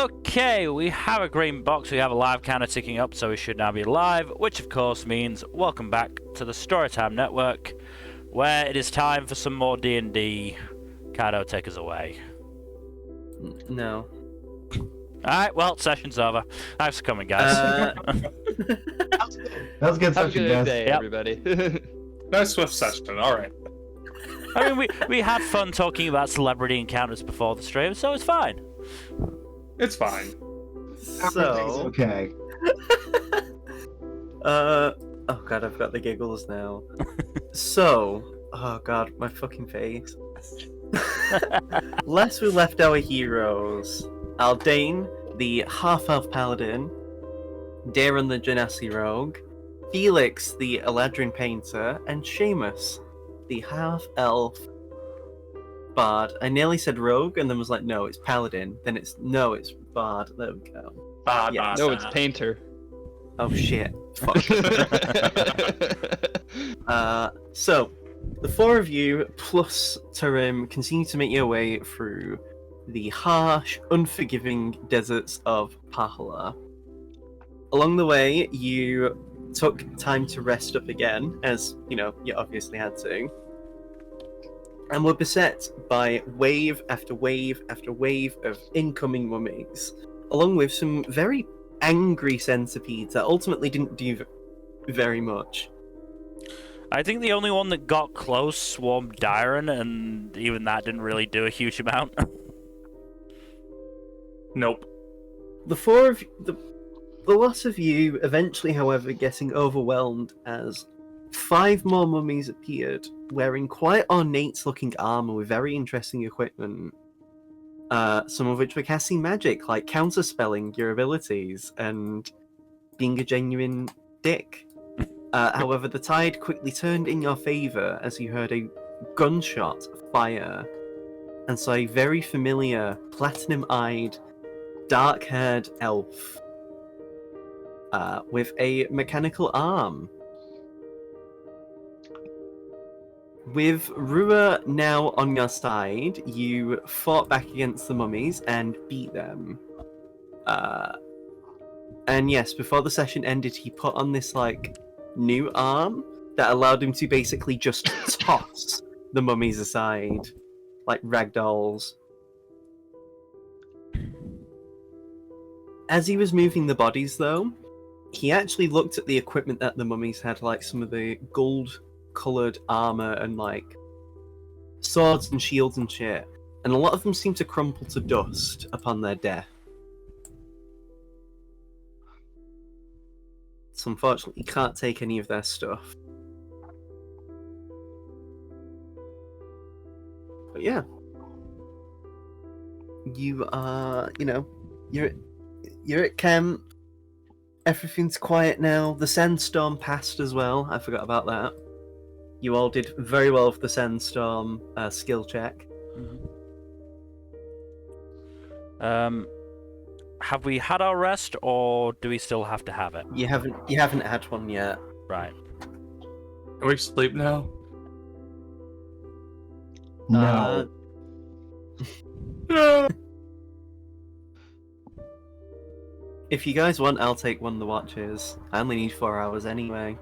Okay, we have a green box, we have a live counter ticking up, so we should now be live, which of course means welcome back to the Storytime Network, where it is time for some more D&D. Kado, take us away. No. Alright, well, session's over. Thanks for coming, guys. That was a good Have a session, good guys. day, Yep. everybody. Nice swift session, alright. I mean, we had fun talking about celebrity encounters before the stream, so it's fine. It's fine. Everything's So, okay. oh god, I've got the giggles now. Oh god, my fucking face. Last we left our heroes, Aldane, the half-elf paladin, Darren the Genasi rogue, Felix the Eladrin painter, and Seamus, the half-elf bard. I nearly said rogue and then was like, no, it's paladin. Then it's bard. There we go. Bad, Yeah. bad, No, it's bad. painter. Oh shit. Fuck. So, the four of you plus Tarim continue to make your way through the harsh, unforgiving deserts of Pahala. Along the way, you took time to rest up again, as you obviously had to, and were beset by wave after wave after wave of incoming mummies, along with some very angry centipedes that ultimately didn't do very much. I think the only one that got close swarmed Dyron, and even that didn't really do a huge amount. Nope. The lot of you eventually, however, getting overwhelmed as 5 more mummies appeared, wearing quite ornate-looking armor with very interesting equipment. Some of which were casting magic, like counterspelling your abilities and being a genuine dick. However, the tide quickly turned in your favor as you heard a gunshot fire and saw a very familiar, platinum-eyed, dark-haired elf with a mechanical arm. With Rua now on your side, you fought back against the mummies and beat them. And yes, before the session ended, he put on this, new arm that allowed him to basically just toss the mummies aside, like ragdolls. As he was moving the bodies, though, he actually looked at the equipment that the mummies had, like some of the gold-coloured armor and, swords and shields and shit, and a lot of them seemed to crumple to dust upon their death. So unfortunately, you can't take any of their stuff. But yeah. You are, you're at camp. Everything's quiet now. The sandstorm passed as well. I forgot about that. You all did very well with the sandstorm skill check. Have we had our rest, or do we still have to have it? You haven't had one yet. Right. Can we sleep now? No. No. If you guys want, I'll take one of the watches. I only need 4 hours anyway.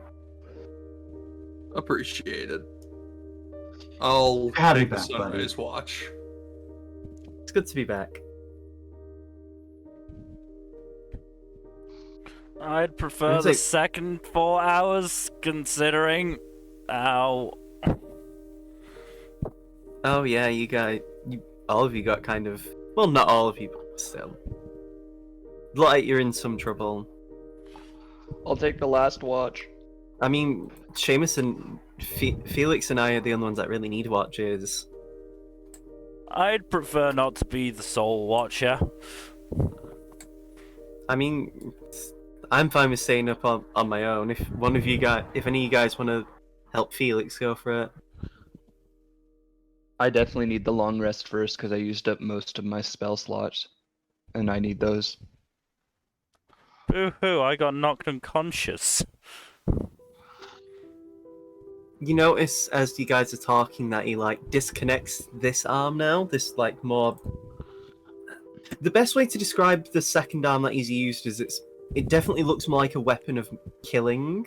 Appreciated. I'll Happy take the back, buddy. sunrise watch. It's good to be back. I'd prefer It's the like- second 4 hours, considering how... Oh yeah, all of you got kind of, well, not all of you, but still. Like you're in some trouble. I'll take the last watch. I mean, Seamus and Felix and I are the only ones that really need watches. I'd prefer not to be the sole watcher. I mean, I'm fine with staying up on my own. If any of you guys want to help Felix, go for it. I definitely need the long rest first because I used up most of my spell slots, and I need those. Boo-hoo, I got knocked unconscious. You notice as you guys are talking that he disconnects this arm now, this more The best way to describe the second arm that he's used is it definitely looks more like a weapon of killing.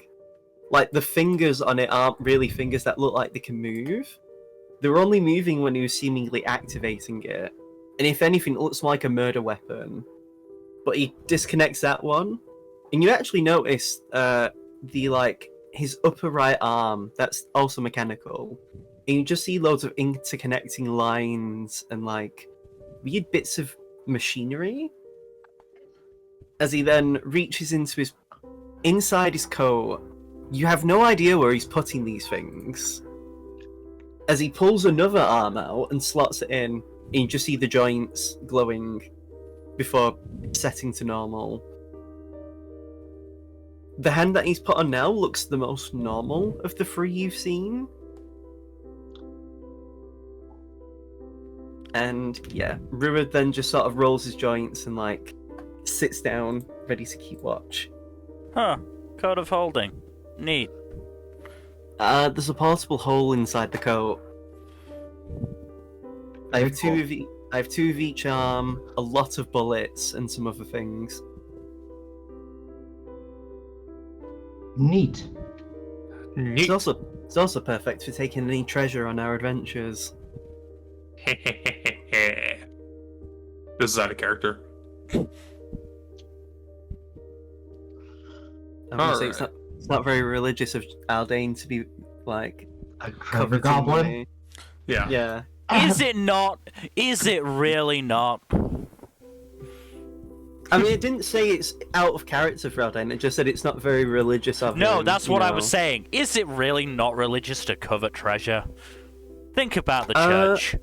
Like, the fingers on it aren't really fingers that look like they can move. They're only moving when he was seemingly activating it. And if anything, it looks more like a murder weapon. But he disconnects that one. And you actually notice his upper right arm, that's also mechanical. And you just see loads of interconnecting lines and like weird bits of machinery. As he then reaches inside his coat, you have no idea where he's putting these things. As he pulls another arm out and slots it in, and you just see the joints glowing before setting to normal. The hand that he's put on now looks the most normal of the three you've seen. And yeah, Ruud then just sort of rolls his joints and like sits down, ready to keep watch. Huh. Code of holding. Neat. There's a portable hole inside the coat. I have two of each arm, a lot of bullets, and some other things. Neat. It's also perfect for taking any treasure on our adventures. This is out of character. I'm gonna say it's not very religious of Aldane to be like A treasure covered in goblin? money. Yeah. Yeah. Is it not? Is it really not? I mean, it didn't say it's out of character for Aldane. It just said it's not very religious of No, him, that's you what I know. was saying. Is it really not religious to covet treasure? Think about the church.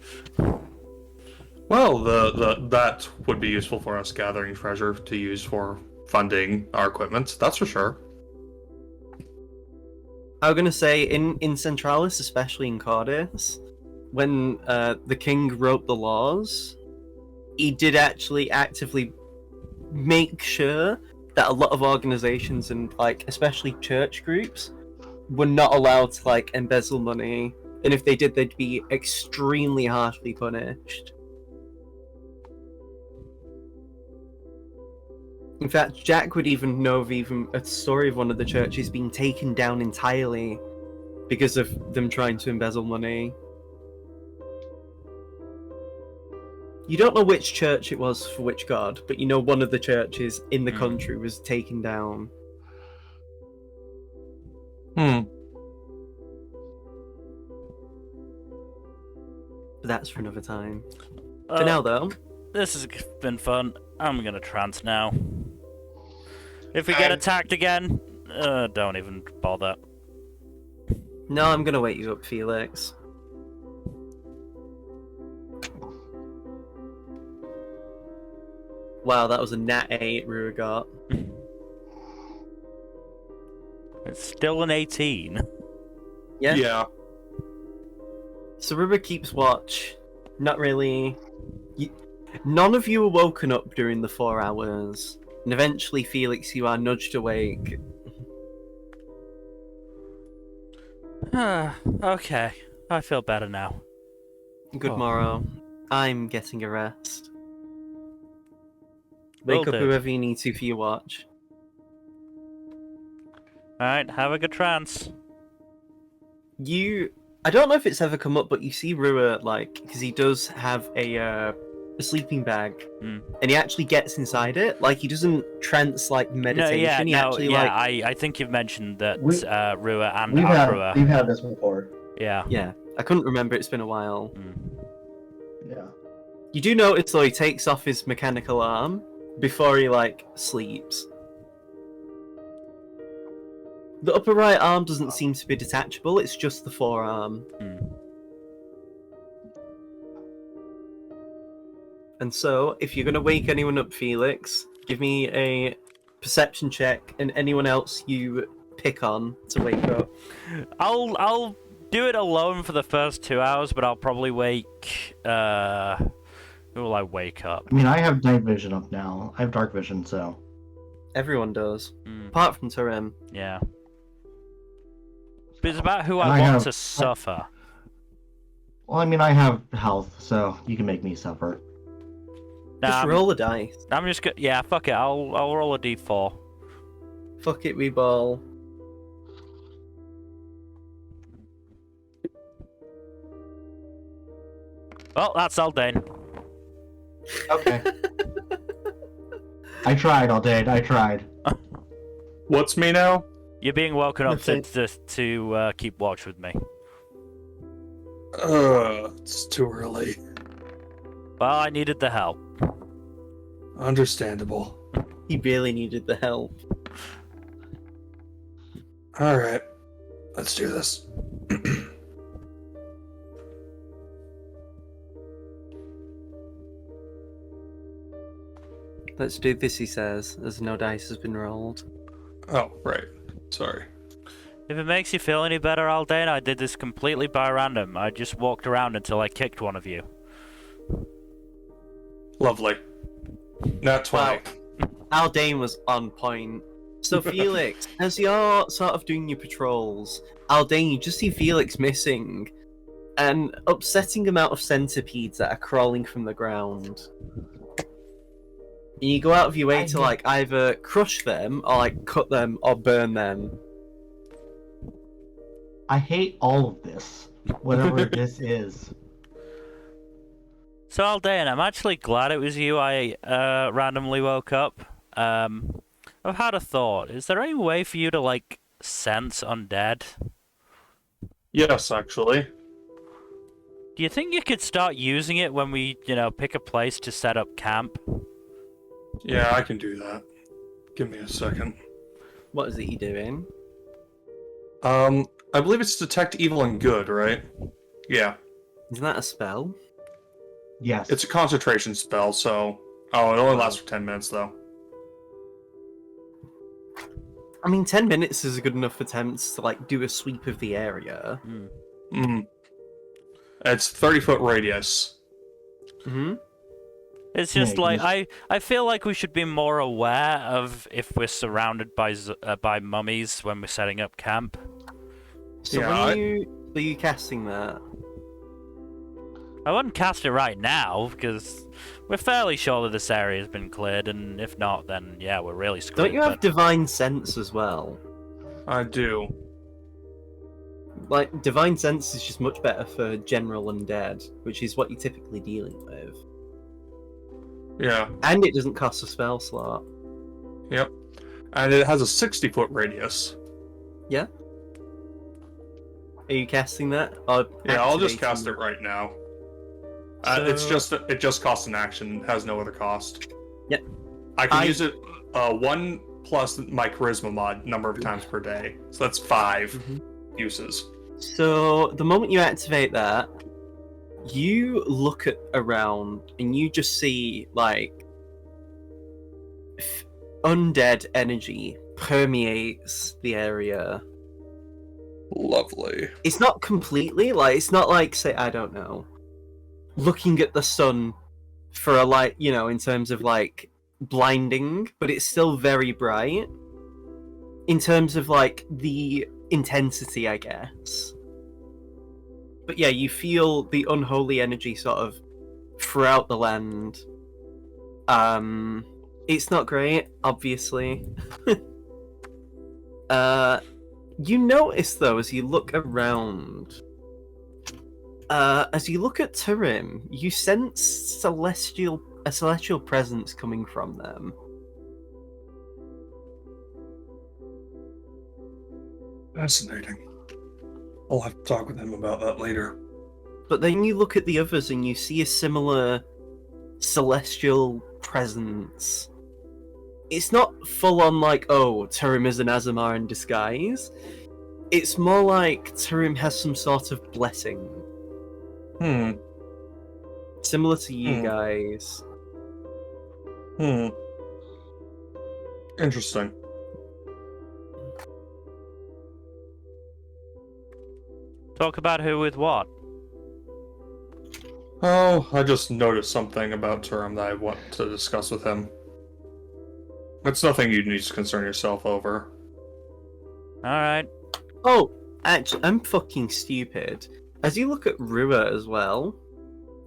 Well, that would be useful for us gathering treasure to use for funding our equipment. That's for sure. I was gonna say in Centralis, especially in Cordis, when the king wrote the laws, he did actually actively make sure that a lot of organizations and like especially church groups were not allowed to like embezzle money, and if they did, they'd be extremely harshly punished. In fact, Jack would even know of even a story of one of the churches being taken down entirely because of them trying to embezzle money. You don't know which church it was for which god, but you know one of the churches in the country was taken down. But that's for another time. For now, though, This has been fun. I'm gonna trance now. If we get attacked again, don't even bother. no, I'm gonna wake you up, Felix. Wow, that was a nat 8 Rua got. It's still an 18. Yeah. Yeah. So Rua keeps watch. Not really. None of you are woken up during the 4 hours. And eventually, Felix, you are nudged awake. Okay, I feel better now. Good Oh. morrow. I'm getting a rest. Wake Will up do. whoever you need to for your watch. Alright, have a good trance. I don't know if it's ever come up, but you see Rua, like, because he does have a sleeping bag, Mm. and he actually gets inside it. Like, he doesn't trance like meditation. I think you've mentioned that Rua and We've Rua. had this before. Yeah. Yeah, I couldn't remember. It's been a while. Mm. Yeah. You do notice though he takes off his mechanical arm before he like sleeps. The upper right arm doesn't seem to be detachable. It's just the forearm. Mm. And so, if you're gonna wake anyone up, Felix, give me a perception check, and anyone else you pick on to wake up. I'll do it alone for the first 2 hours, but I'll probably wake. Who will I wake up? I mean, I have night vision up now. I have dark vision, so. Everyone does, Mm, apart from Terem. yeah. But it's about who And I I want have- to suffer. Well, I mean, I have health, so you can make me suffer. Just roll a dice. I'm just gonna. Yeah, fuck it. I'll roll a d4. Fuck it, we ball. Well, that's Aldane. Okay. I tried, Aldane. I tried. What's me now? You're being woken up to Nothing. keep watch with me. It's too early. Well, I needed the help. Understandable. He really needed the help. Alright. Let's do this. Let's do this, he says, as no dice has been rolled. Oh, right. Sorry. If it makes you feel any better, Aldane, I did this completely by random. I just walked around until I kicked one of you. Lovely. Nat 20. Aldane was on point. So Felix, as you're sort of doing your patrols, Aldane, you just see Felix missing. An upsetting amount of centipedes that are crawling from the ground. And you go out of your way to like either crush them or like cut them or burn them. I hate all of this. Whatever this is. So Aldane, I'm actually glad it was you I randomly woke up. I've had a thought. Is there any way for you to like sense undead? Yes, actually. Do you think you could start using it when we, pick a place to set up camp? Yeah, I can do that. Give me a second. What is it you doing? I believe it's detect evil and good, right? Yeah. Isn't that a spell? Yes. It's a concentration spell, so... Oh, it only lasts for 10 minutes, though. I mean, 10 minutes is a good enough attempt to like do a sweep of the area. It's 30-foot radius. Mm-hmm. It's just Yeah, like I feel like we should be more aware of if we're surrounded by mummies when we're setting up camp. So Yeah, when are you casting that? I wouldn't cast it right now because we're fairly sure that this area has been cleared, and if not, then yeah, we're really screwed. Don't you have but- divine sense as well? I do. Like, divine sense is just much better for general undead, which is what you're typically dealing with. Yeah. And it doesn't cost a spell slot. Yep. And it has a 60-foot radius. Yeah? Are you casting that? Or Yeah, I'll just activating cast it it? right now. So- It just costs an action, has no other cost. Yep. I can use it 1 plus my charisma mod number of times per day. So that's 5 Mhm. uses. So the moment you activate that, you look around and you just see like undead energy permeates the area. Lovely. It's not completely like it's not like say I don't know, looking at the sun for a light, in terms of like blinding, but it's still very bright. In terms of like the intensity, I guess. But yeah, you feel the unholy energy sort of throughout the land. It's not great, obviously. You notice though, as you look around, as you look at Turim, you sense a celestial presence coming from them. Fascinating. I'll have to talk with him about that later. But then you look at the others and you see a similar celestial presence. It's not full on like, oh, Turim is an Azamar in disguise. It's more like Turim has some sort of blessing. Similar to you guys. Interesting. Talk about who with what? Oh, I just noticed something about Turim that I want to discuss with him. It's nothing you need to concern yourself over. Alright. Oh, actually, I'm fucking stupid. As you look at Rua as well,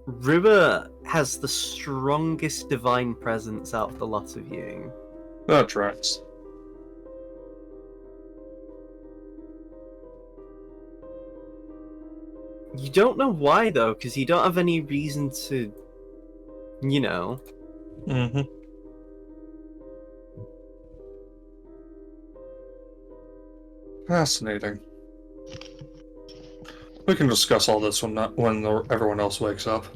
Rua has the strongest divine presence out of the lot of you. That tracks. You don't know why, though, because you don't have any reason to, Mm-hmm. Fascinating. We can discuss all this when everyone else wakes up.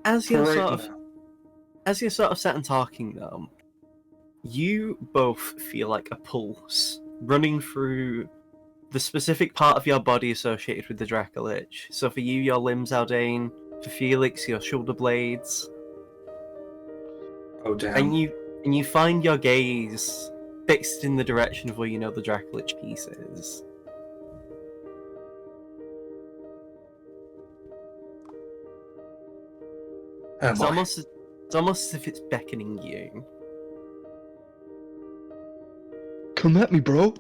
As For you're right sort of now. As you're sort of sat and talking, though, you both feel like a pulse running through the specific part of your body associated with the Dracolich. So for you, your limbs, Aldane. For Felix, your shoulder blades. Oh damn. And you find your gaze fixed in the direction of where you know the Dracolich piece is. Am I? It's almost as if it's beckoning you. Come at me, bro.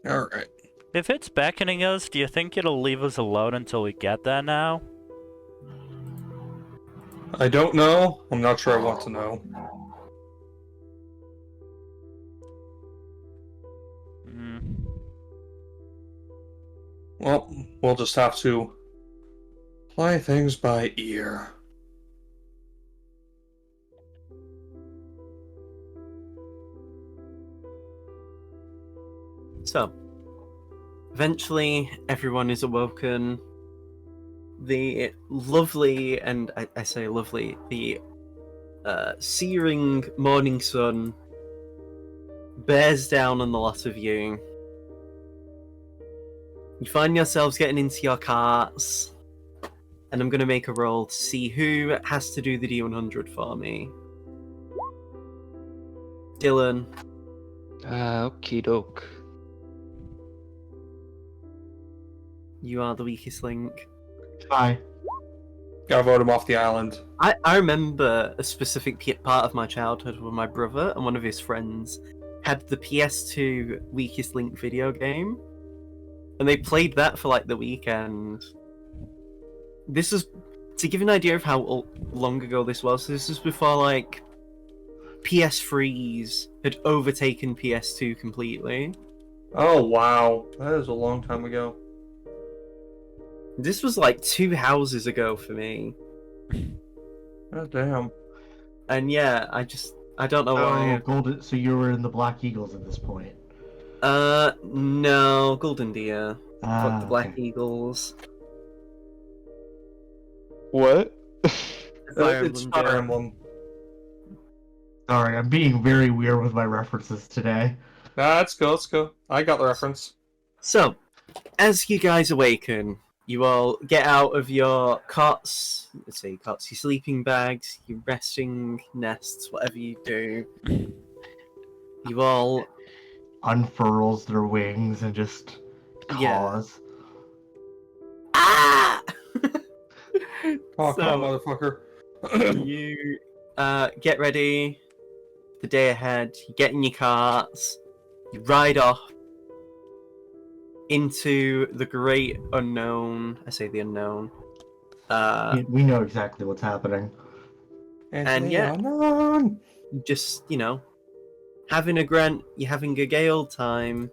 Alright. If it's beckoning us, do you think it'll leave us alone until we get there now? I don't know. I'm not sure I want to know. Hmm. Well, we'll just have to play things by ear. So, eventually, everyone is awoken. The lovely, and I say lovely, the searing morning sun bears down on the lot of you. You find yourselves getting into your carts, and I'm going to make a roll to see who has to do the D100 for me. Dylan. Okie doke. You are the weakest link. Hi. Gotta vote him off the island. I remember a specific part of my childhood where my brother and one of his friends had the PS2 Weakest Link video game, and they played that for like the weekend. This was to give you an idea of how long ago this was. This was before like PS3s had overtaken PS2 completely. Oh wow, that is a long time ago. This was like 2 houses ago for me. Oh damn. And yeah, I don't know why. Oh, Golden. So you were in the Black Eagles at this point. No, Golden Deer. Fuck the Black Okay. Eagles. What? Fire It's Emblem, Fire yeah. Emblem. Sorry, I'm being very weird with my references today. Nah, let's go, let's go. I got the reference. So, as you guys awaken, you all get out of your cots, let's say cots, your sleeping bags, your resting nests, whatever you do. You all, Unfurls their wings and just Yeah. caws. ah! Oh, come on, So, motherfucker. you get ready for the day ahead, you get in your carts, you ride off into the great unknown. I say the unknown. We know exactly what's happening. And yeah. Unknown. Just, you're having a gay old time,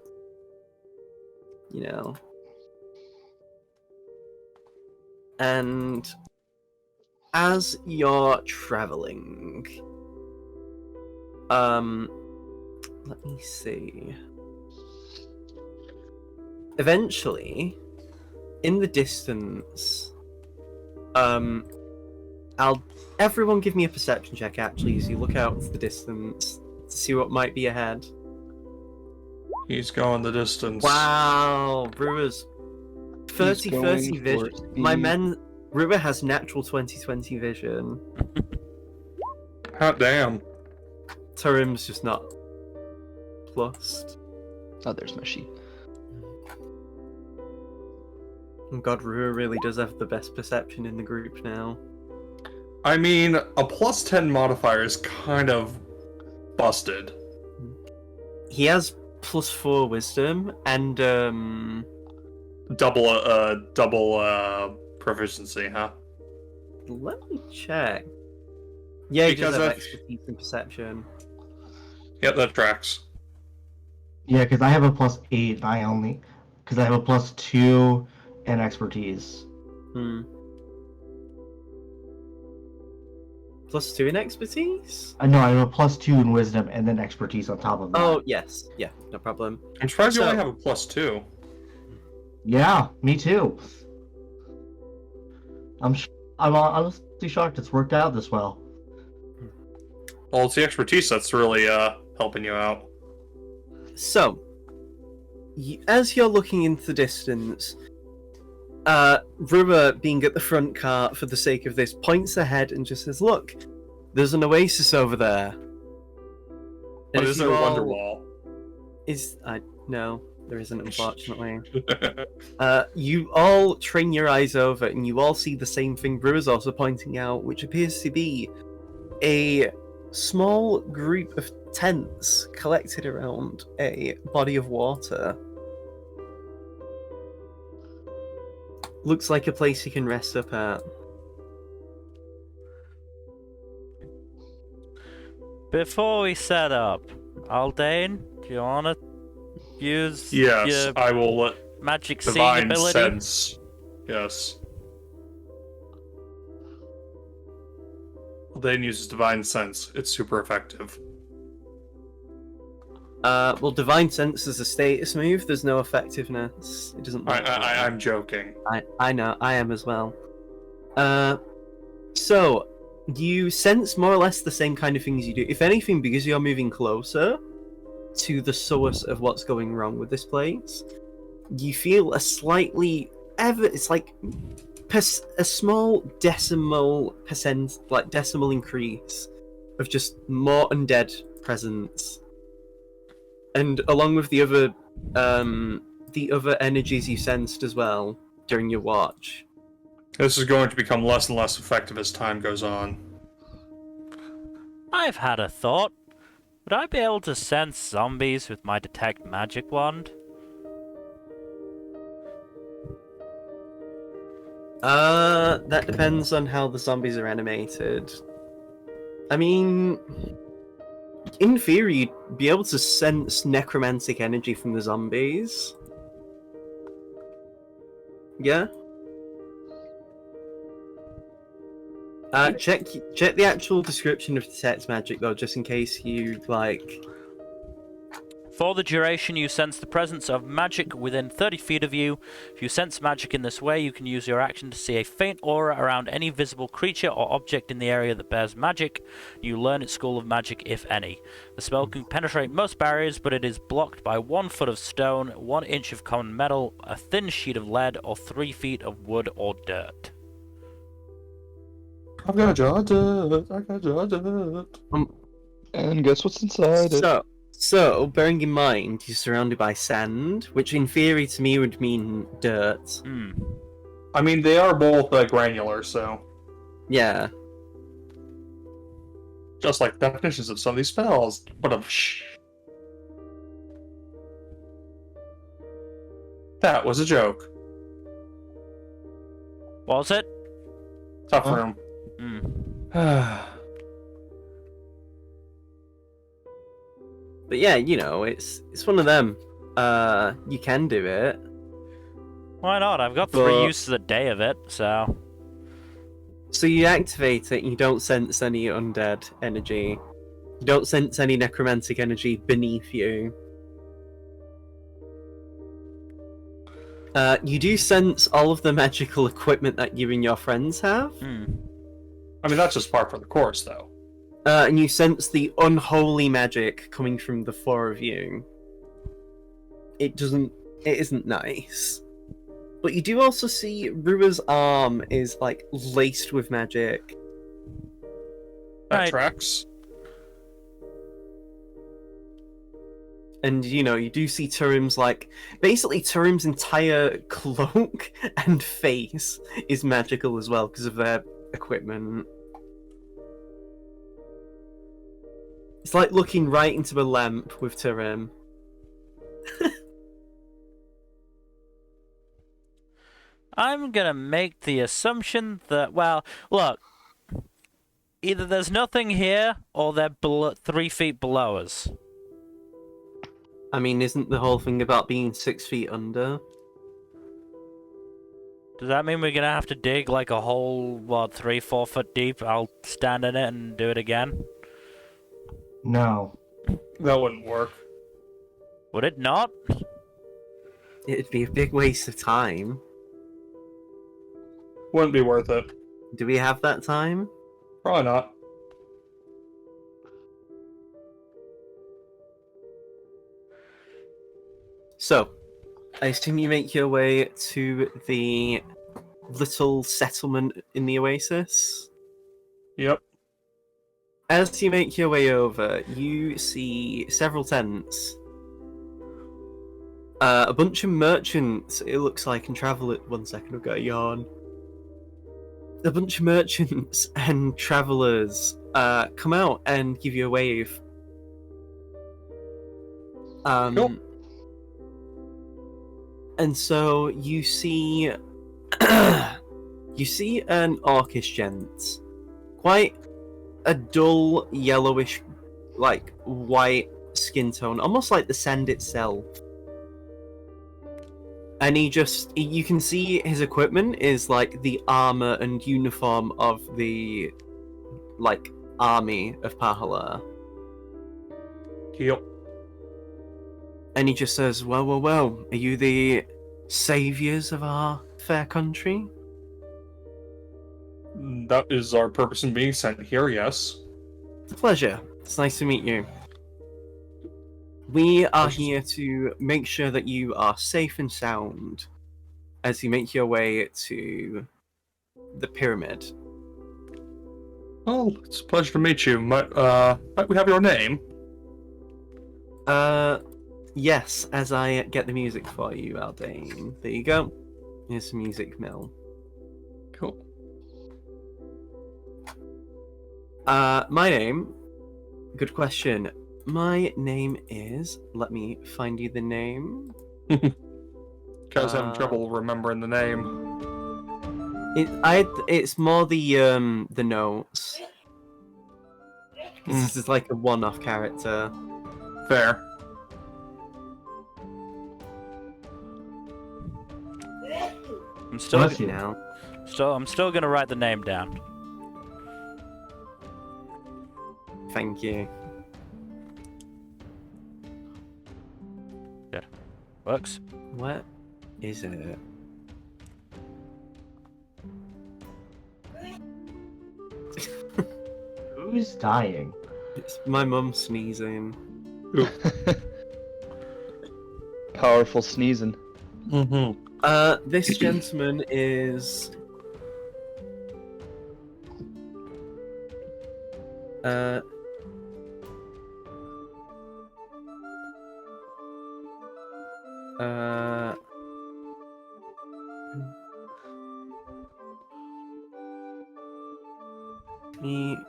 and as you're traveling, let me see. Eventually, in the distance, everyone give me a perception check actually as you look out into the distance to see what might be ahead. He's going the distance. Wow, Brewer's 30 going vision. for My speed. men, Brewer has natural 20/20 vision. Hot damn. Turim's just not plussed. Oh, there's my sheet. And God, Brewer really does have the best perception in the group now. I mean, a plus 10 modifier is kind of busted. He has +4 wisdom and Double proficiency, huh? let me check. Yeah, he does Because have of- expertise and perception. Yep, that tracks. Yeah, because I have a +8. Because I have a +2 in expertise. +2 in expertise? No, I have a +2 in wisdom and then expertise on top of that. Oh, yes. Yeah, no problem. I'm surprised you So- only have a +2. Yeah, me too. I'm honestly shocked it's worked out this well. Well, it's the expertise that's really helping you out. So, as you're looking into the distance, Rua, being at the front cart for the sake of this, points ahead and just says, "Look, there's an oasis over there." But And is if there a you wonder all- wall? No, there isn't, unfortunately. You all train your eyes over, and you all see the same thing Brewer's also pointing out, which appears to be a small group of tents collected around a body of water. Looks like a place you can rest up at. Before we set up, Aldane, do you want to use Yes, your I will let magic seeing divine ability? sense. Yes. Then uses divine sense. It's super effective. Well, Divine Sense is a status move. There's no effectiveness. It doesn't. I'm joking. I know. I am as well. So you sense more or less the same kind of things you do. If anything, because you're moving closer to the source of what's going wrong with this place, you feel a slightly it's like a small decimal increase of just more undead presence. And along with the other energies you sensed as well during your watch. This is going to become less and less effective as time goes on. I've had a thought. Would I be able to sense zombies with my detect magic wand? That depends on how the zombies are animated. I mean, in theory, you'd be able to sense necromantic energy from the zombies. Yeah? Check the actual description of detect magic though, just in case you like. For the duration, you sense the presence of magic within 30 feet of you. If you sense magic in this way, you can use your action to see a faint aura around any visible creature or object in the area that bears magic. You learn its school of magic, if any. The spell can penetrate most barriers, but it is blocked by 1 foot of stone, 1 inch of common metal, a thin sheet of lead, or 3 feet of wood or dirt. I've got your dirt. I got your dirt. And guess what's inside it? So, bearing in mind, you're surrounded by sand, which in theory to me would mean dirt. I mean, they are both granular, so Yeah. just like definitions of some of these spells. That was a joke. Was it? Tough Huh? room. But yeah, you know, it's one of them. You can do it. Why not? I've got 3 But- uses a day of it, so... So you activate it, and you don't sense any undead energy. You don't sense any necromantic energy beneath you. You do sense all of the magical equipment that you and your friends have. I mean, that's just par for the course, though. And you sense the unholy magic coming from the 4 of you. It isn't nice. But you do also see Rua's arm is like laced with magic. That Right. tracks. And you know, you do see Turim's Turim's entire cloak and face is magical as well because of their equipment. It's like looking right into a lamp with Tarim. I'm gonna make the assumption that, well, look, either there's nothing here or they're 3 feet below us. I mean, isn't the whole thing about being 6 feet under? Does that mean we're gonna have to dig like a hole, what, 3-4 foot deep? I'll stand in it and do it again. No. That wouldn't work. Would it not? It'd be a big waste of time. Wouldn't be worth it. Do we have that time? Probably not. So, I assume you make your way to the little settlement in the oasis. Yep. As you make your way over, you see several tents. A bunch of merchants, it looks like, and travel. 1 second, I've got a yawn. A bunch of merchants and travellers come out and give you a wave. Cool. And so you see, you see an orcish gent, quite a dull yellowish, like white skin tone, almost like the sand itself. And you can see his equipment is like the armor and uniform of the, like, army of Pahala. Yep. And he just says, well, are you the saviors of our fair country? That is our purpose in being sent here, yes. It's a pleasure. It's nice to meet you. We are here to make sure that you are safe and sound as you make your way to the pyramid. Oh, it's a pleasure to meet you. Might we have your name? Yes, as I get the music for you, Aldane. There you go. Here's the music mill. Cool. My name? Good question. My name is... Let me find you the name. Guys having trouble remembering the name. It's more the notes. This is like a one-off character. Fair. I'm still, Bless you. Now. I'm still gonna write the name down. Thank you. Good. Works. What is it? Who's dying? It's my mum sneezing. Powerful sneezing. Mm-hmm. This gentleman is...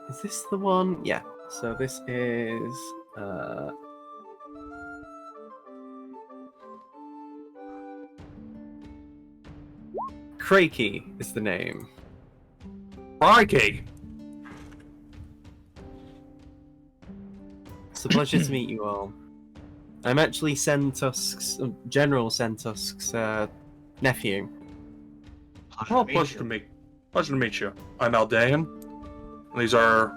Is this the one? Yeah. So this is Craigie is the name. Crikey! It's a pleasure to meet you all. I'm actually Sandtusk's General Sandtusk's nephew. Oh, pleasure to meet you. I'm Aldane. These are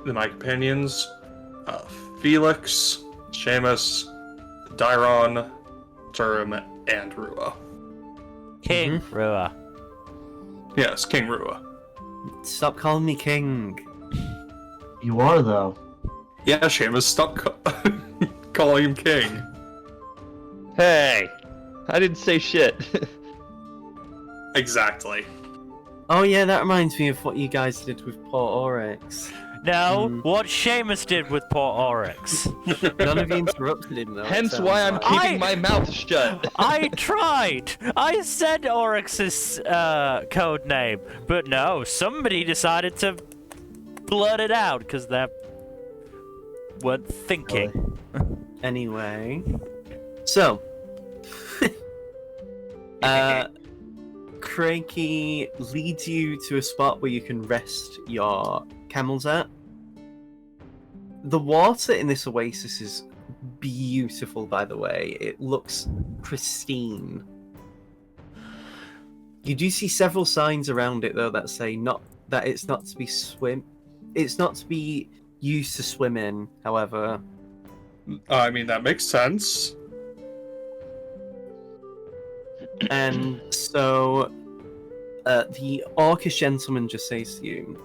my companions, Felix, Seamus, Dairon, Turim, and Rua. King Rua. Yes, King Rua. Stop calling me King. You are, though. Yeah, Seamus, stop calling him King. Hey! I didn't say shit. Exactly. Oh yeah, that reminds me of what you guys did with Port Oryx. No, what Seamus did with Port Oryx. None of you interrupted him though. it Hence sounds why I'm like. keeping my mouth shut. I tried! I said Oryx's code name, but no, somebody decided to blurt it out because they're weren't thinking. Anyway, so Craigie leads you to a spot where you can rest your camels at. The water in this oasis is beautiful, by the way. It looks pristine. You do see several signs around it, though, that say that it's not to be used to swim in. However, I mean, that makes sense. and so the orcish gentleman just says to you,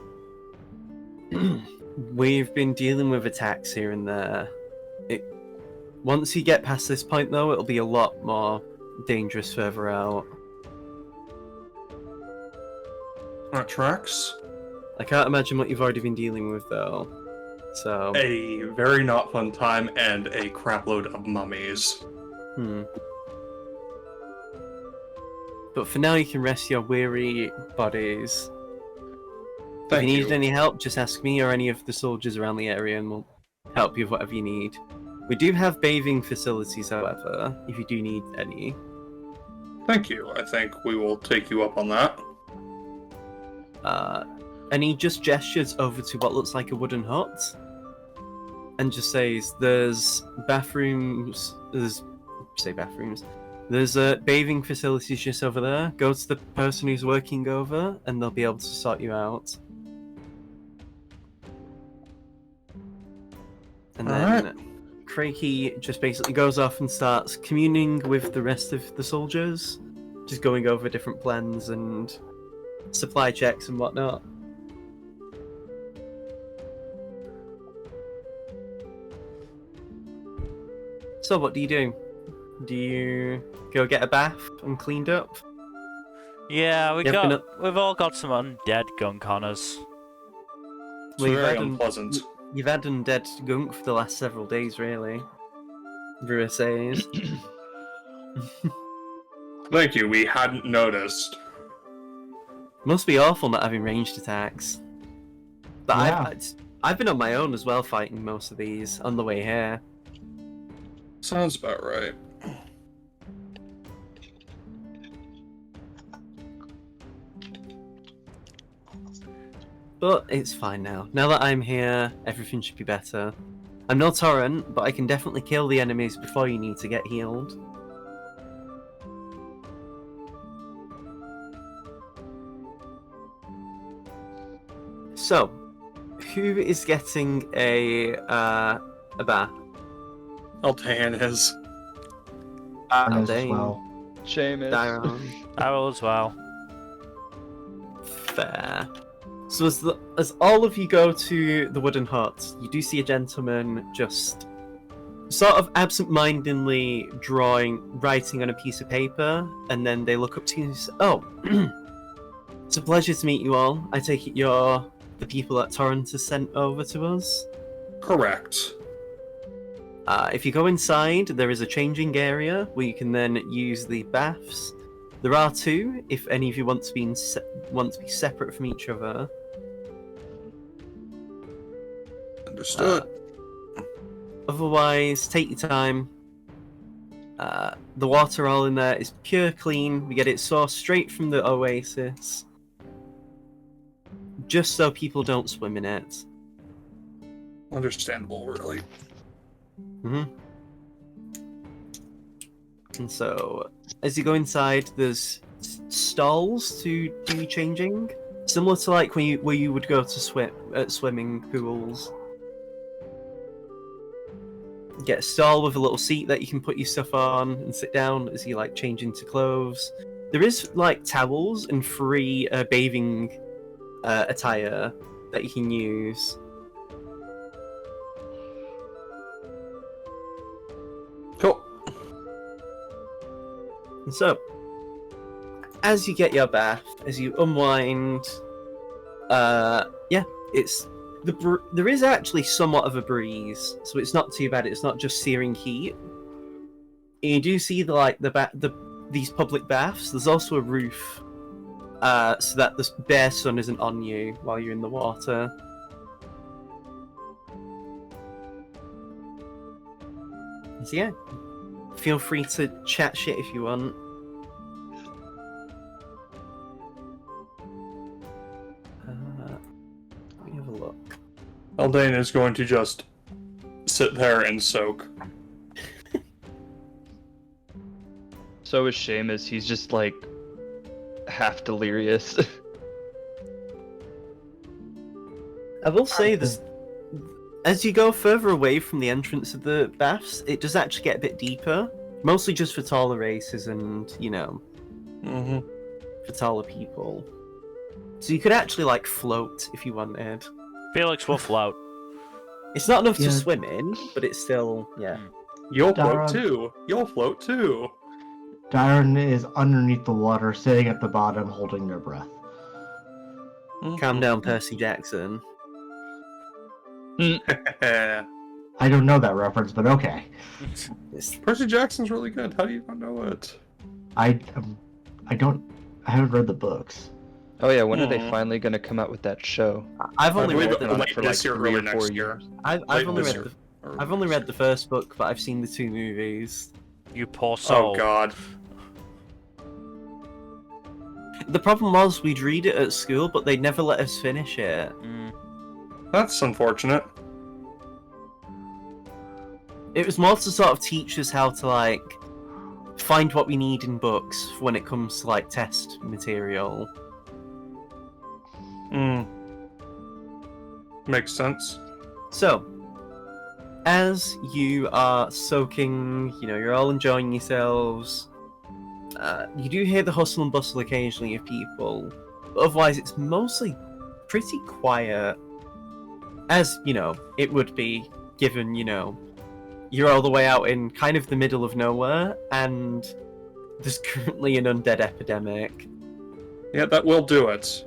"We've been dealing with attacks here and there. Once you get past this point, though, it'll be a lot more dangerous further out." That tracks. I can't imagine what you've already been dealing with, though. So, A very not fun time and a crapload of mummies. But for now, you can rest your weary bodies. If Thank you need any help, just ask me or any of the soldiers around the area, and we'll help you with whatever you need. We do have bathing facilities, however, if you do need any. Thank you. I think we will take you up on that. And he just gestures over to what looks like a wooden hut, and just says, "There's bathrooms. There's bathing facilities just over there. Go to the person who's working over, and they'll be able to sort you out." And then Craigie just basically goes off and starts communing with the rest of the soldiers, just going over different plans and supply checks and whatnot. So what do you do? Do you go get a bath and cleaned up? Yeah, You've been we've all got some undead gunk on us. It's Well, very unpleasant. You've had undead gunk for the last several days, really. Brewer says. Thank you. We hadn't noticed. Must be awful not having ranged attacks. But Yeah. I've been on my own as well, fighting most of these on the way here. Sounds about right. But it's fine now. Now that I'm here, everything should be better. I'm no torrent, but I can definitely kill the enemies before you need to get healed. So, who is getting a bath? Altan is. As Dane. well. Seamus. Diron. I will as well. Fair. So as all of you go to the wooden hut, you do see a gentleman just sort of absent-mindedly writing on a piece of paper, and then they look up to you and say, "Oh, it's a pleasure to meet you all. I take it you're the people that Torrent has sent over to us?" Correct. If you go inside, there is a changing area where you can then use the baths. There are two, if any of you want to be separate from each other. Understood. Otherwise, take your time. The water all in there is pure clean. We get it sourced straight from the oasis. Just so people don't swim in it. Understandable, really. And so, as you go inside, there's stalls to do changing, similar to like where you would go to swim at swimming pools. Get a stall with a little seat that you can put your stuff on and sit down as you like change into clothes. There is like towels and free bathing attire that you can use. Cool. And so, as you get your bath, as you unwind, it's there is actually somewhat of a breeze, so it's not too bad. It's not just searing heat. And you do see these public baths. There's also a roof, so that the bare sun isn't on you while you're in the water. So yeah, feel free to chat shit if you want. Let me have a look. Eldane is going to just sit there and soak. So is Seamus. He's just like half delirious. I will say this: as you go further away from the entrance of the baths, it does actually get a bit deeper. Mostly just for taller races and, you know, Mm-hmm. for taller people. So you could actually, like, float if you wanted. Felix will float. It's not enough Yeah. to swim in, but it's still, yeah. You'll Dara. float too. You'll float too. Darren is underneath the water, sitting at the bottom, holding their breath. Calm down, Percy Jackson. I don't know that reference, but okay. It's, Percy Jackson's really good. How do you not know it? I haven't read the books. Oh yeah, when are they Hmm. finally gonna come out with that show? I've I only believe read working on late it for this like year, 3 early or 4 next year. years. I've Late only this read year. I've only read the first book, but I've seen the 2 movies. You poor soul. Oh god. The problem was we'd read it at school, but they'd never let us finish it. Mm. That's unfortunate. It was more to sort of teach us how to, like, find what we need in books when it comes to, like, test material. Makes sense. So, as you are soaking, you know, you're all enjoying yourselves, you do hear the hustle and bustle occasionally of people, but otherwise it's mostly pretty quiet. As, you know, it would be, given, you know, you're all the way out in kind of the middle of nowhere, and there's currently an undead epidemic. Yeah, that will do it.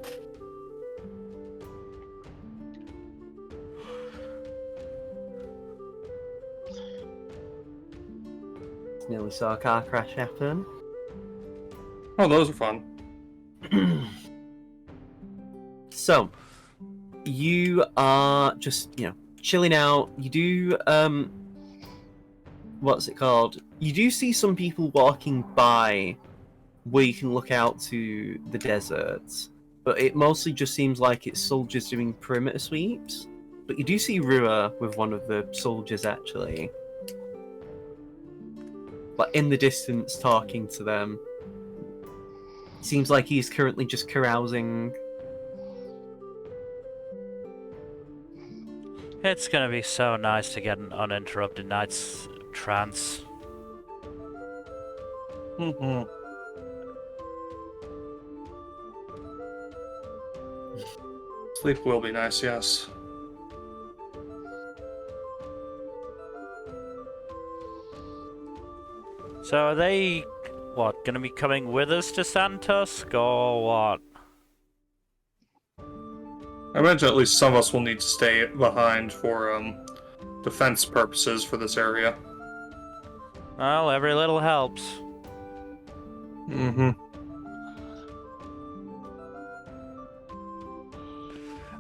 Nearly saw a car crash happen. Oh, those are fun. So, you are just, you know, chilling out. You do, what's it called? You do see some people walking by where you can look out to the deserts, but it mostly just seems like it's soldiers doing perimeter sweeps. But you do see Rua with one of the soldiers, actually. Like, in the distance, talking to them. Seems like he's currently just carousing. It's gonna be so nice to get an uninterrupted night's trance. Mm-hmm. Sleep will be nice, yes. So are they, what, gonna be coming with us to Sandtusk, or what? I imagine at least some of us will need to stay behind for defense purposes for this area. Well, every little helps. Mm-hmm.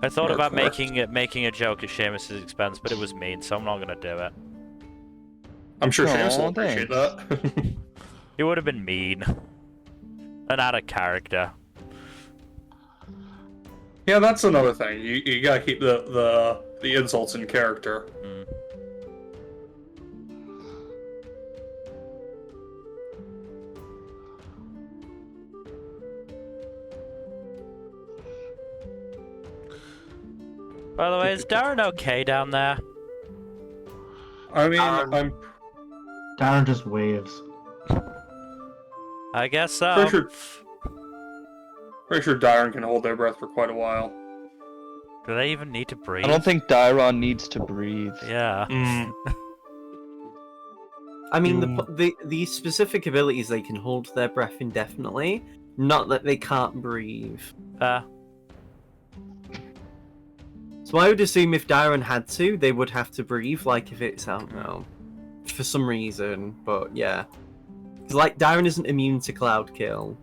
I thought You're about correct. making a joke at Seamus' expense, but it was mean, so I'm not gonna do it. I'm sure Seamus will Aw, appreciate that. It would have been mean. And out of character. Yeah, that's another thing. You gotta keep the insults in character. Mm. By the way, is Darren okay down there? I mean, Um, Darren just waves. I guess so. pretty sure Dyron can hold their breath for quite a while. Do they even need to breathe? I don't think Dairon needs to breathe. Yeah. Mm. I mean, the specific abilities, they can hold their breath indefinitely, not that they can't breathe. So I would assume if Dyron had to, they would have to breathe, like if it's, I don't know, for some reason, but yeah. Because, like, Dyron isn't immune to Cloud Kill.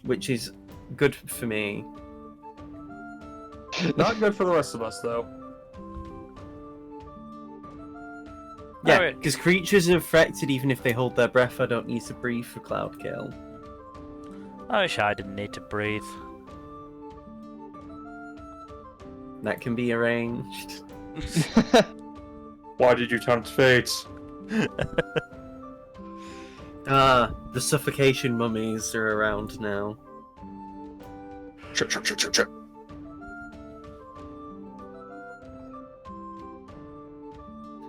Which is good for me. Not good for the rest of us, though. Yeah, Alright. because creatures are affected even if they hold their breath. I don't need to breathe for cloud kill. I wish I didn't need to breathe. That can be arranged. Why did you tempt fate? The suffocation mummies are around now. Chip, chip, chip, chip, chip.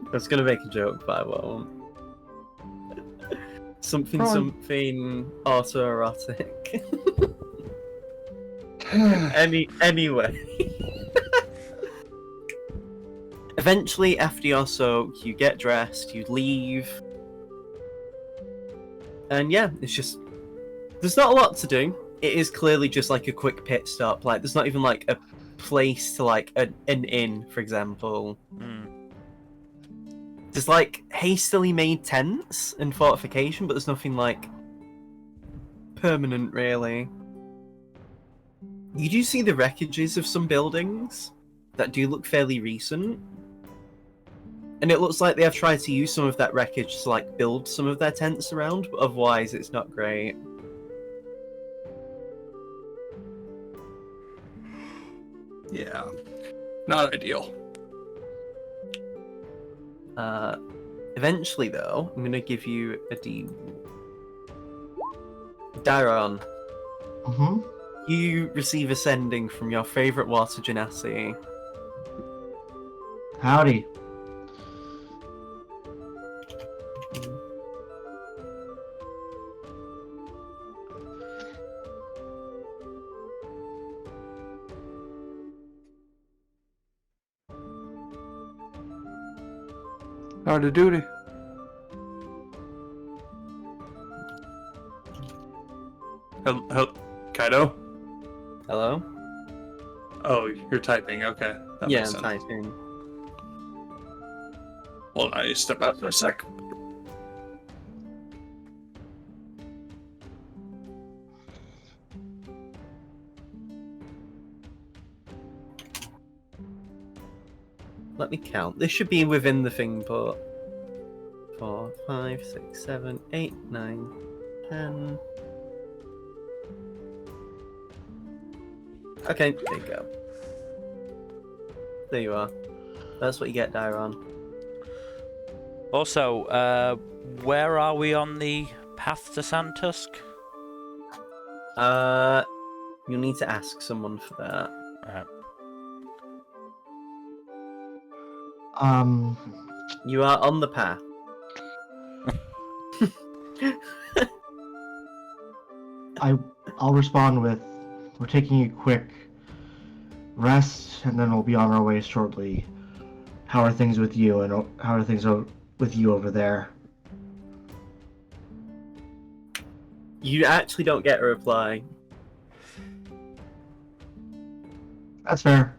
I was gonna make a joke, but I won't. Something autoerotic. Anyway. Eventually, after your soak, you get dressed, you leave. And yeah, it's just... There's not a lot to do. It is clearly just like a quick pit stop. Like, there's not even like a place to like an inn, for example. There's like hastily made tents and fortification, but there's nothing like permanent really. You do see the wreckages of some buildings that do look fairly recent. And it looks like they have tried to use some of that wreckage to like build some of their tents around, but otherwise it's not great. Yeah. Not ideal. Eventually though, I'm gonna give you a D. Dairon, you receive a sending from your favorite water genasi. Howdy. Howdy doody. Kaido? Hello? Oh, you're typing. Okay. That Yeah, makes I'm sense. typing. Hold on, I need to step out for a sec. Let me count. This should be within the thing, but 4, 5, 6, 7, 8, 9, 10. Okay, there you go. There you are. That's what you get, Dairon. Also, where are we on the path to Sandtusk? You'll need to ask someone for that. Right. You are on the path. I'll respond with, we're taking a quick rest, and then we'll be on our way shortly. How are things with you, and how are things with you over there? You actually don't get a reply. That's fair.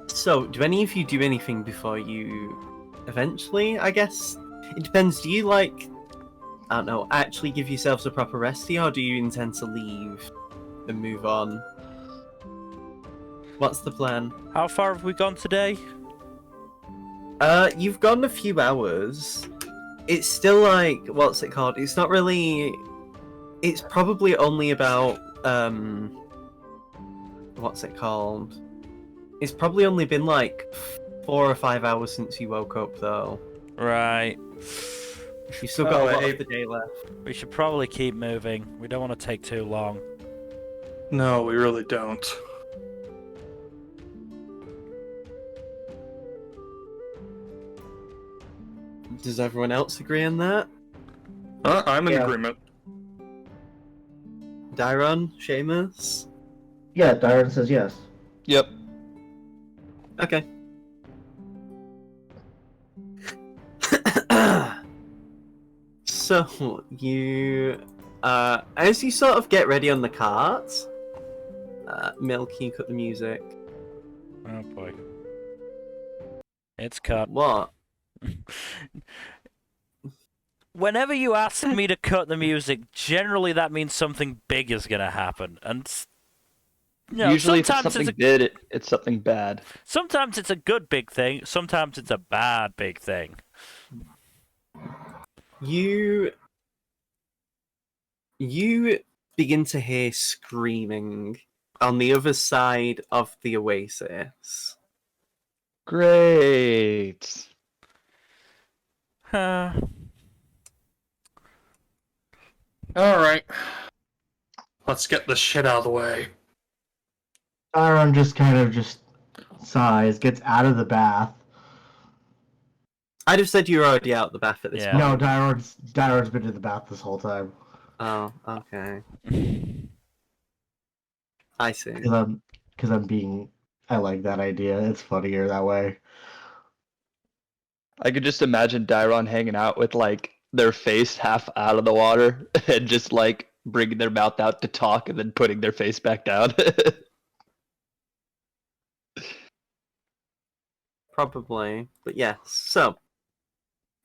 So, do any of you do anything before you eventually, I guess? It depends. Do you, like, I don't know, actually give yourselves a proper rest here, or do you intend to leave and move on? What's the plan? How far have we gone today? You've gone a few hours. It's still like, what's it called? It's not really... It's probably only about, what's it called? It's probably only been like 4 or 5 hours since you woke up, though. Right. You've still got a lot of the day left. We should probably keep moving. We don't want to take too long. No, we really don't. Does everyone else agree on that? I'm in Yeah. agreement. Dairon? Seamus? Yeah, Dairon says yes. Yep. Okay. So, you... as you sort of get ready on the cart... Milk, can you cut the music? Oh boy. It's cut. What? Whenever you ask me to cut the music, generally that means something big is gonna happen, and Usually, if it's sometimes something good, it's something bad. sometimes it's a good big thing, sometimes it's a bad big thing. You begin to hear screaming on the other side of the oasis. Great. Uh, Alright. Let's get this shit out of the way. Tyron just kind of just sighs, gets out of the bath. I'd have said you were already out the bath at this Yeah. point. No, Tyron's been in the bath this whole time. Oh, okay. I see. Because I like that idea. It's funnier that way. I could just imagine Dairon hanging out with like their face half out of the water and just like bringing their mouth out to talk and then putting their face back down. Probably. But yes. So,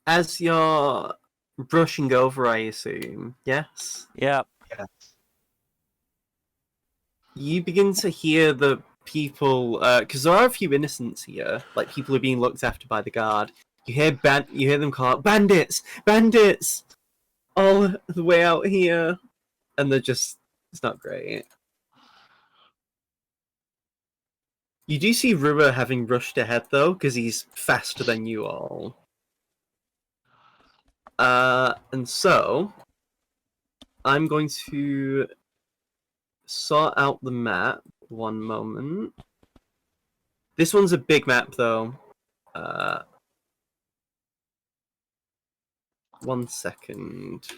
as you're brushing over, I assume, yes? yeah. Yes. You begin to hear the people, because there are a few innocents here, like people who are being looked after by the guard. You hear them call out, "Bandits! Bandits!" all the way out here, and it's not great. You do see Rua having rushed ahead though, because he's faster than you all. And so I'm going to sort out the map. One moment. This one's a big map though. 1 second.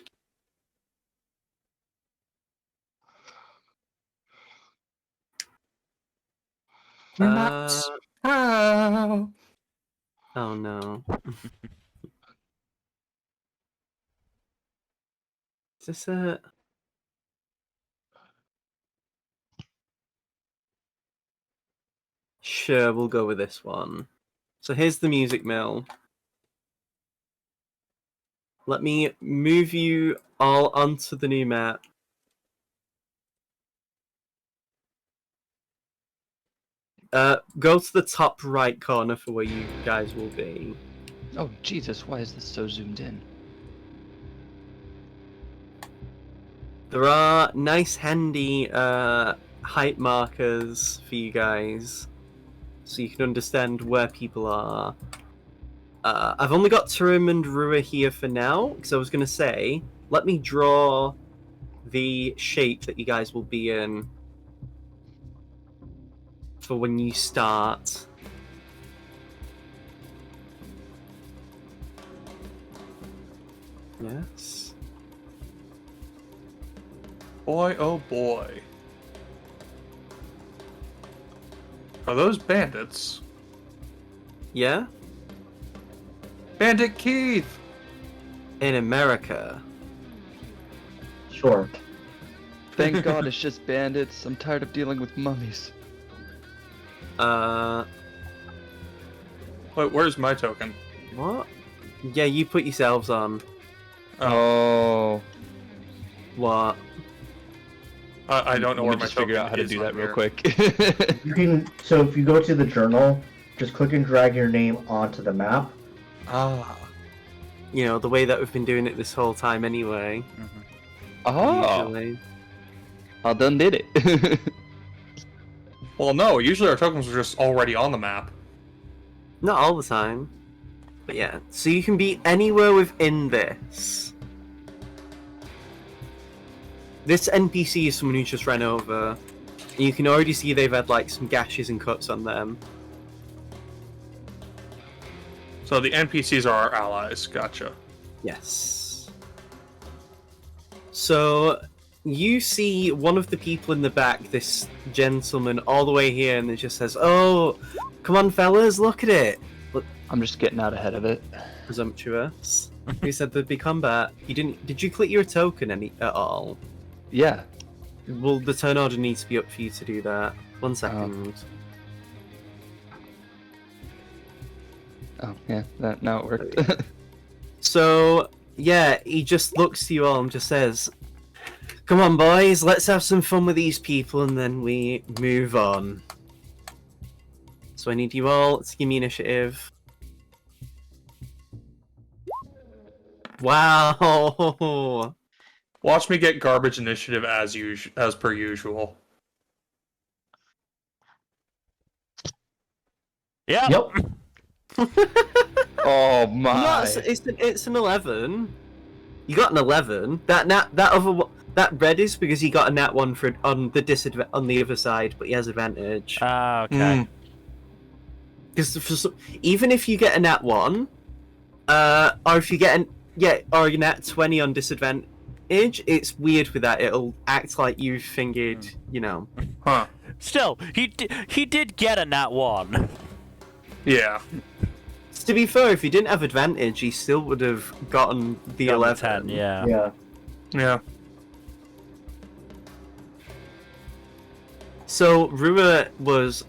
Maps. Oh. Oh no. Is this it? Sure, we'll go with this one. So here's the music mill. Let me move you all onto the new map. Go to the top right corner for where you guys will be. Oh Jesus, why is this so zoomed in? There are nice handy height markers for you guys, so you can understand where people are. I've only got Turim and Rua here for now, because I was going to say, let me draw the shape that you guys will be in for when you start. Yes. Boy, oh boy. Are those bandits? Yeah? Bandit Keith! In America. Sure. Thank God it's just bandits. I'm tired of dealing with mummies. Wait, where's my token? What? Yeah, you put yourselves on. Oh. What? I don't know where Let me my just token figure out how to is do on that real here. quick. You can. So if you go to the journal, just click and drag your name onto the map. Ah. You know, the way that we've been doing it this whole time anyway. Oh, Usually. I done did it. Well, no, usually our tokens are just already on the map. Not all the time. But yeah, so you can be anywhere within this. This NPC is someone who just ran over. And you can already see they've had like some gashes and cuts on them. So the NPCs are our allies. Gotcha. Yes. So you see one of the people in the back, this gentleman, all the way here, and it just says, "Oh, come on, fellas, look at it." Look, I'm just getting out ahead of it. presumptuous. He said there'd be combat. You didn't? Did you click your token at all? Yeah. Well, the turn order needs to be up for you to do that. 1 second. Oh, yeah. That now it worked. So Yeah, he just looks to you all and just says, "Come on, boys, let's have some fun with these people, and then we move on." So I need you all to give me initiative. Wow! Watch me get garbage initiative as per usual. Yeah. Yep. Oh No, my! it's an 11. You got an 11. That red is because he got a nat 1 on the other side, but he has advantage. Ah, okay. Because even if you get a nat 1, or if you get or a nat 20 on disadvantage, it's weird with that. It'll act like you fingered, Huh. Still, he did get a nat 1. Yeah. To be fair, if he didn't have advantage, he still would have gotten the Got 11. 10, yeah. Yeah. Yeah. So Rua was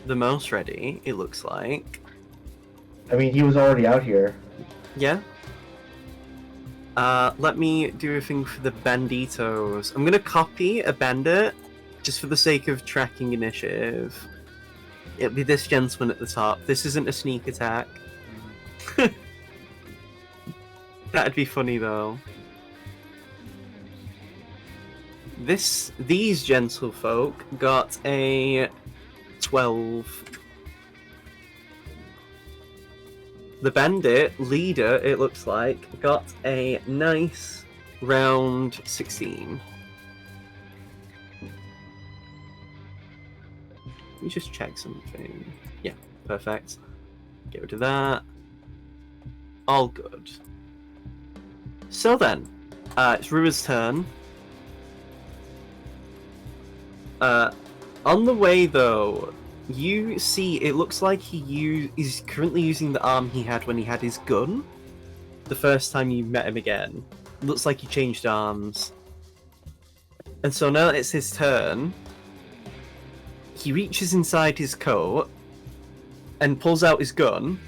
the most ready, it looks like. I mean, he was already out here. Yeah. Let me do a thing for the banditos. I'm gonna copy a bandit, just for the sake of tracking initiative. It'll be this gentleman at the top. This isn't a sneak attack. That'd be funny though. These gentlefolk got a 12. The bandit leader, it looks like, got a nice round 16. Let me just check something. Yeah, perfect. Get rid of that. All good. So then, it's Rua's turn. On the way though, you see it looks like he's currently using the arm he had when he had his gun. The first time you met him again. It looks like he changed arms. And so now that it's his turn, he reaches inside his coat and pulls out his gun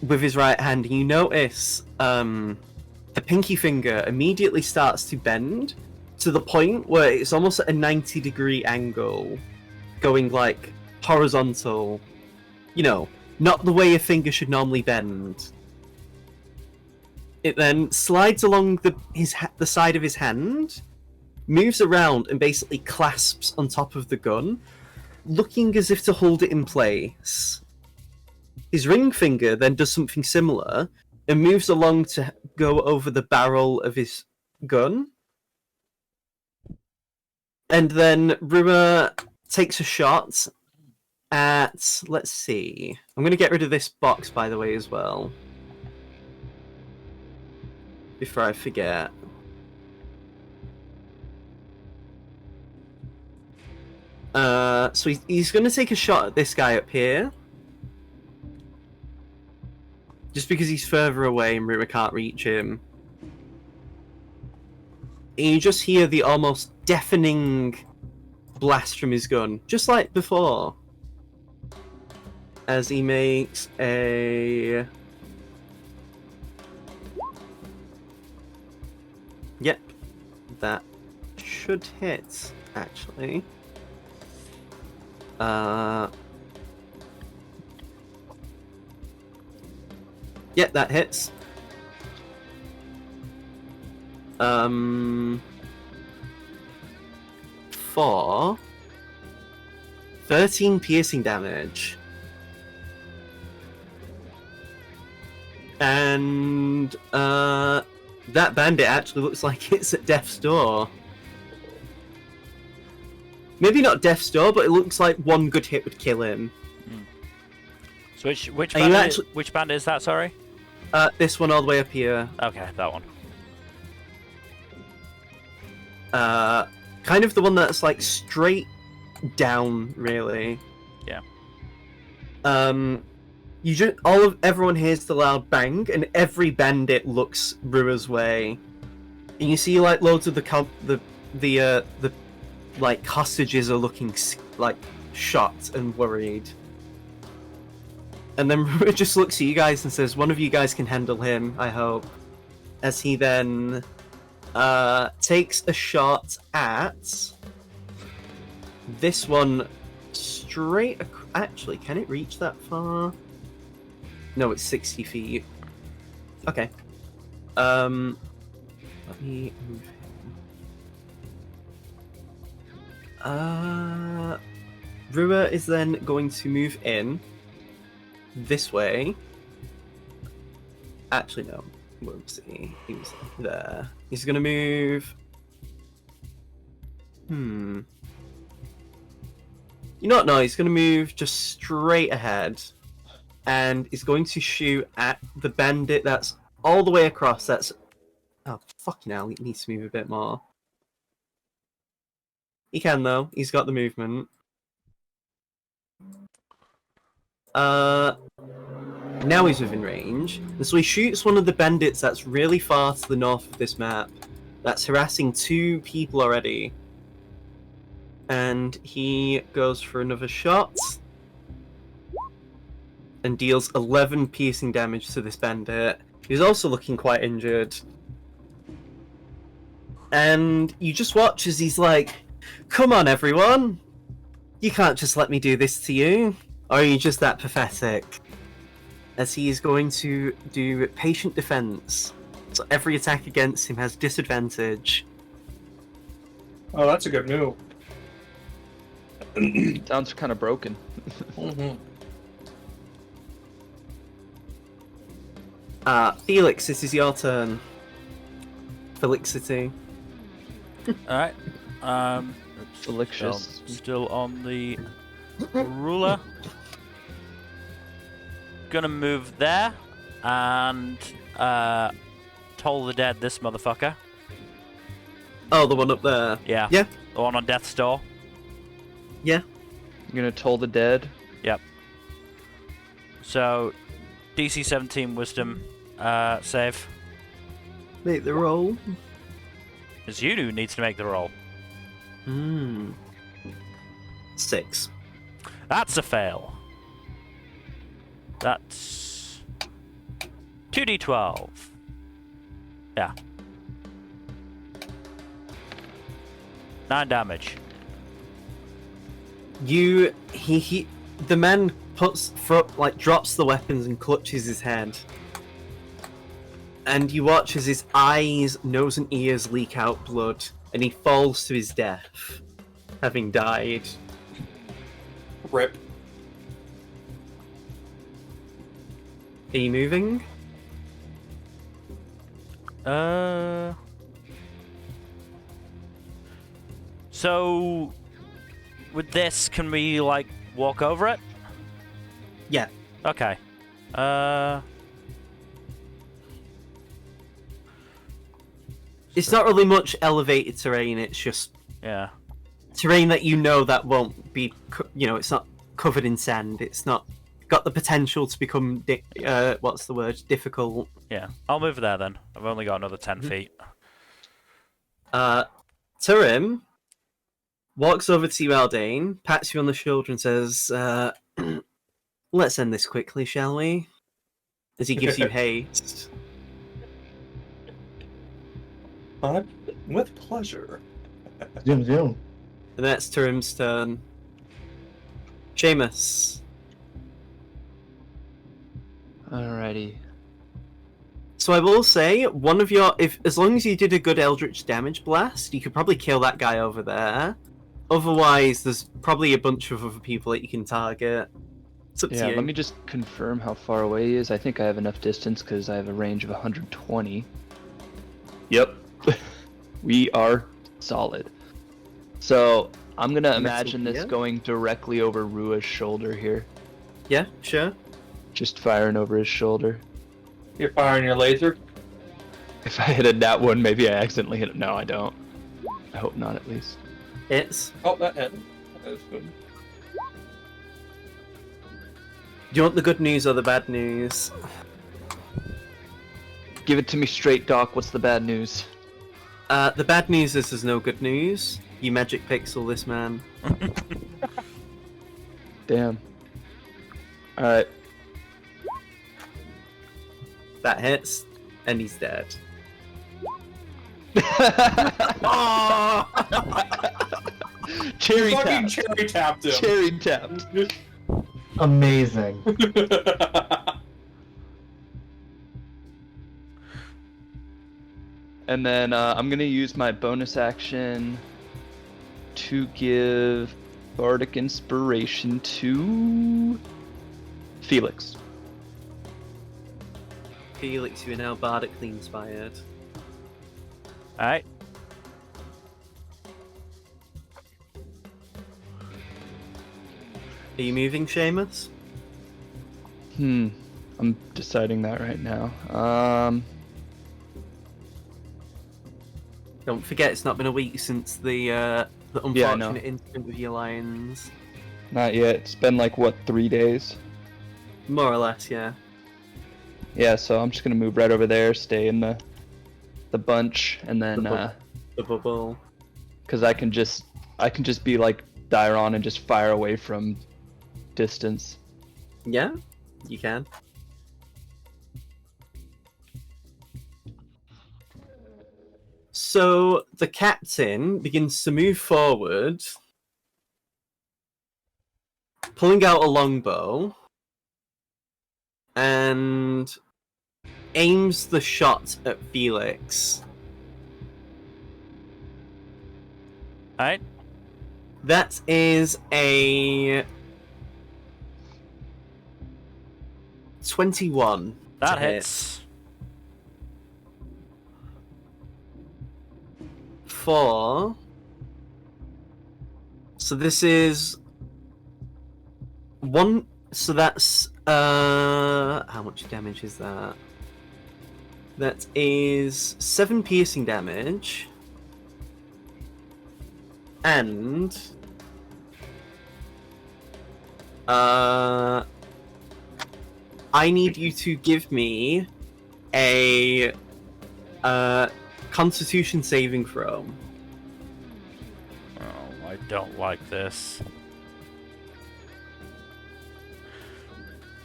with his right hand, and you notice the pinky finger immediately starts to bend to the point where it's almost at a 90-degree angle, going like horizontal. Not the way a finger should normally bend. It then slides along the side of his hand, moves around and basically clasps on top of the gun, looking as if to hold it in place. His ring finger then does something similar and moves along to go over the barrel of his gun. And then Rua takes a shot at... Let's see. I'm going to get rid of this box, by the way, as well. Before I forget. So he's going to take a shot at this guy up here. Just because he's further away and Rua can't reach him. And you just hear the almost deafening blast from his gun, just like before. As he makes a... Yep, that should hit, actually. Yep, that hits. For 13 piercing damage. And that bandit actually looks like it's at death's door. Maybe not death's door, but it looks like one good hit would kill him. So which band is that, sorry? This one all the way up here. Okay, that one. Kind of the one that's like straight down, really. Yeah. Everyone hears the loud bang, and every bandit looks Rua's way, and you see like loads of the like hostages are looking like shocked and worried. And then Rua just looks at you guys and says, one of you guys can handle him, I hope. As he then takes a shot at this one straight... Actually, can it reach that far? No, it's 60 feet. Okay. Let me move him. Rua is then going to move in this way. Actually, no. Whoopsie. He was there. He's gonna move. You know what? No, he's gonna move just straight ahead. And he's going to shoot at the bandit that's all the way across. That's. Oh, fucking hell. He needs to move a bit more. He can, though. He's got the movement. Now he's within range. And so he shoots one of the bandits that's really far to the north of this map. That's harassing 2 people already. And he goes for another shot. And deals 11 piercing damage to this bandit. He's also looking quite injured. And you just watch as he's like, come on everyone! You can't just let me do this to you. Or are you just that pathetic? As he is going to do patient defense. So every attack against him has disadvantage. Oh, that's a good move. Sounds kind of broken. Felix, this is your turn. Felixity. Alright. Delicious. Still on the ruler. Gonna move there and toll the dead this motherfucker. Oh, the one up there. Yeah. Yeah. The one on death's door. Yeah. You're gonna toll the dead. Yep. So DC 17 wisdom save. Make the roll. It's you who needs to make the roll. 6. That's a fail. That's 2d12. Yeah. 9 damage. The man drops the weapons and clutches his head. And you watch as his eyes, nose and ears leak out blood, and he falls to his death, having died. Rip. Are you moving? So with this, can we like walk over it? Yeah. Okay. It's not really much elevated terrain, it's just Yeah. terrain that you know that won't be, it's not covered in sand. It's not got the potential to become, difficult. Yeah. I'll move there then. I've only got another 10 feet. Turim walks over to you, Aldane, pats you on the shoulder and says, let's end this quickly, shall we? As he gives you haste. With pleasure. Zoom, zoom. And that's Turim's turn. Seamus. Alrighty. So I will say, one of your, as long as you did a good Eldritch damage blast, you could probably kill that guy over there. Otherwise, there's probably a bunch of other people that you can target. It's up to Yeah, you. let me just confirm how far away he is. I think I have enough distance because I have a range of 120. Yep. We are solid. So I'm gonna imagine this yeah. going directly over Rua's shoulder here. Yeah, sure. Just firing over his shoulder. You're firing your laser? If I hit a nat one, maybe I accidentally hit him. No, I don't. I hope not, at least. It's. Oh, that hit. That is good. Do you want the good news or the bad news? Give it to me straight, Doc. What's the bad news? The bad news is there's no good news. You magic pixel this man. Damn. Alright. That hits, and he's dead. Cherry You fucking tapped. cherry tapped him. Cherry tapped. Amazing. And then I'm gonna use my bonus action to give Bardic Inspiration to Felix. Felix, you are now bardically inspired. Alright. Are you moving, Seamus? I'm deciding that right now. Don't forget, it's not been a week since the Yeah, I know. unfortunate incident with your lions. Not yet. It's been like what, 3 days? More or less, yeah. Yeah, so I'm just gonna move right over there, stay in the bunch, and then The bubble. because I can just be like Dairon and just fire away from distance. Yeah, you can. So the captain begins to move forward, pulling out a longbow, and aims the shot at Felix. Alright. That is a 21. That to hit. hits. 4. So this is 1. So that's how much damage is that? That is 7 piercing damage. And I need you to give me a Constitution saving throw. Oh, I don't like this.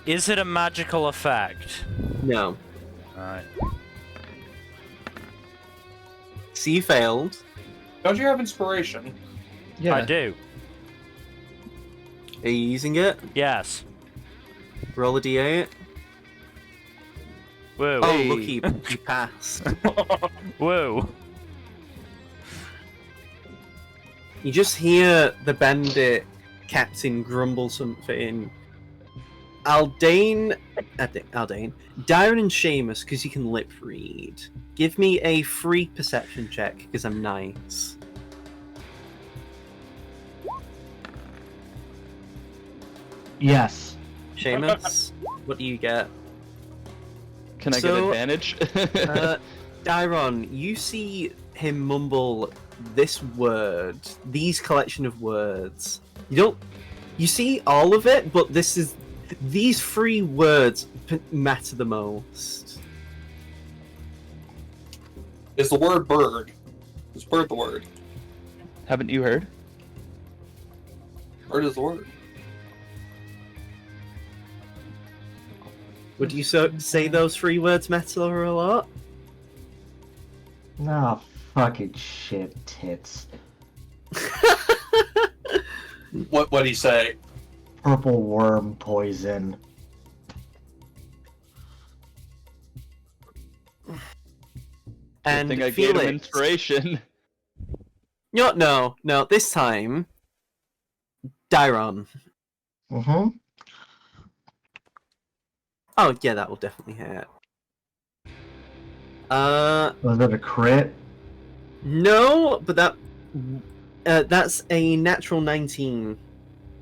Is it a magical effect? No. Alright. So you failed. Don't you have inspiration? Yeah. I do. Are you using it? Yes. Roll a d8. Woo. Oh, Hey. look, you passed. Woo. You just hear the bandit captain grumble something. Dairon and Seamus, because you can lip read. Give me a free perception check, because I'm nice. Yes. Seamus, what do you get? Can I get So, advantage? Dairon, you see him mumble this word, these collection of words. You see all of it, but these 3 words matter the most. Is the word bird? Is bird the word? Haven't you heard? Bird is the word. Would you say those 3 words matter a lot? No, fucking shit, tits. What'd he say? Purple worm poison. And I think I gave him Felix, inspiration. no, this time, Dairon. Mm-hmm. Oh yeah, that will definitely hit. Was that a crit? No, but that's a natural 19.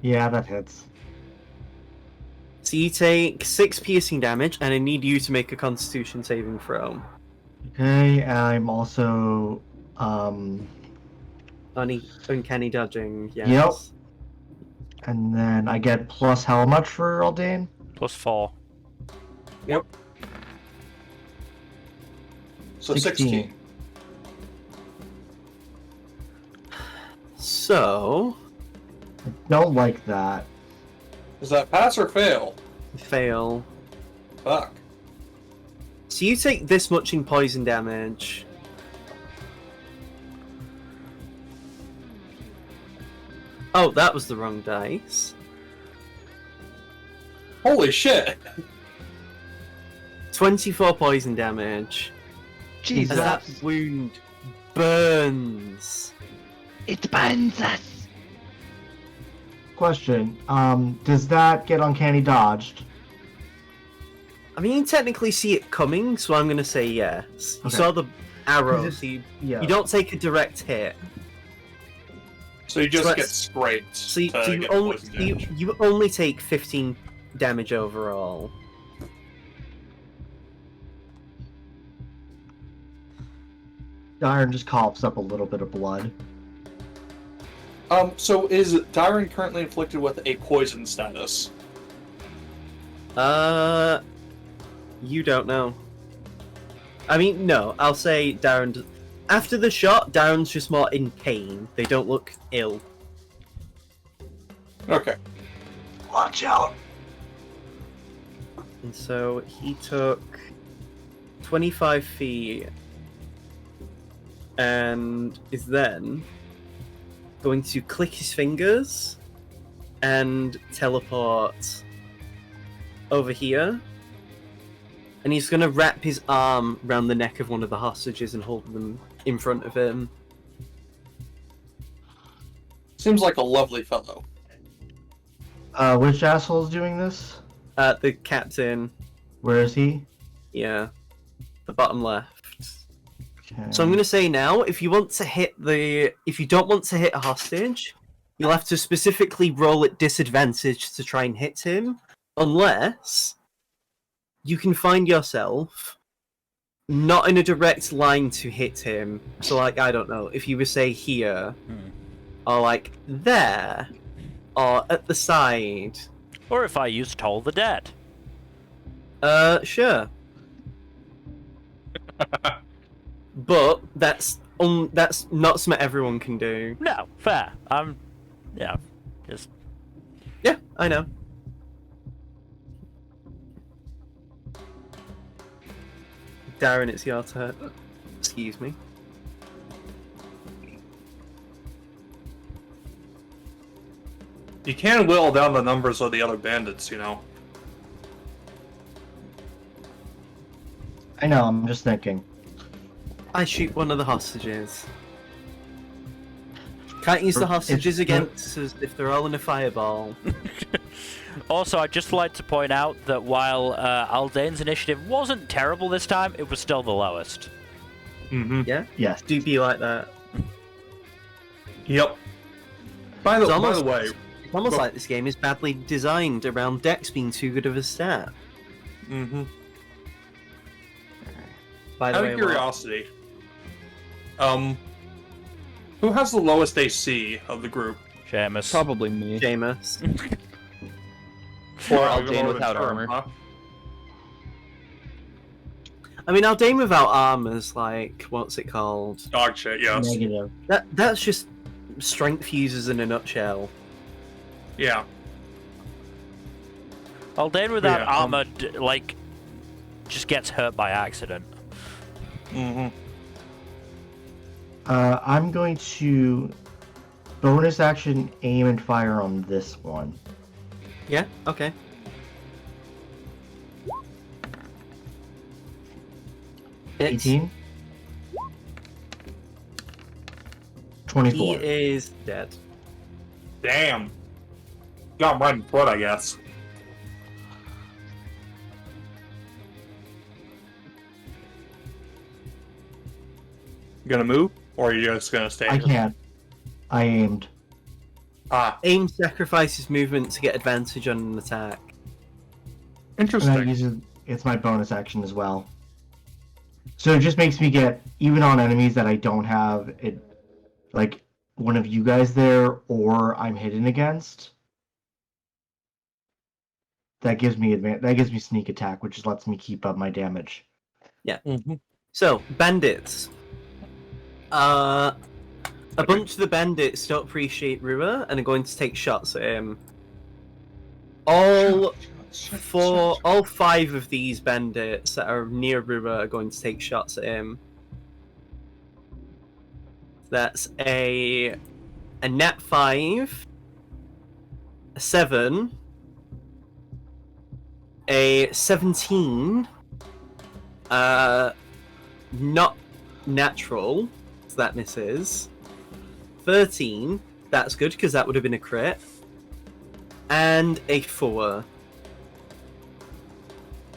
Yeah, that hits. So you take 6 piercing damage, and I need you to make a Constitution saving throw. Okay, I'm also Uncanny dodging, yes. Yep. and then I get plus how much for Aldane? +4. So 16. So, I don't like that. Is that pass or fail? fail. Fuck. So you take this much in poison damage. Oh, that was the wrong dice. Holy shit! 24 poison damage. Jesus. As that wound burns. It binds us. Question: does that get uncanny dodged? I mean, you can technically see it coming, so I'm going to say yes. You Okay. saw the arrow, Because so you Yeah. don't take a direct hit. So you just So get that's- scraped So you, to so you get only, poison damage. you only take 15 damage overall. Iron just coughs up a little bit of blood. So is Dyron currently inflicted with a poison status? You don't know. I mean, no, I'll say Darren. After the shot, Darren's just more in pain. They don't look ill. Okay. Watch out! And so he took 25 feet and is then going to click his fingers and teleport over here. And he's going to wrap his arm around the neck of one of the hostages and hold them in front of him. Seems like a lovely fellow. Which asshole's doing this? The captain, Where is he? yeah, the bottom left. Okay. So I'm going to say now, if you don't want to hit a hostage, you'll have to specifically roll at disadvantage to try and hit him, unless you can find yourself not in a direct line to hit him. So, like, I don't know, if you would say here, or like there, or at the side. Or if I use Toll the Dead. Sure. But that's not something everyone can do. No, fair. Yeah, just Yeah, I know. Darren, it's your turn. Excuse me. You can whittle down the numbers of the other bandits, you know. I know, I'm just thinking. I shoot one of the hostages. Can't use the hostages against us if they're all in a fireball. Also, I'd just like to point out that while Aldane's initiative wasn't terrible this time, it was still the lowest. Mm-hmm. Yeah? Yes. Do be like that. Yep. By the It's almost- way, It's almost Go- like this game is badly designed around Dex being too good of a stat. mm-hmm. By the Out way, of what? curiosity, who has the lowest AC of the group? Seamus. Probably me. Jameis. Or Wow, even Aldane lower without than Sherm, armor. huh? I mean, Aldane without armor's like, what's it called? Dog shit, yes. Negative. That's just strength users in a nutshell. Yeah. Aldane without Yeah, armor, just gets hurt by accident. Mm-hmm. I'm going to bonus action aim and fire on this one. Yeah, okay. It's- 18? 24. He is dead. Damn. Got him right in the foot, I guess. You gonna move? Or are you just gonna stay I here? can't. I aimed. Ah, Aim sacrifices movement to get advantage on an attack. And I interesting. use it, it's my bonus action as well. So it just makes me get, even on enemies that I don't have it, like one of you guys there, or I'm hidden against. That gives me that gives me sneak attack, which just lets me keep up my damage. Mm-hmm. So, bandits. A bunch of the bandits don't appreciate Rua and are going to take shots at him. All For all 5 of these bandits that are near Brewer are going to take shots at him. That's a nat 5, a 7, a 17, not natural, so that misses. 13, that's good because that would have been a crit. And a 4.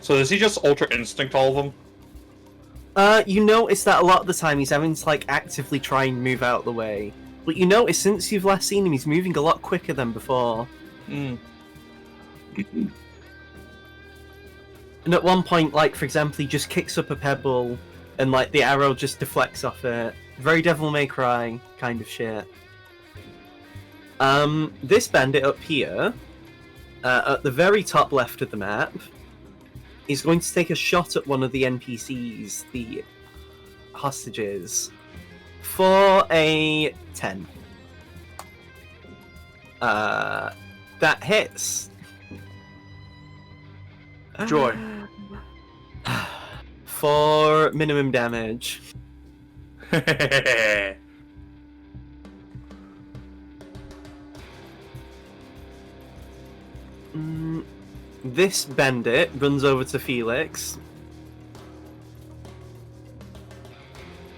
So does he just Ultra Instinct all of them? You notice that a lot of the time he's having to like actively try and move out of the way. But you notice since you've last seen him, he's moving a lot quicker than before. Hmm. And at one point, like for example, he just kicks up a pebble and like the arrow just deflects off it. Very Devil May Cry kind of shit. This bandit up here, at the very top left of the map, is going to take a shot at one of the NPCs, the hostages, for a 10. That hits. Joy. For minimum damage. This bandit runs over to Felix,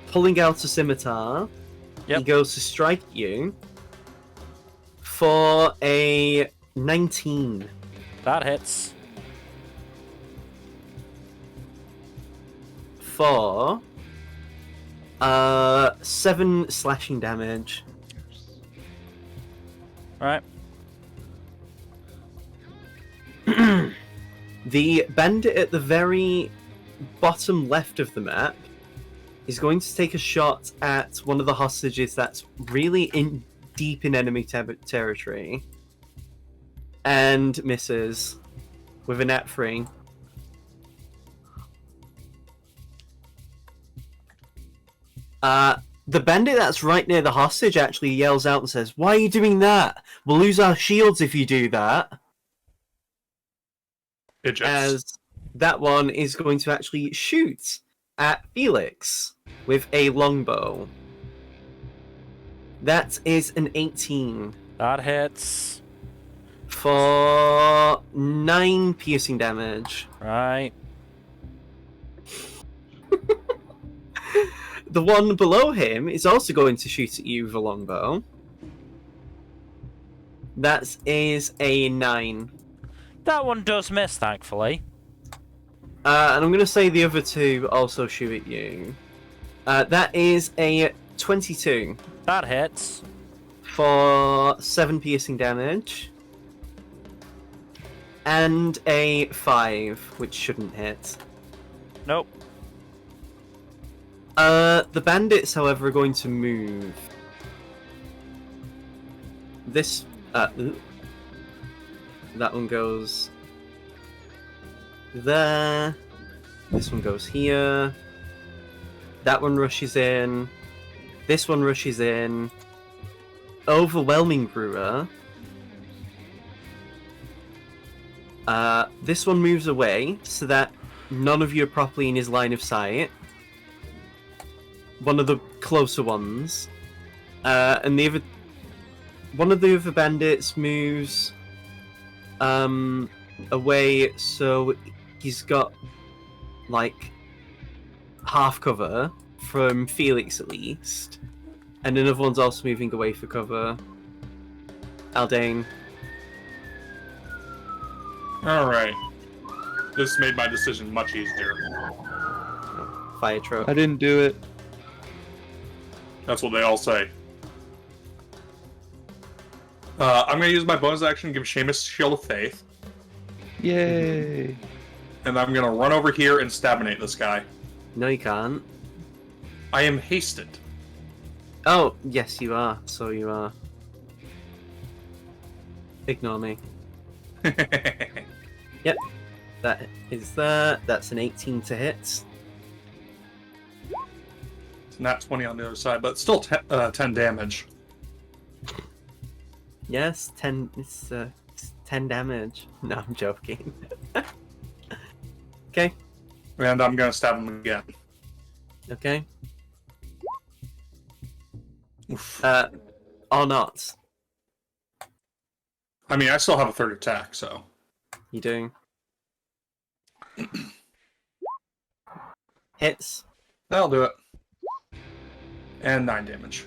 pulling out a scimitar. Yep. He goes to strike you for a 19. That hits. For 7 slashing damage. Right. The bandit at the very bottom left of the map is going to take a shot at one of the hostages that's really deep in enemy territory and misses with a nat 3. The bandit that's right near the hostage actually yells out and says, "Why are you doing that? We'll lose our shields if you do that." As that one is going to actually shoot at Felix with a longbow. That is an 18. That hits. For 9 piercing damage. Right. The one below him is also going to shoot at you with a longbow. That is a 9. That one does miss, thankfully. And I'm going to say the other 2 also shoot at you. That is a 22. That hits. For 7 piercing damage. And a 5, which shouldn't hit. Nope. The bandits, however, are going to move. This, that one goes there. This one goes here. That one rushes in. This one rushes in. Overwhelming Brewer. This one moves away so that none of you are properly in his line of sight. One of the closer ones. And the other... One of the other bandits moves away, so he's got like half cover from Felix at least. And another one's also moving away for cover. Aldane. Alright. This made my decision much easier. Fire trope. I didn't do it. That's what they all say. I'm going to use my bonus action to give Seamus Shield of Faith. Yay! And I'm going to run over here and stabinate this guy. No, you can't. I am hasted. Oh, yes, you are. So you are. Ignore me. Yep. That is that. That's an 18 to hit. It's not 20 on the other side, but still 10 damage. Yes, 10. It's 10 10 damage. No, I'm joking. Okay, And I'm gonna stab him again. okay. Oof. Or not. I mean, I still have a third attack, so. You doing? Hits. That'll do it. And 9 damage.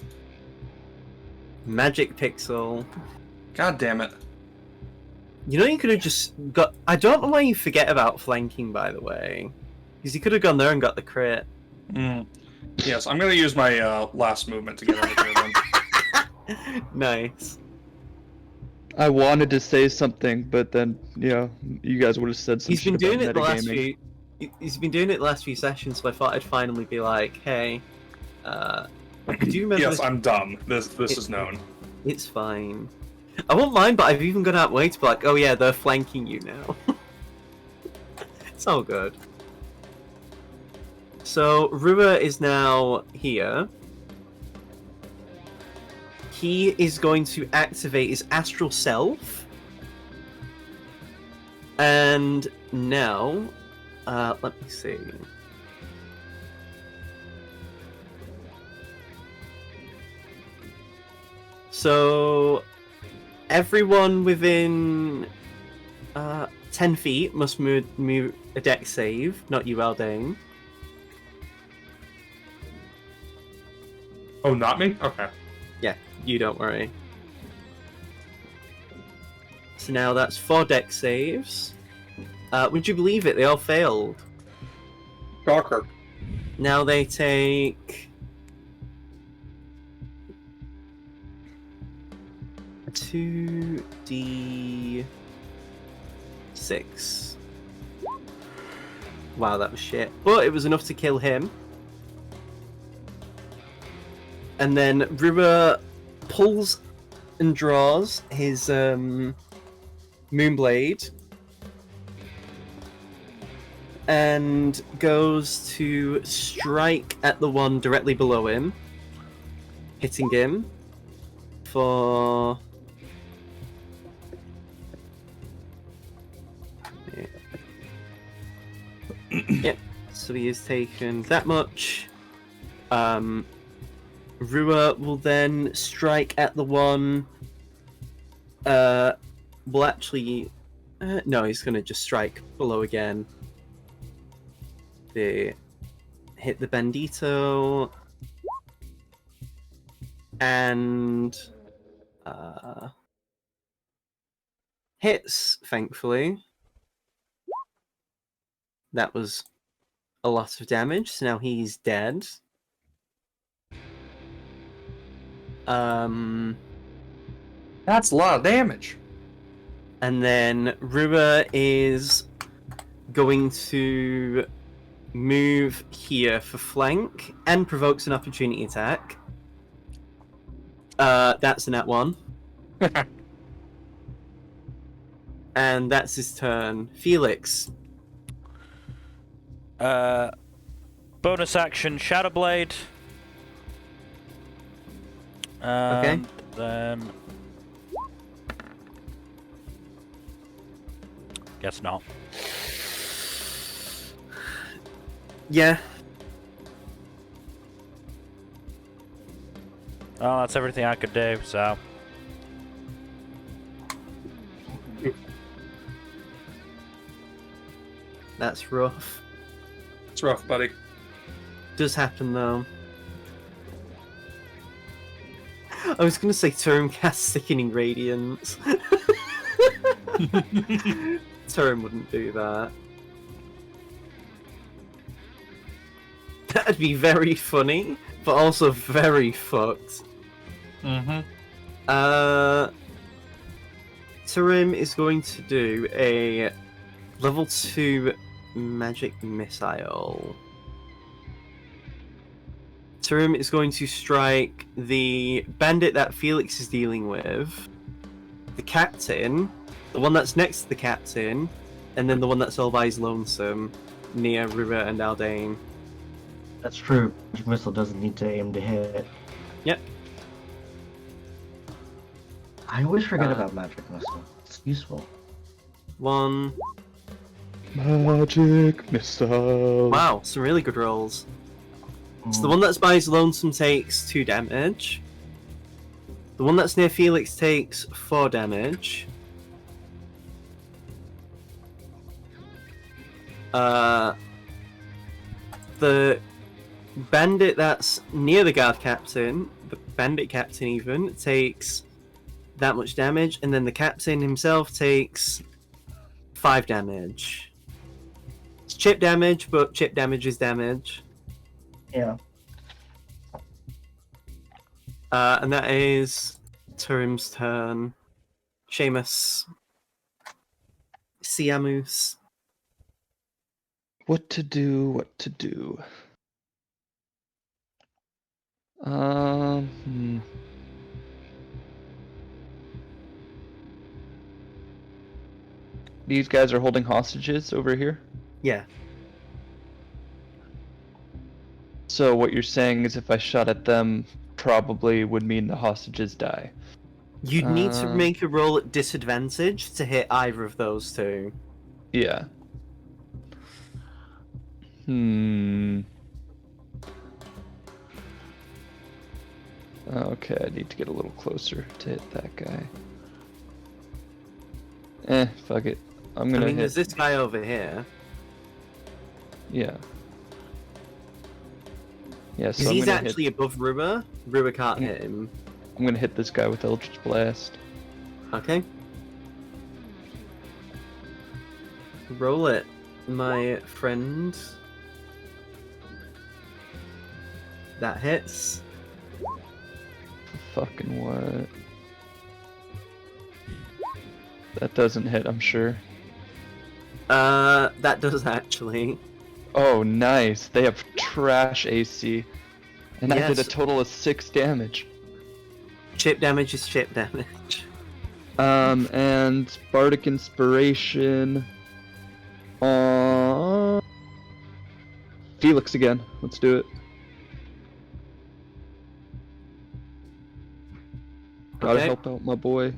Magic pixel. God damn it. You know, you could have just got. I don't know why you forget about flanking, by the way. Because you could have gone there and got the crit. Yes, I'm gonna use my last movement to get out of here then. Nice. I wanted to say something, but then you guys would have said some He's shit been doing about it the last metagaming. few. He's been doing it the last few sessions, so I thought I'd finally be like, "Hey, do you remember?" Yes, this? I'm dumb. This is known. It's fine. I won't mind, but I've even gone out way to be like, "Oh yeah, they're flanking you now." It's all good. So Rua is now here. He is going to activate his astral self. And now, let me see. So, everyone within 10 feet must move a dex save, not you, Aldane. Oh, not me? Okay. Yeah, you don't worry. So now that's 4 dex saves. Would you believe it? They all failed. Shocker. Now they take 2d6. Wow, that was shit. But it was enough to kill him. And then Rua pulls and draws his Moonblade and goes to strike at the one directly below him, hitting him for... Yep, so he has taken that much. Rua will then strike at the one. Will actually. No, he's gonna just strike below again. They hit the bandito. And. Hits, thankfully. That was a lot of damage, so now he's dead. That's a lot of damage. And then Rua is going to move here for flank and provokes an opportunity attack. That's a nat 1. And that's his turn. Felix. Bonus action Shadow Blade. Okay. Then. Guess not. Yeah. Oh, that's everything I could do, so. That's rough. It's rough, buddy. Does happen though. I was gonna say Turum cast Sickening Radiance. Turum wouldn't do that. That'd be very funny, but also very fucked. Turum is going to do a level 2 magic missile. Turum is going to strike the bandit that Felix is dealing with, the captain, the one that's next to the captain, and then the one that's all by his lonesome, near Rua and Aldane. That's true. Magic missile doesn't need to aim to hit. Yep. I always forget about magic missile. It's Useful. 1. Magic missile. Wow, some really good rolls. So the Mm, one that's by his lonesome takes 2 damage. The one that's near Felix takes 4 damage. The bandit that's near the guard captain, the bandit captain even, takes that much damage, and then the captain himself takes 5 damage. It's chip damage, but chip damage is damage. yeah. And that is Turim's turn. Seamus. Siamus. What to do? What to do? Hmm. These guys are holding hostages over here. Yeah. So what you're saying is if I shot at them, probably would mean the hostages die. You'd need to Um, make a roll at disadvantage to hit either of those two. Yeah. Okay, I need to get a little closer to hit that guy. Fuck it. I'm I gonna mean, hit. there's this guy over here. Yeah. Yeah, so Because I'm he's gonna actually hit. above Ruba. Ruba can't Mm. hit him. I'm gonna hit this guy with Eldritch Blast. Okay. Roll it, my friend. That hits. Fucking what? That doesn't hit, I'm sure. That does actually. Oh, nice. They have trash AC. And I did a Yes. total of 6 damage. Chip damage is chip damage. And Bardic Inspiration on Felix again. Let's do it. Gotta Okay. help out my boy.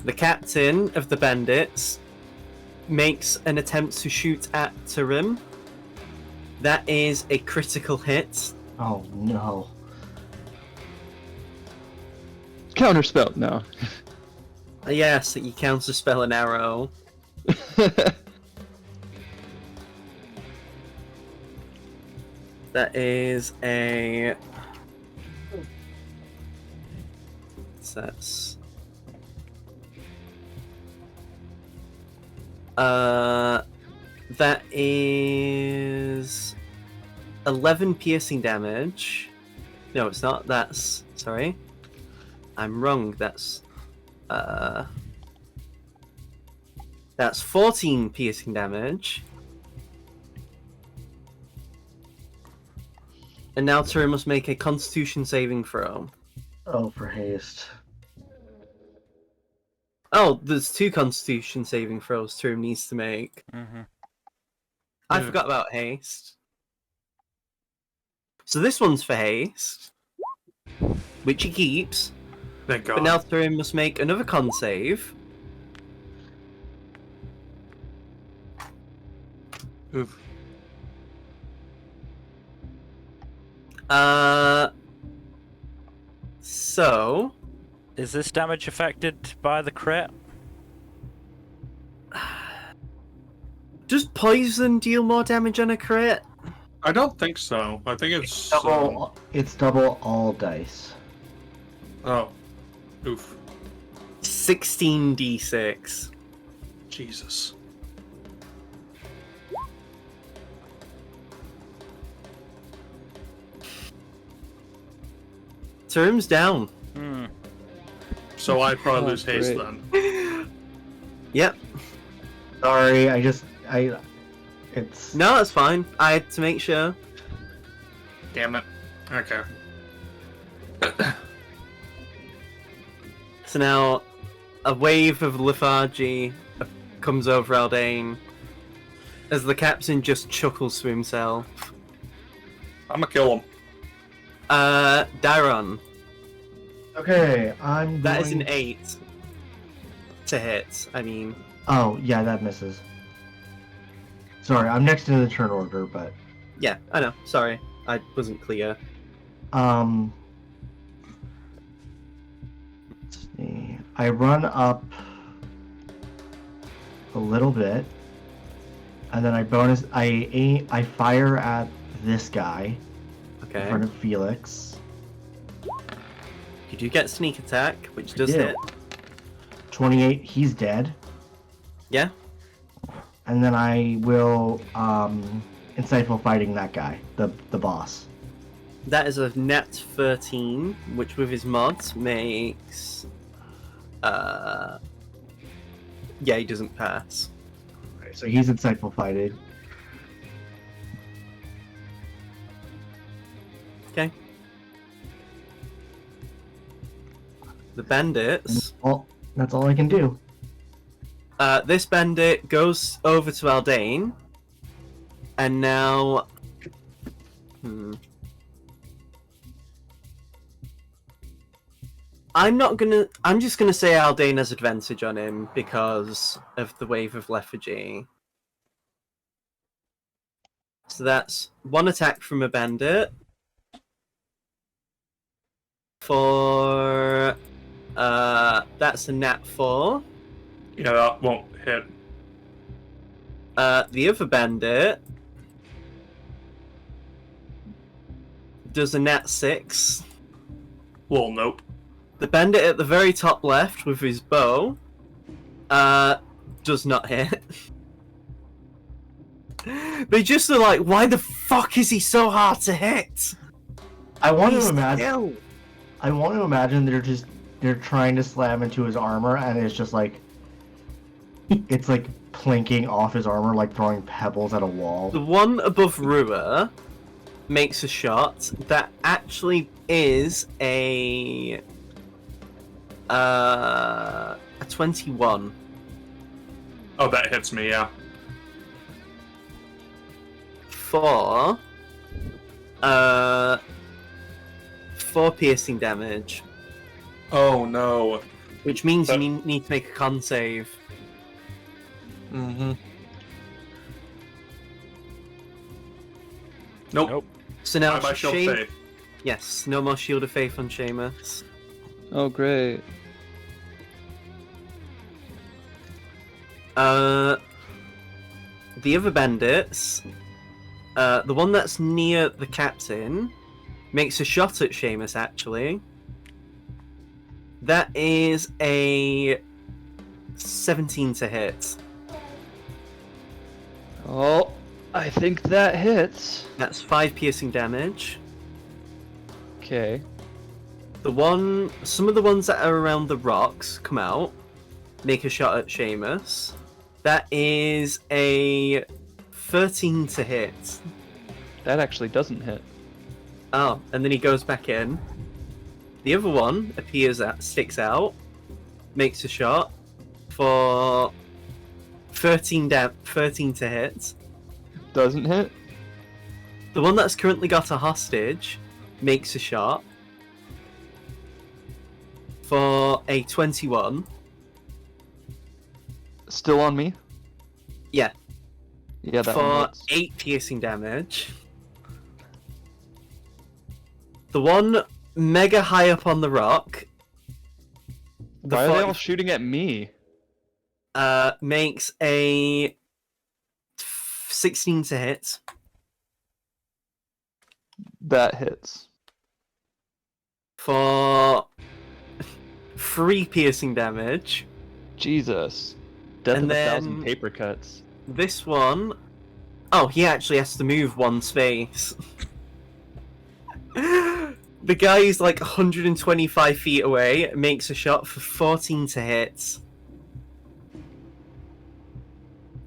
The captain of the bandits makes an attempt to shoot at Tarim. That is a critical hit. Oh no. Counterspell, no. Yes, you counterspell an arrow. That is a. So that's. That is 11 piercing damage. No, it's not. That's sorry. I'm wrong. That's 14 piercing damage. And now Turin must make a Constitution saving throw. Oh, for haste. Oh, there's 2 Constitution saving throws Turin needs to make. Mm-hmm. I Yeah. forgot about haste. So this one's for haste, which he keeps. Thank God. But now Turin must make another con save. Oof. So Is this damage affected by the crit? does poison deal more damage on a crit? I don't think so. I think it's. It's double all dice. Oh. Oof. 16d6. Jesus. Turin's down. Hmm. So I probably Oh, lose haste great. then. Yep. Sorry, it's No, that's fine. I had to make sure. Damn it. Okay. So now, a wave of lethargy comes over Aldane as the captain just chuckles to himself. I'm gonna kill him. Dairon, okay. I'm that is going... an 8. To hit, I mean. Oh, yeah, that misses. Sorry, I'm next in the turn order, but Yeah, I know. Sorry, I wasn't clear. let's see. I run up a little bit, and then I fire at this guy in Okay. front of Felix. You do get sneak attack, which does do. hit. 28, he's dead. Yeah. And then I will insightful fighting that guy, the boss. That is a nat 13, which with his mods makes. Yeah, he doesn't pass. So he's insightful fighting. Okay. The bandits. Well, that's all I can do. This bandit goes over to Aldane, and now. I'm just gonna say Aldane has advantage on him because of the wave of lethargy. So that's one attack from a bandit. For that's a nat 4. Yeah, that won't hit. The other bandit does a nat 6. Well, nope. The bandit at the very top left with his bow does not hit. They just are like, why the fuck is he so hard to hit? I want He's to imagine. still- I want to imagine they're trying to slam into his armor, and it's just like it's like plinking off his armor, like throwing pebbles at a wall. The one above Rua makes a shot that actually is a 21. Oh, that hits me, yeah. For 4 piercing damage, Oh, no. which means you need to make a con save. Mm-hmm. Nope. Nope. So now, My shield Shame- faith. yes, no more Shield of Faith on Seamus. Oh, great. The other bandits, the one that's near the captain, makes a shot at Seamus, actually. That is a 17 to hit. Oh, I think that hits. That's 5 piercing damage. Okay. Some of the ones that are around the rocks come out, make a shot at Seamus. That is a 13 to hit. That actually doesn't hit. Oh, and then he goes back in. The other one sticks out, makes a shot for 13 to hit. Doesn't hit? The one that's currently got a hostage makes a shot for a 21. Still on me? Yeah. Yeah, that one For hits. 8 piercing damage. The one mega high up on the rock. Why are they all shooting at me? Makes a 16 to hit. That hits. For 3 piercing damage. Jesus. Death And of then- 1,000 paper cuts. This one... Oh, he actually has to move one space. The guy is like 125 feet away, makes a shot for 14 to hit.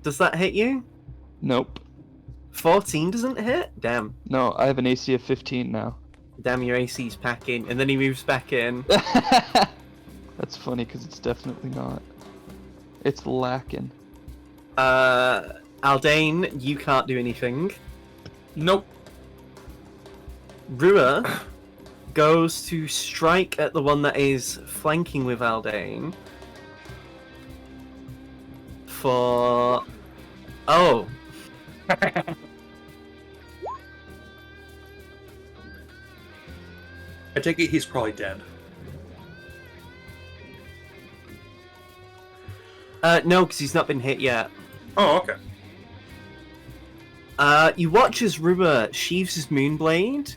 Does that hit you? Nope. 14 doesn't hit? Damn. No, I have an AC of 15 now. Damn, your AC's packing. And then he moves back in. That's funny because it's definitely not. It's lacking. Aldane, you can't do anything. Nope. Rua goes to strike at the one that is flanking with Aldane. for... Oh. I take it he's probably dead. No, because he's not been hit yet. Oh, okay. You watch as Rua sheaves his Moonblade,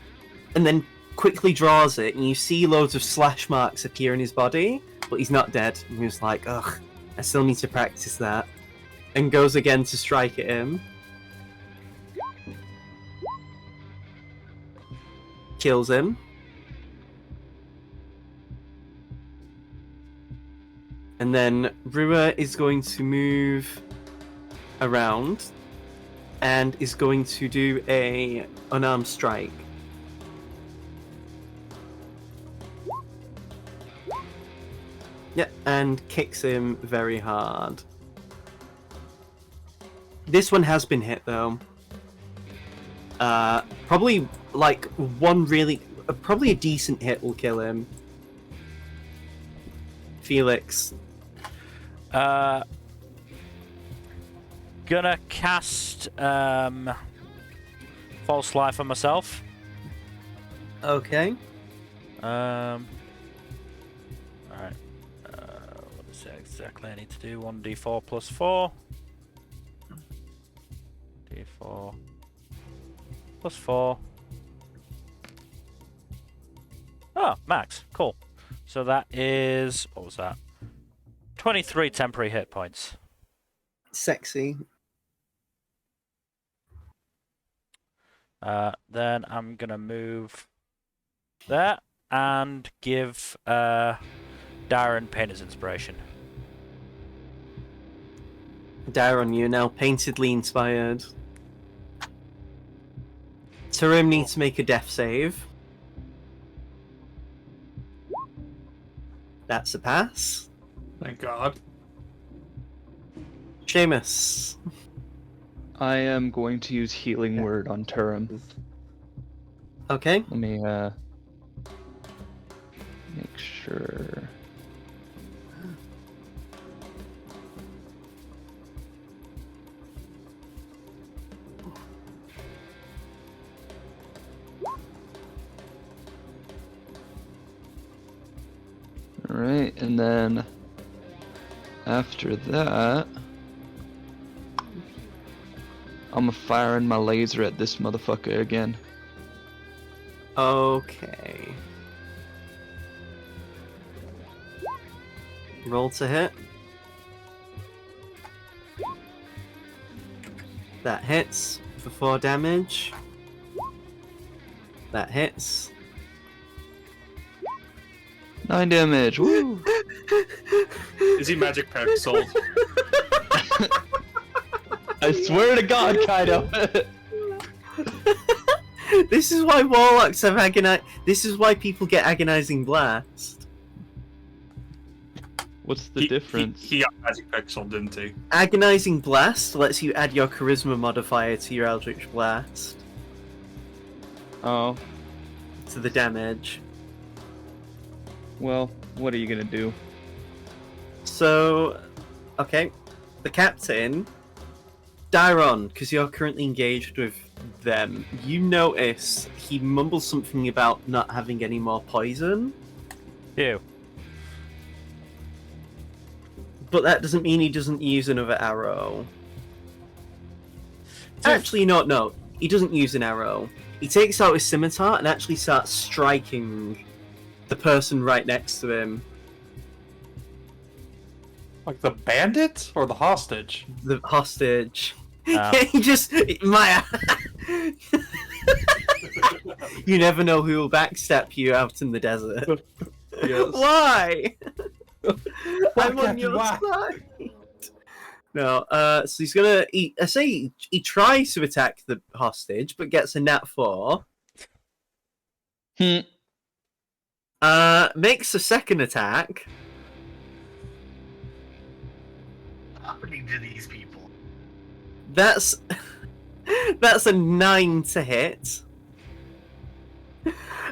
and then quickly draws it, and you see loads of slash marks appear in his body, but he's not dead. And he's like, ugh, I still need to practice that. And goes again to strike at him. Kills him. And then Rua is going to move around and is going to do a unarmed strike. Yeah, and kicks him very hard. This one has been hit though. Probably like one really, probably a decent hit will kill him. Felix. Gonna cast False Life on myself. Okay. Alright. What is it exactly I need to do? 1d4 plus 4. D4 plus 4. Oh, max. Cool. So that is... What was that? 23 temporary hit points. Sexy. Then I'm gonna move there and give Darren Painter's Inspiration. Darren, you're now paintedly inspired. Tarim needs to make a death save. That's a pass. Thank God. Seamus. I am going to use Healing Word on Turum. Okay. Let me make sure. Alright, and then after that, I'm firing my laser at this motherfucker again. Okay. Roll to hit. That hits for 4 damage. That hits. 9 damage, woo! Is he magic pixeled? I swear to God, Kaido! This is why warlocks have This is why people get agonizing blast. What's the difference? He got magic pixeled, didn't he? Agonizing blast lets you add your charisma modifier to your eldritch blast Oh, to the damage. well, what are you gonna do? So, okay, the captain, Dairon, because you're currently engaged with them, you notice he mumbles something about not having any more poison, You. but that doesn't mean he doesn't use another arrow. Actually, no, he doesn't use an arrow. He takes out his scimitar and actually starts striking the person right next to him. Like the bandit or the hostage? The hostage. Oh. He just... Maya! You never know who will backstep you out in the desert. Yes. Why? I'm on Captain, your why? side. No, so he's gonna... I say he tries to attack the hostage, but gets a nat 4. Makes a second attack. What's happening to these people? That's a 9 to hit.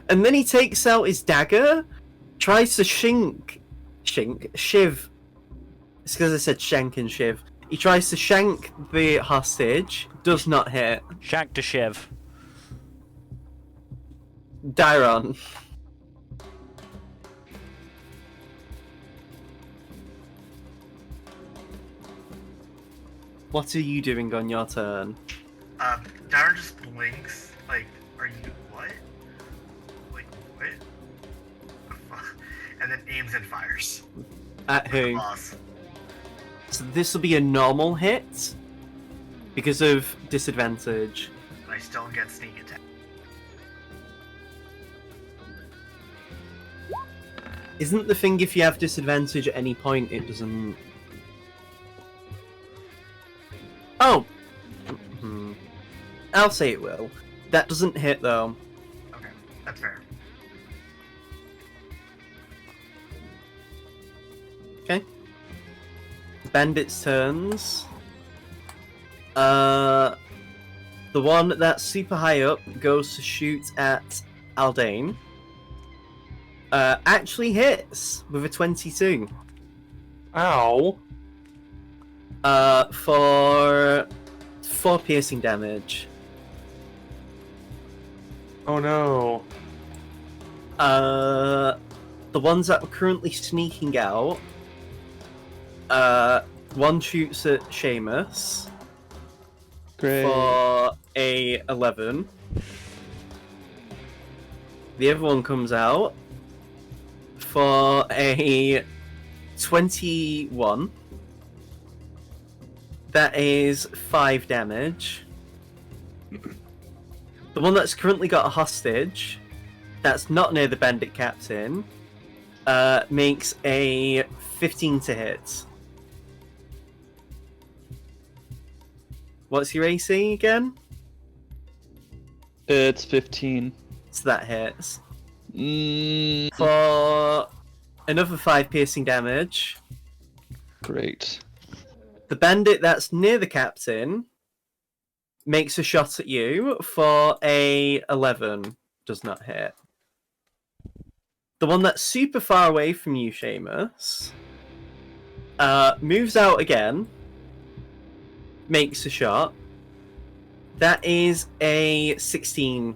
And then he takes out his dagger, tries to shiv. It's because I said shank and shiv. He tries to shank the hostage. Does not hit. Shank to Shiv. Dairon. What are you doing on your turn? Darren just blinks, like, are you what? Like, what? The fuck? And then aims and fires. At The who? boss. So this will be a normal hit because of disadvantage. And I still get sneak attack. Isn't the thing if you have disadvantage at any point, it doesn't... Oh! I'll say it will. That doesn't hit, though. Okay, that's fair. Okay. Bandits' turns. The one that's super high up goes to shoot at Aldane. Actually hits with a 22. Ow. For 4 piercing damage. Oh no. The ones that are currently sneaking out. One shoots at Seamus Great. for a 11. The other one comes out for a 21. That is 5 damage. The one that's currently got a hostage, that's not near the bandit captain, makes a 15 to hit. What's your AC again? It's 15. So that hits. Mm, For another 5 piercing damage. great. The bandit that's near the captain makes a shot at you for a 11. Does not hit. The one that's super far away from you, Seamus, moves out again. Makes a shot. That is a 16.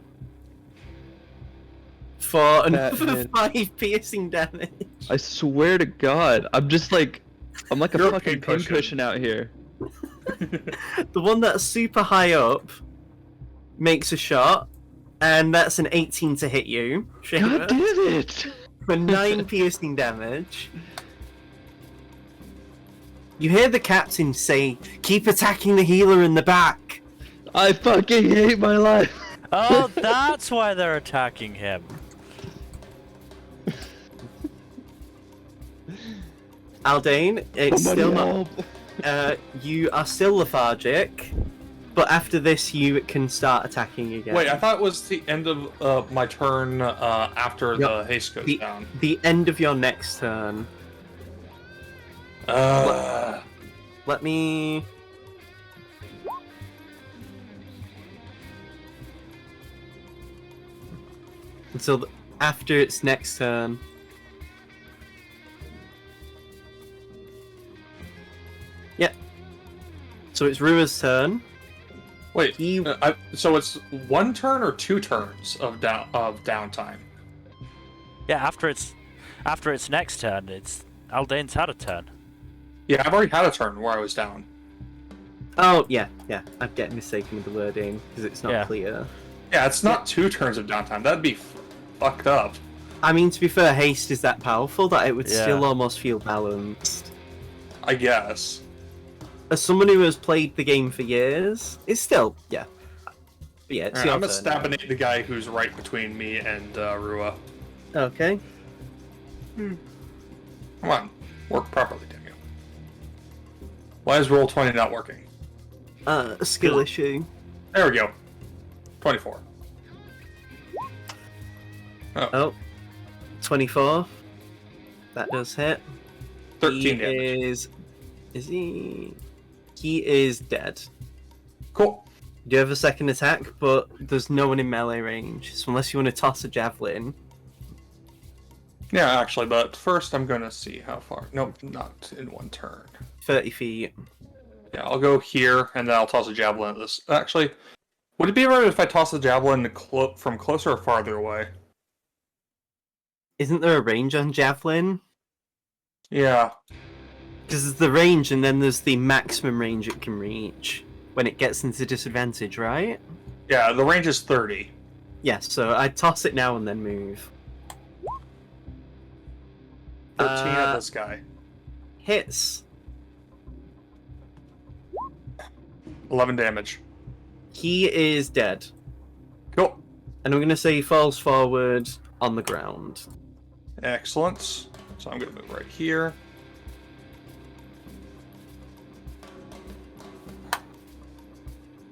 For another hit. 5 piercing damage. I swear to God, I'm like a You're a fucking pincushion. pincushion out here. The one that's super high up makes a shot, and that's an 18 to hit you, God Seamus, damn it! for 9 piercing damage. You hear the captain say, "Keep attacking the healer in the back." I fucking hate my life. Oh, that's why they're attacking him. Aldane, it's Somebody still help. not. You are still lethargic, but after this, you can start attacking again. Wait, I thought it was the end of my turn after Yep. the haste goes the, down. the end of your next turn. Let me. Until after its next turn. Yeah. So it's Rua's turn. Wait, He- so it's 1 turn or 2 turns of downtime? Yeah, after its next turn, it's Aldane's had a turn. Yeah, I've already had a turn where I was down. Oh yeah. I'm getting mistaken with the wording because it's not Yeah. clear. Yeah, it's not 2 turns of downtime. That'd be fucked up. I mean, to be fair, haste is that powerful that it would Yeah. still almost feel balanced. I guess. As someone who has played the game for years, it's still, yeah. But yeah, it's Alright, your I'm gonna turn stab now. and the guy who's right between me and Rua. Okay. Come on, work properly, damn you. Why is roll 20 not working? A skill issue. There we go. 24. Oh. 24. That does hit. 13 he damage. Is he? He is dead. Cool. You do have a second attack, but there's no one in melee range. So unless you want to toss a javelin. Yeah, actually, but first I'm gonna see how far. Nope, not in 1 turn. 30 feet. Yeah, I'll go here, and then I'll toss a javelin at this. Actually, would it be right if I toss the javelin from closer or farther away? Isn't there a range on javelin? Yeah. Because there's the range, and then there's the maximum range it can reach when it gets into disadvantage, right? Yeah, the range is 30. Yes, so I toss it now and then move. 13 at this guy. Hits. 11 damage. He is dead. Cool. And I'm going to say he falls forward on the ground. Excellent. So I'm going to move right here.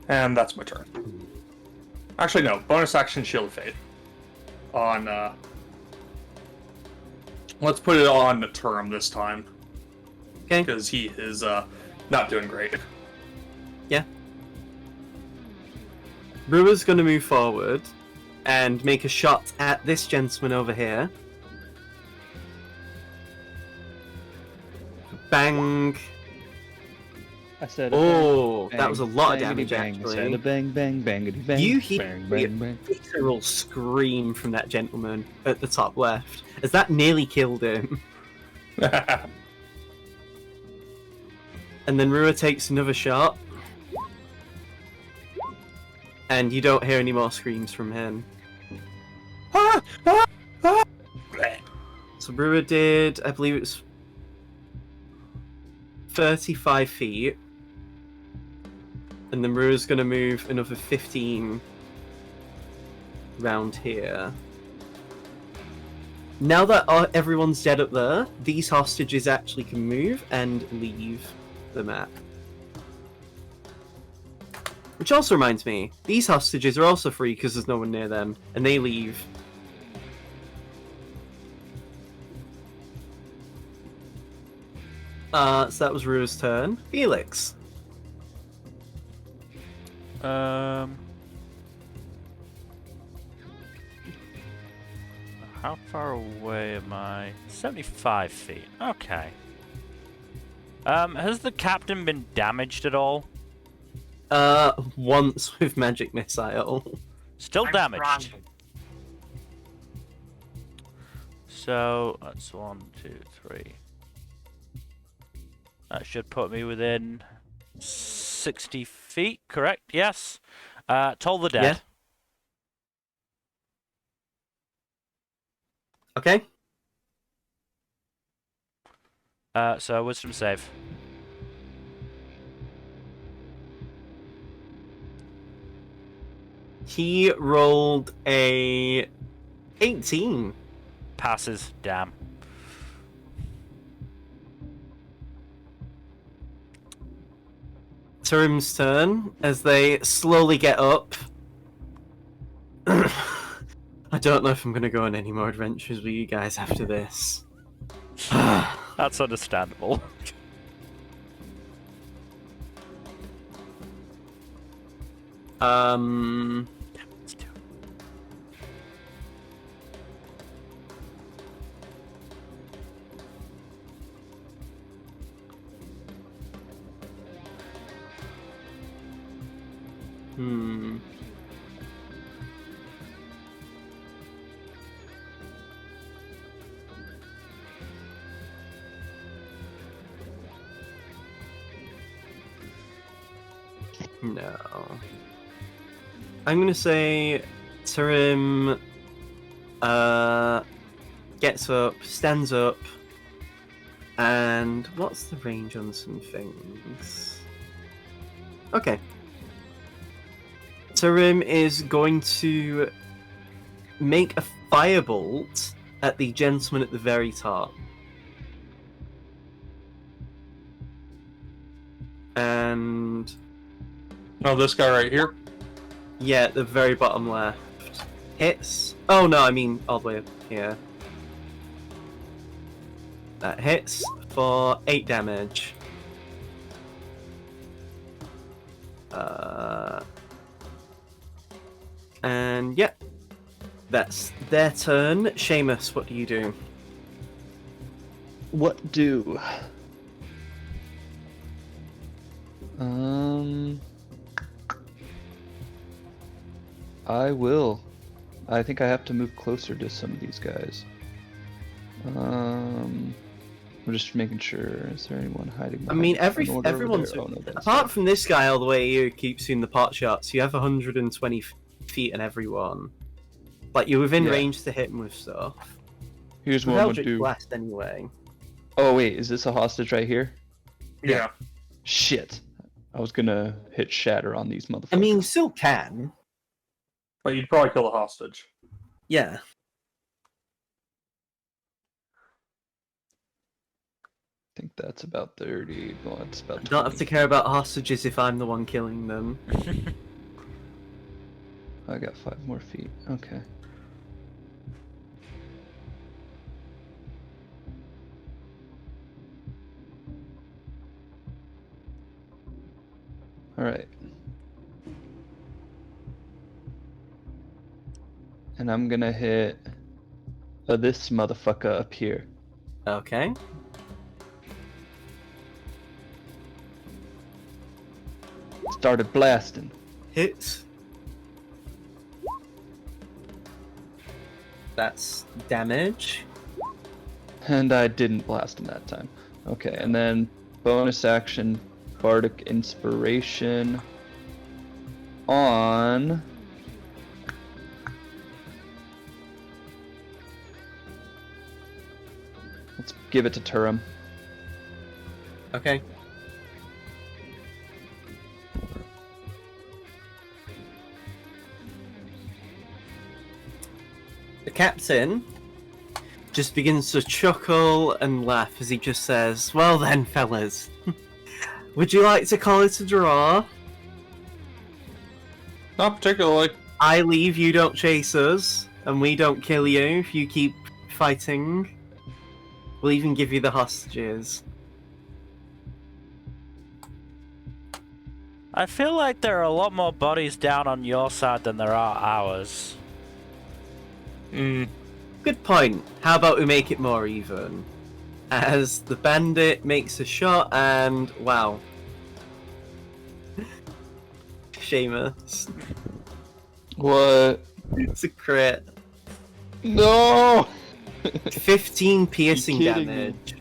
And that's my turn. Actually, no. Bonus action Shield of Faith. On, let's put it on Turum this time. Okay. Because he is, not doing great. Yeah. Brewer's going to move forward and make a shot at this gentleman over here. Bang. I said. Oh, bang, that was a lot of bangity damage, bang. I said a actually. bang bang bangity bang. You hear bang bang bang. a visceral scream from that gentleman at the top left, as that nearly killed him. And then Rua takes another shot. And you don't hear any more screams from him. So Brewer did, I believe it was 35 feet. And then Brewer's going to move another 15 round here. Now that everyone's dead up there, these hostages actually can move and leave the map. Which also reminds me, these hostages are also free because there's no one near them, and they leave. So that was Rua's turn. Felix. How far away am I? 75 feet. Okay. Has the captain been damaged at all? Once with magic missile. Still I'm damaged. trying. So that's 1, 2, 3. That should put me within 60 feet, correct? Yes. Toll the dead. Yeah. Okay. So wisdom save. He rolled a 18. Passes. Damn. Turim's turn as they slowly get up. I don't know if I'm going to go on any more adventures with you guys after this. That's understandable. Let's do it. Hmm. No. I'm gonna say Turim gets up, stands up, and what's the range on some things? Okay. Turim is going to make a firebolt at the gentleman at the very top. And No, this guy right here. yeah, at the very bottom left. Hits. Oh no, I mean all the way up here. That hits for 8 damage. And yeah, that's their turn. Seamus, what do you do? What do? I will. I think I have to move closer to some of these guys. I'm just making sure. Is there anyone hiding I behind mean, the front order over everyone's there? Oh, no, that's apart from this guy all the way here who keeps seeing the pot shots. You have 120 feet in everyone. Like you're within Yeah. range to hit him with stuff. Here's With what I'm gonna Eldritch do. Blast anyway. Oh wait, is this a hostage right here? Yeah. Shit. I was gonna hit shatter on these motherfuckers. I mean, you still can. But you'd probably kill a hostage. Yeah. I think that's about 30. Well, that's about I don't have to 20. care about hostages if I'm the one killing them. I got 5 more feet. Okay. Alright. And I'm gonna hit this motherfucker up here. Okay. Started blasting. Hit. That's damage. And I didn't blast him that time. Okay, and then bonus action, Bardic Inspiration on... Let's give it to Turum. Okay. The captain just begins to chuckle and laugh as he just says, "Well then, fellas, would you like to call it a draw? Not particularly. I leave, you don't chase us, and we don't kill you if you keep fighting. We'll even give you the hostages." I feel like there are a lot more bodies down on your side than there are ours. Good point. How about we make it more even? As the bandit makes a shot and wow. Seamus. What? It's a crit. No! 15 piercing kidding me? damage.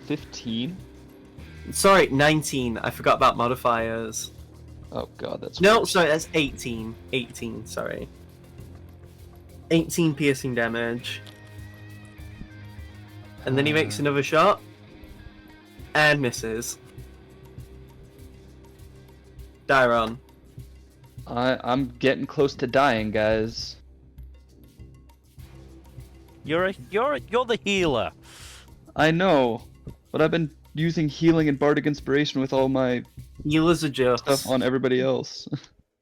15? Sorry, 19. I forgot about modifiers. Oh god, that's No, worse. sorry, that's 18. 18, sorry. 18 piercing damage. And then he makes another shot. And misses. Dairon. I'm getting close to dying, guys. You're the healer. I know, but I've been using healing and bardic inspiration with all my Healers adjust. stuff on everybody else.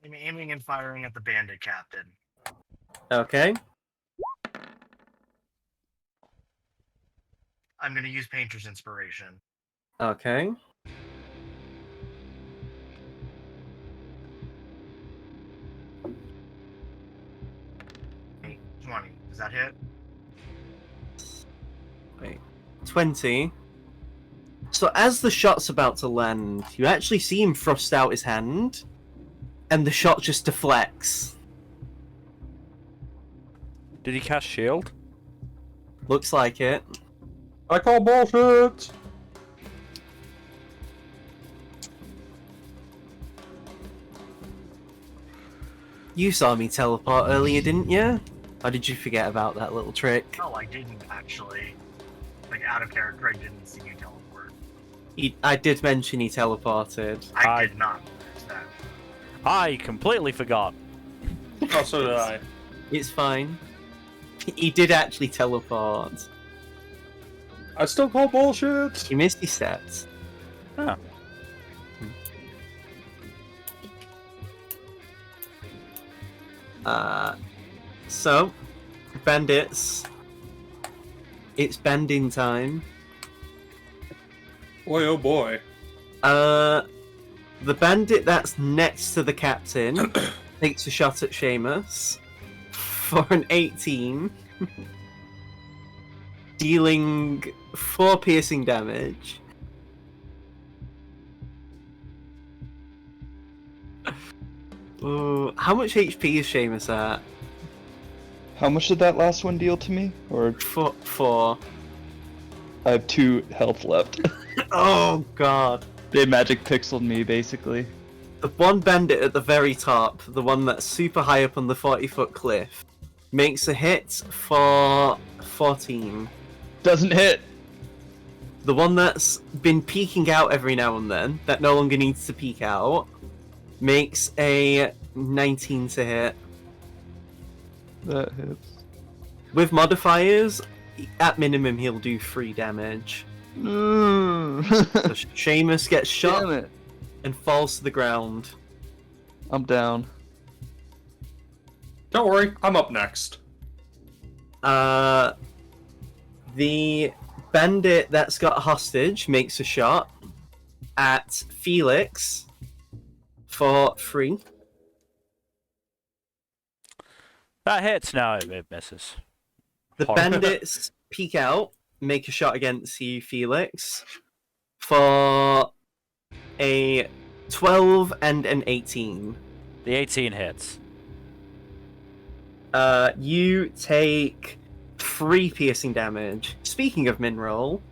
I'm aiming and firing at the bandit captain. Okay. I'm gonna use Painter's Inspiration. Okay. Hey, 20. Does that hit? Wait. 20. So as the shot's about to land, you actually see him thrust out his hand, and the shot just deflects. Did he cast shield? Looks like it. I call bullshit! You saw me teleport earlier, didn't you? Or did you forget about that little trick? No, I didn't actually. Like, out of character, I didn't see you teleport. I did mention he teleported. I did not notice that. I completely forgot. Oh, so did I. It's fine. He did actually teleport. I still call bullshit! He missed his steps. Oh. So, bandits. It's banding time. Boy, oh boy. The bandit that's next to the captain takes a shot at Seamus for an 18, dealing 4 piercing damage. Ooh, how much HP is Seamus at? How much did that last one deal to me? Or Four. I have 2 health left. Oh god. They magic pixeled me, basically. The one bandit at the very top, the one that's super high up on the 40-foot cliff, makes a hit for 14. Doesn't hit! The one that's been peeking out every now and then, that no longer needs to peek out, makes a 19 to hit. That hits. With modifiers, at minimum he'll do 3 damage. Mm. So Seamus gets shot Damn it. and falls to the ground. I'm down. Don't worry, I'm up next. The bandit that's got a hostage makes a shot at Felix for 3. That hits. No, it misses. The Horrible. bandits peek out, make a shot against you, Felix, for a 12 and an 18. The 18 hits. You take 3 piercing damage. Speaking of mineral,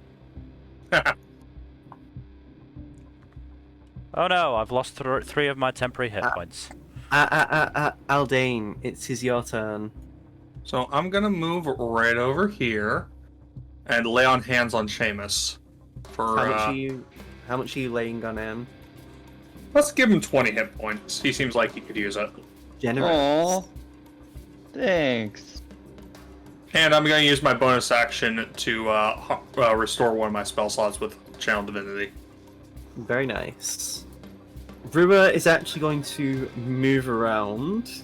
Oh no, I've lost 3 of my temporary hit points. Aldane, it is your turn. So I'm gonna move right over here and lay on hands on Seamus. For How much are you laying on him? let's give him 20 hit points. He seems like he could use it. Generous. Aww. Thanks. And I'm gonna use my bonus action to restore one of my spell slots with Channel Divinity. Very nice. Rua is actually going to move around.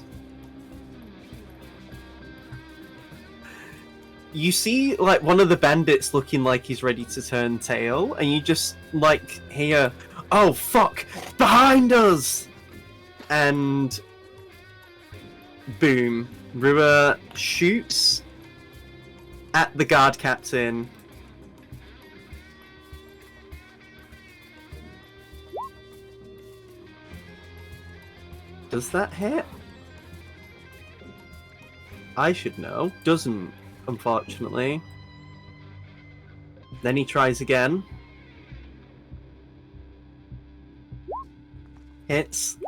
You see, like, one of the bandits looking like he's ready to turn tail, and you just, like, hear, "Oh, fuck! Behind us!" And boom. Rua shoots at the guard captain. Does that hit? I should know. Doesn't, unfortunately. Then he tries again. Hits.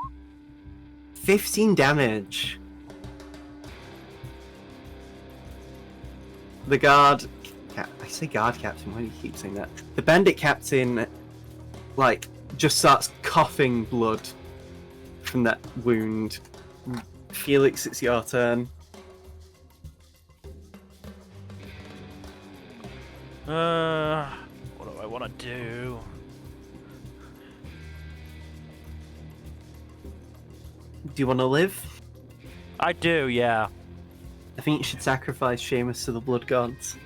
15 damage. The guard... I say guard captain, why do you keep saying that? The bandit captain, like, just starts coughing blood from that wound. Felix, it's your turn. What do I want to do? Do you want to live? I do, yeah. I think you should sacrifice Seamus to the blood gods.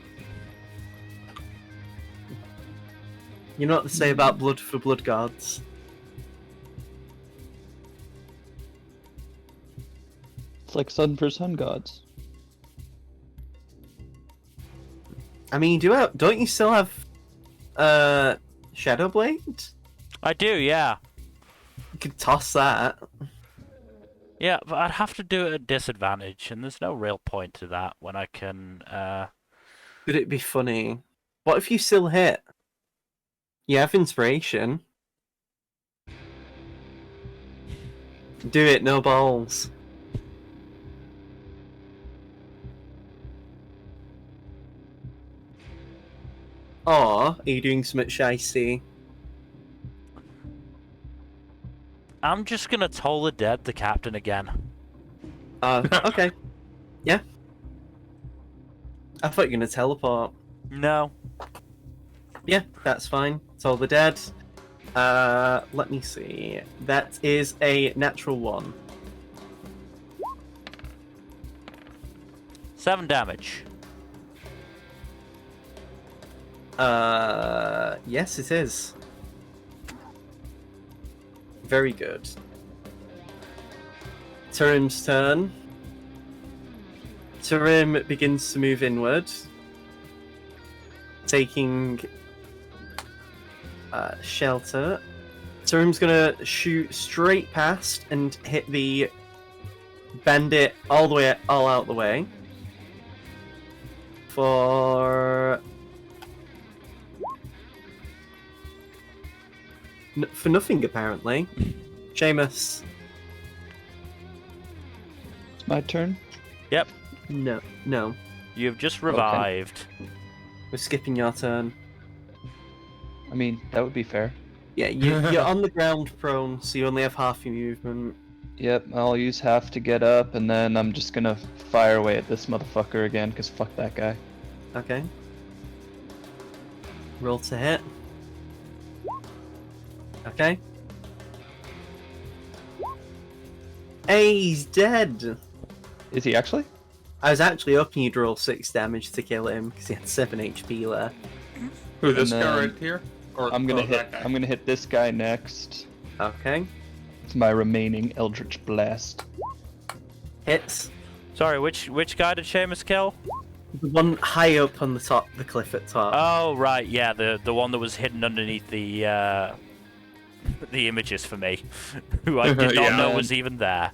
You know what they say about blood for blood gods? It's like sun for sun gods. I mean, don't you still have Shadow Blade? I do, yeah. You could toss that. Yeah, but I'd have to do it at disadvantage, and there's no real point to that when I can, Could it be funny? What if you still hit? You have inspiration. Do it, no balls. Or are you doing something shicey? I'm just gonna toll the dead the captain again. Okay. Yeah. I thought you were gonna teleport. No. Yeah, that's fine. Toll the dead. Let me see. That is a natural 1. 7 damage. Yes, it is. Very good. Turim's turn. Turim begins to move inward, taking shelter. Turim's gonna shoot straight past and hit the bend it all out the way. For nothing apparently. Seamus. It's my turn. Yep. No. You've just revived. We're skipping your turn. I mean, that would be fair. Yeah, you're on the ground prone, so you only have half your movement. Yep, I'll use half to get up, and then I'm just gonna fire away at this motherfucker again, because fuck that guy. Okay. Roll to hit. Okay. Hey, he's dead! Is he actually? I was actually hoping you'd roll 6 damage to kill him, because he had 7 HP left. Who, this And guy then right here? Or I'm gonna that guy? I'm gonna hit this guy next. Okay. It's my remaining Eldritch Blast. Hits. Sorry, which guy did Seamus kill? The one high up on the top, the cliff at top. Oh right, yeah, the one that was hidden underneath the images for me, who I did not Yeah. know was even there.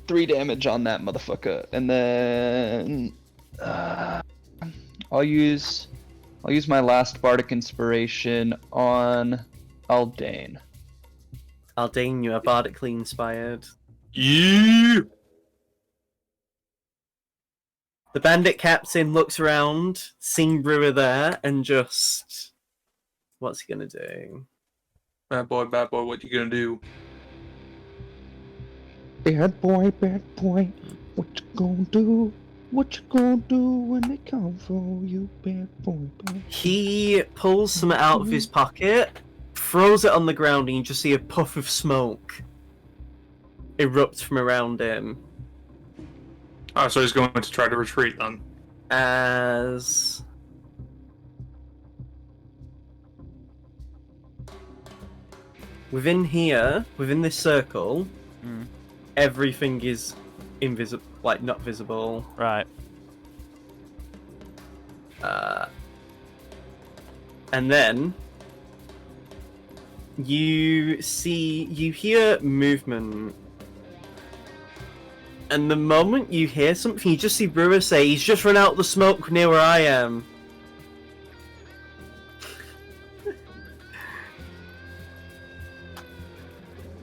3 damage on that motherfucker, and then I'll use my last bardic inspiration on Aldane. Aldane, you are bardically inspired. Yeah. The bandit captain looks around, seeing Brewer there, and just... What's he gonna do? Bad boy, what you gonna do? Bad boy, what you gonna do? What you gonna do when they come for you, bad boy? He pulls some out of his pocket, throws it on the ground, and you just see a puff of smoke erupt from around him. Oh, so he's going to try to retreat then. As... Within here, within this circle, everything is invisible, like not visible. Right. And then you hear movement. And the moment you hear something, you just see Brewer say, "He's just run out the smoke near where I am."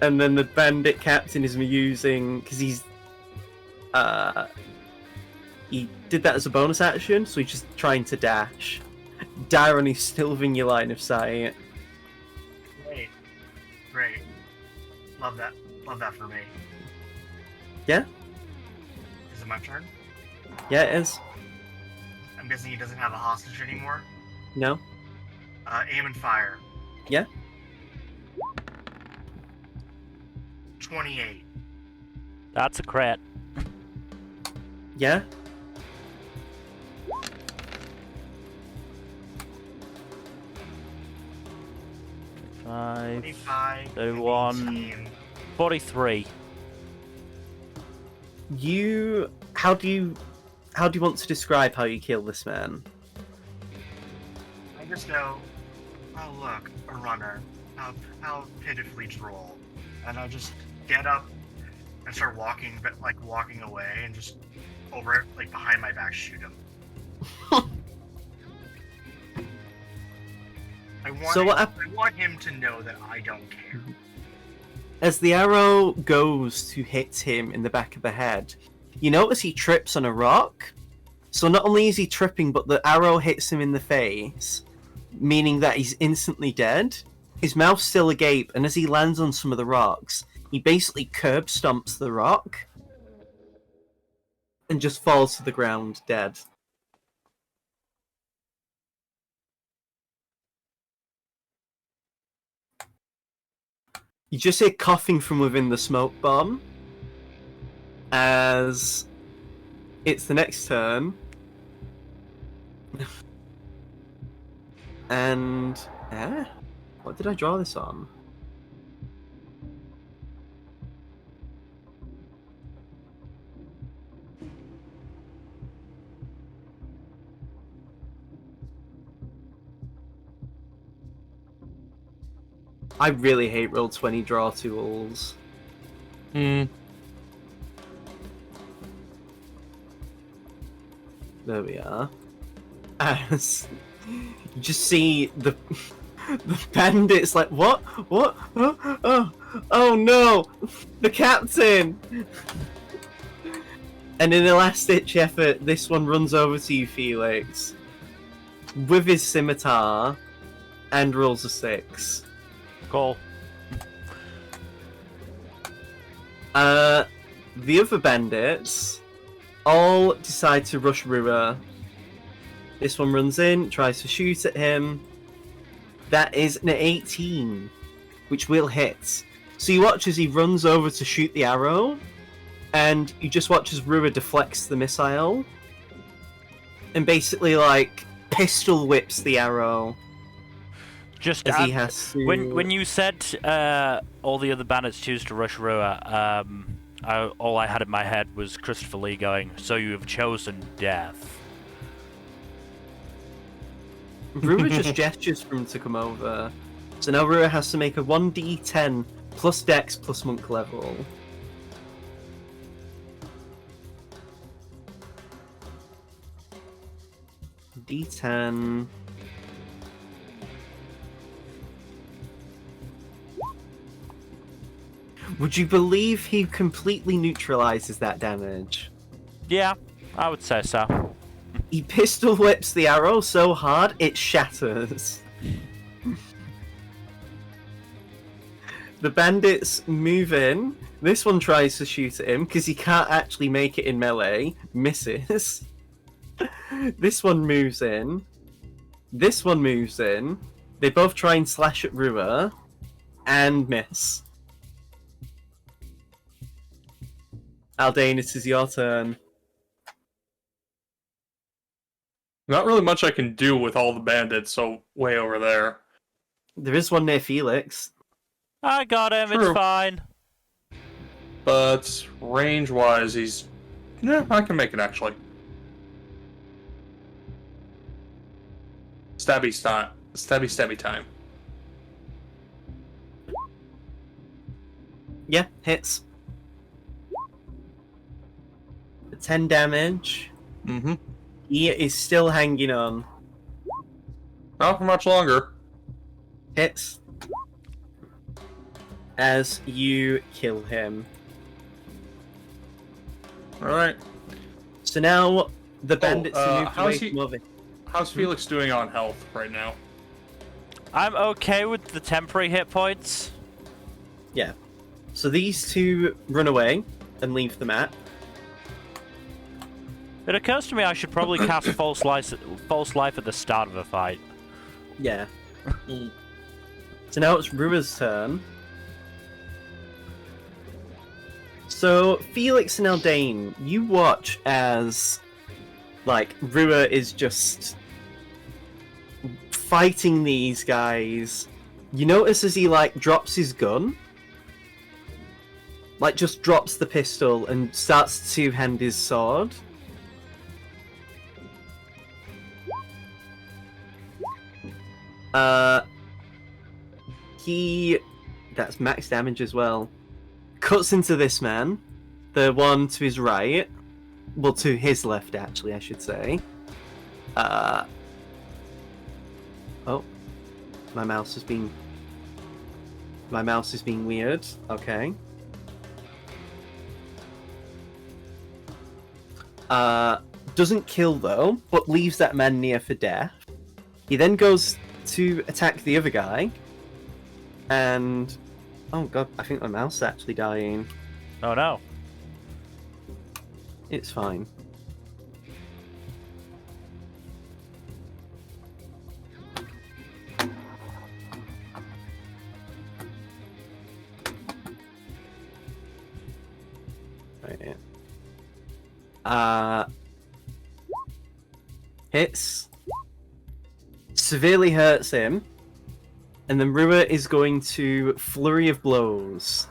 And then the bandit captain is musing, because he did that as a bonus action, so he's just trying to dash. Darren is still within your line of sight. Great. Love that for me. Yeah? Is it my turn? Yeah, it is. I'm guessing he doesn't have a hostage anymore. No? Aim and fire. Yeah? 28. That's a crit. Yeah? Five, 25. 31, 18. 43. How do you want to describe how you kill this man? I just go, oh look, a runner. How pitifully droll. And I just get up and start walking, but like walking away, and just over it, like behind my back, shoot him. I want him to know that I don't care. As the arrow goes to hit him in the back of the head, you notice he trips on a rock. So not only is he tripping, but the arrow hits him in the face, meaning that he's instantly dead. His mouth's still agape, and as he lands on some of the rocks, he basically curb stomps the rock and just falls to the ground dead. You just hear coughing from within the smoke bomb as it's the next turn. And what did I draw this on? I really hate Roll20 draw tools. There we are. As you just see the bandits like, what? What? Oh no! The captain! And in a last-ditch effort, this one runs over to you, Felix, with his scimitar, and rolls a 6. Cool. The other bandits all decide to rush Rua. This one runs in, tries to shoot at him. That is an 18, which will hit. So you watch as he runs over to shoot the arrow, and you just watch as Rua deflects the missile, and basically, like, pistol whips the arrow. Just As he has to... when you said all the other bandits choose to rush Rua, all I had in my head was Christopher Lee going, "So you have chosen death." Rua just gestures for him to come over. So now Rua has to make a 1d10 plus dex plus monk level. D10. Would you believe he completely neutralizes that damage? Yeah, I would say so. He pistol whips the arrow so hard it shatters. The bandits move in. This one tries to shoot at him because he can't actually make it in melee. Misses. This one moves in. This one moves in. They both try and slash at Rua. And miss. Aldane, it is your turn. Not really much I can do with all the bandits, so way over there. There is one near Felix. I got him. True. It's fine. But range-wise, he's... Yeah, I can make it, actually. Stabby time. Yeah, hits. 10 damage. Mm-hmm. He is still hanging on. Not for much longer. Hits. As you kill him. Alright. So now the bandits have moved how's away from over. How's Felix doing on health right now? I'm okay with the temporary hit points. Yeah. So these two run away and leave the map. It occurs to me I should probably cast false life at the start of a fight. Yeah. So now it's Rua's turn. So Felix and Aldane, you watch as, like, Rua is just fighting these guys. You notice as he, like, drops his gun, like, just drops the pistol and starts to hand his sword. That's max damage as well. Cuts into this man, the one to his right, well, to his left, actually, I should say. Oh, my mouse is being weird. Okay. Doesn't kill though, but leaves that man near for death. He then goes to attack the other guy, and oh god, I think my mouse is actually dying. Oh no. It's fine. Right. Hits. Severely hurts him. And then Rua is going to Flurry of Blows.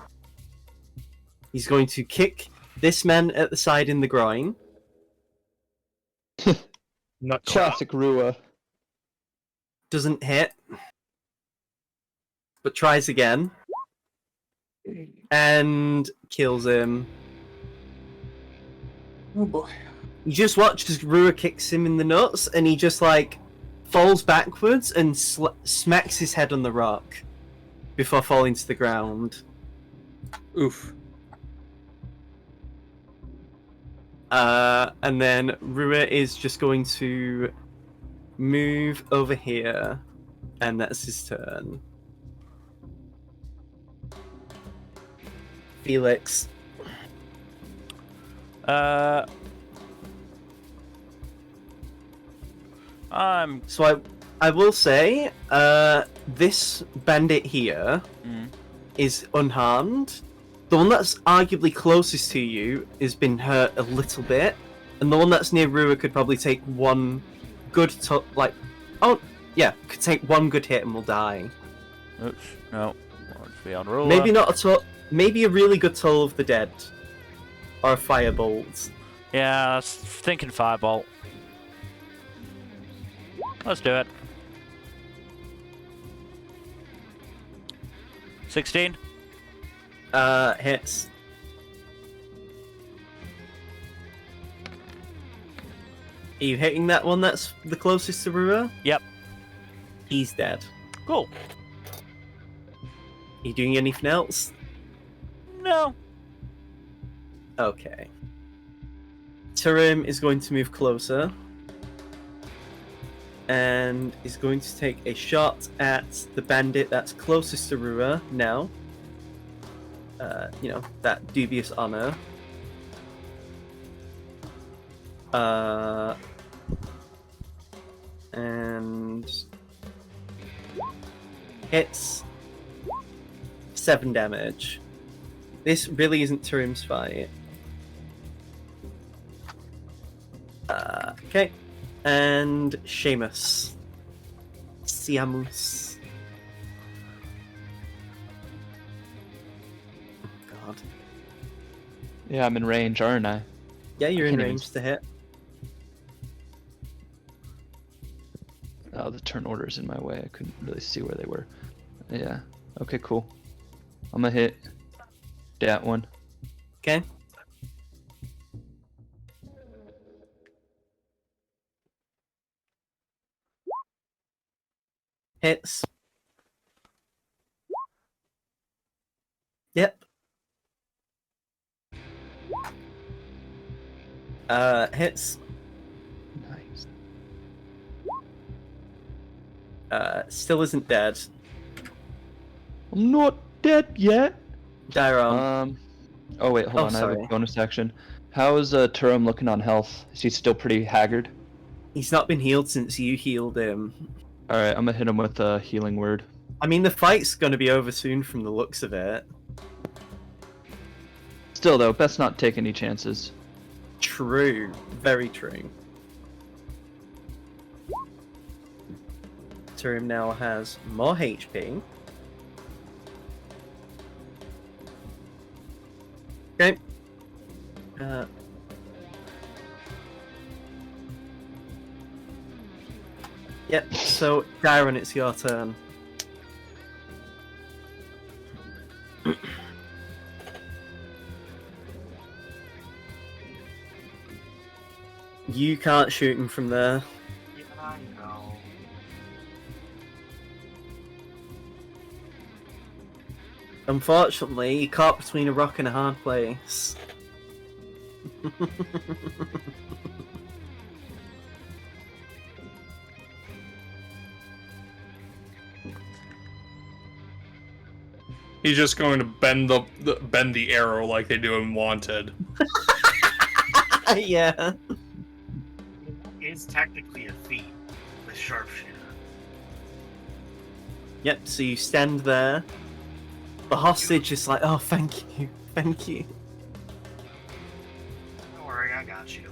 He's going to kick this man at the side in the groin. Not Classic Rua. Doesn't hit. But tries again. And kills him. Oh boy. You just watch as Rua kicks him in the nuts, and he just like falls backwards and smacks his head on the rock before falling to the ground. Oof. And then Rua is just going to move over here, and that's his turn. Felix. So I will say, this bandit here is unharmed. The one that's arguably closest to you has been hurt a little bit, and the one that's near Rua could probably take one good could take one good hit and will die. Oops, no. Let's be on roller. Maybe not a maybe a really good Toll of the Dead, or a Firebolt. Yeah, I was thinking Firebolt. Let's do it. 16. Hits. Are you hitting that one that's the closest to Rua? Yep. He's dead. Cool. Are you doing anything else? No. Okay. Turim is going to move closer. And is going to take a shot at the bandit that's closest to Rua now. That dubious honor. And hits 7 damage. This really isn't Turim's fight. Okay. And Seamus. Siamus. Oh, God. Yeah, I'm in range, aren't I? Yeah, you're in can't even- range to hit. Oh, the turn order's in my way. I couldn't really see where they were. Yeah. Okay, cool. I'm gonna hit that one. Okay. Hits. Yep. Hits. Nice. Still isn't dead. I'm not dead yet. Dairon. Oh wait, hold on. I have sorry. a bonus action. How is Turum looking on health? Is he still pretty haggard? He's not been healed since you healed him. All right, I'm gonna hit him with a healing word. I mean, the fight's gonna be over soon from the looks of it. Still though, best not take any chances. True. Very true. Turim now has more HP. Okay. Yep, so Dairon, it's your turn. You can't shoot him from there. Yeah, I know. Unfortunately, you're caught between a rock and a hard place. He's just going to bend the arrow like they do in Wanted. Yeah. It is technically a feat with sharpshooter. Yep, so you stand there. The hostage is like, oh, thank you, thank you. Don't worry, I got you.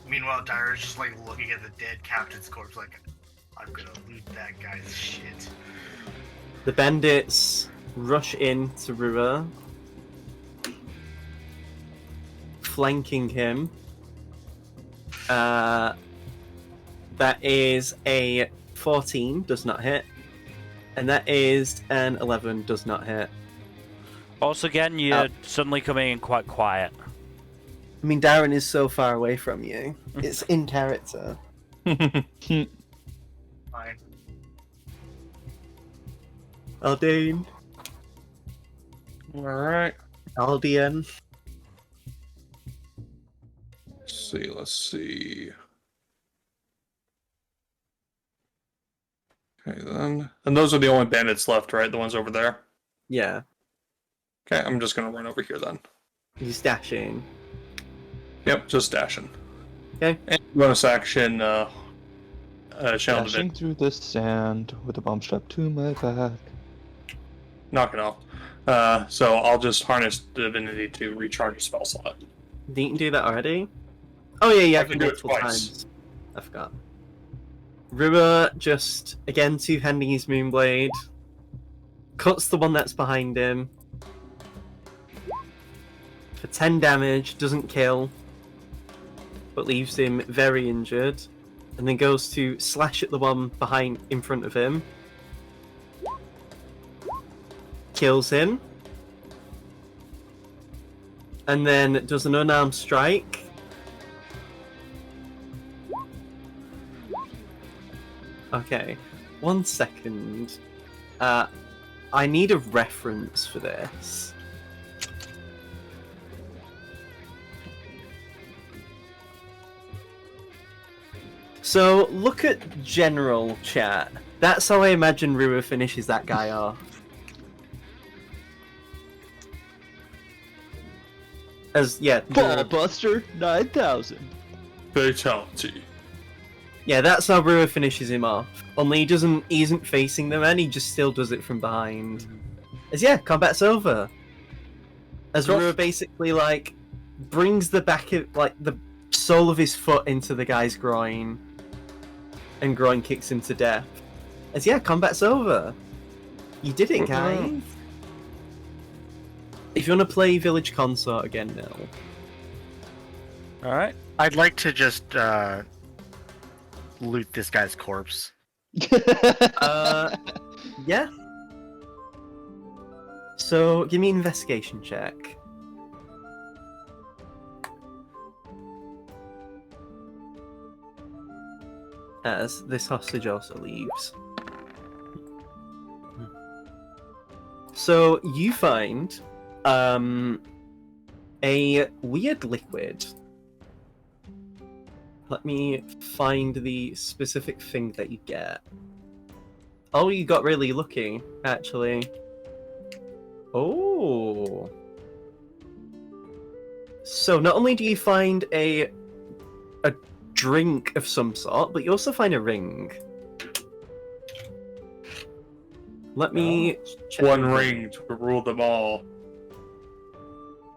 Meanwhile, Dyer's just like looking at the dead captain's corpse like, I'm gonna loot that guy's shit. The bandits rush in to Rua, flanking him. That is a 14, does not hit. And that is an 11, does not hit. Also, again, you're suddenly coming in quite quiet. I mean, Darren is so far away from you. It's in character. Fine. Aldine. Alright. Aldian. Let's see. Okay, then. And those are the only bandits left, right? The ones over there? Yeah. Okay, I'm just gonna run over here then. He's dashing. Yep, just dashing. Okay. And bonus action, channel Dashing divinity. through the sand with a bomb strapped to my back. Knock it off. So I'll just harness divinity to recharge a spell slot. Didn't you do that already? Oh yeah, yeah, I can do it twice. times. I forgot. Rua just, again, two-handing his Moonblade. Cuts the one that's behind him. For 10 damage, doesn't kill. But leaves him very injured. And then goes to slash at the one in front of him. Kills him. And then does an unarmed strike. Okay, 1 second. I need a reference for this. So, look at general chat. That's how I imagine Rua finishes that guy off. As, yeah, Ballbuster 9000. Fatality. yeah, that's how Rua finishes him off. Only he isn't facing them and he just still does it from behind. As yeah, combat's over. As Cool. Rua basically like brings the back of the sole of his foot into the guy's groin, and groin kicks him to death. As yeah, combat's over. You did it, guys. If you want to play Village Consort again, Nil. Alright. I'd like to just loot this guy's corpse. Yeah. So give me an investigation check. As this hostage also leaves. So you find a weird liquid. Let me find the specific thing that you get. Oh, you got really lucky, actually. Oh. So not only do you find a drink of some sort, but you also find a ring. Let me check. One ring to rule them all.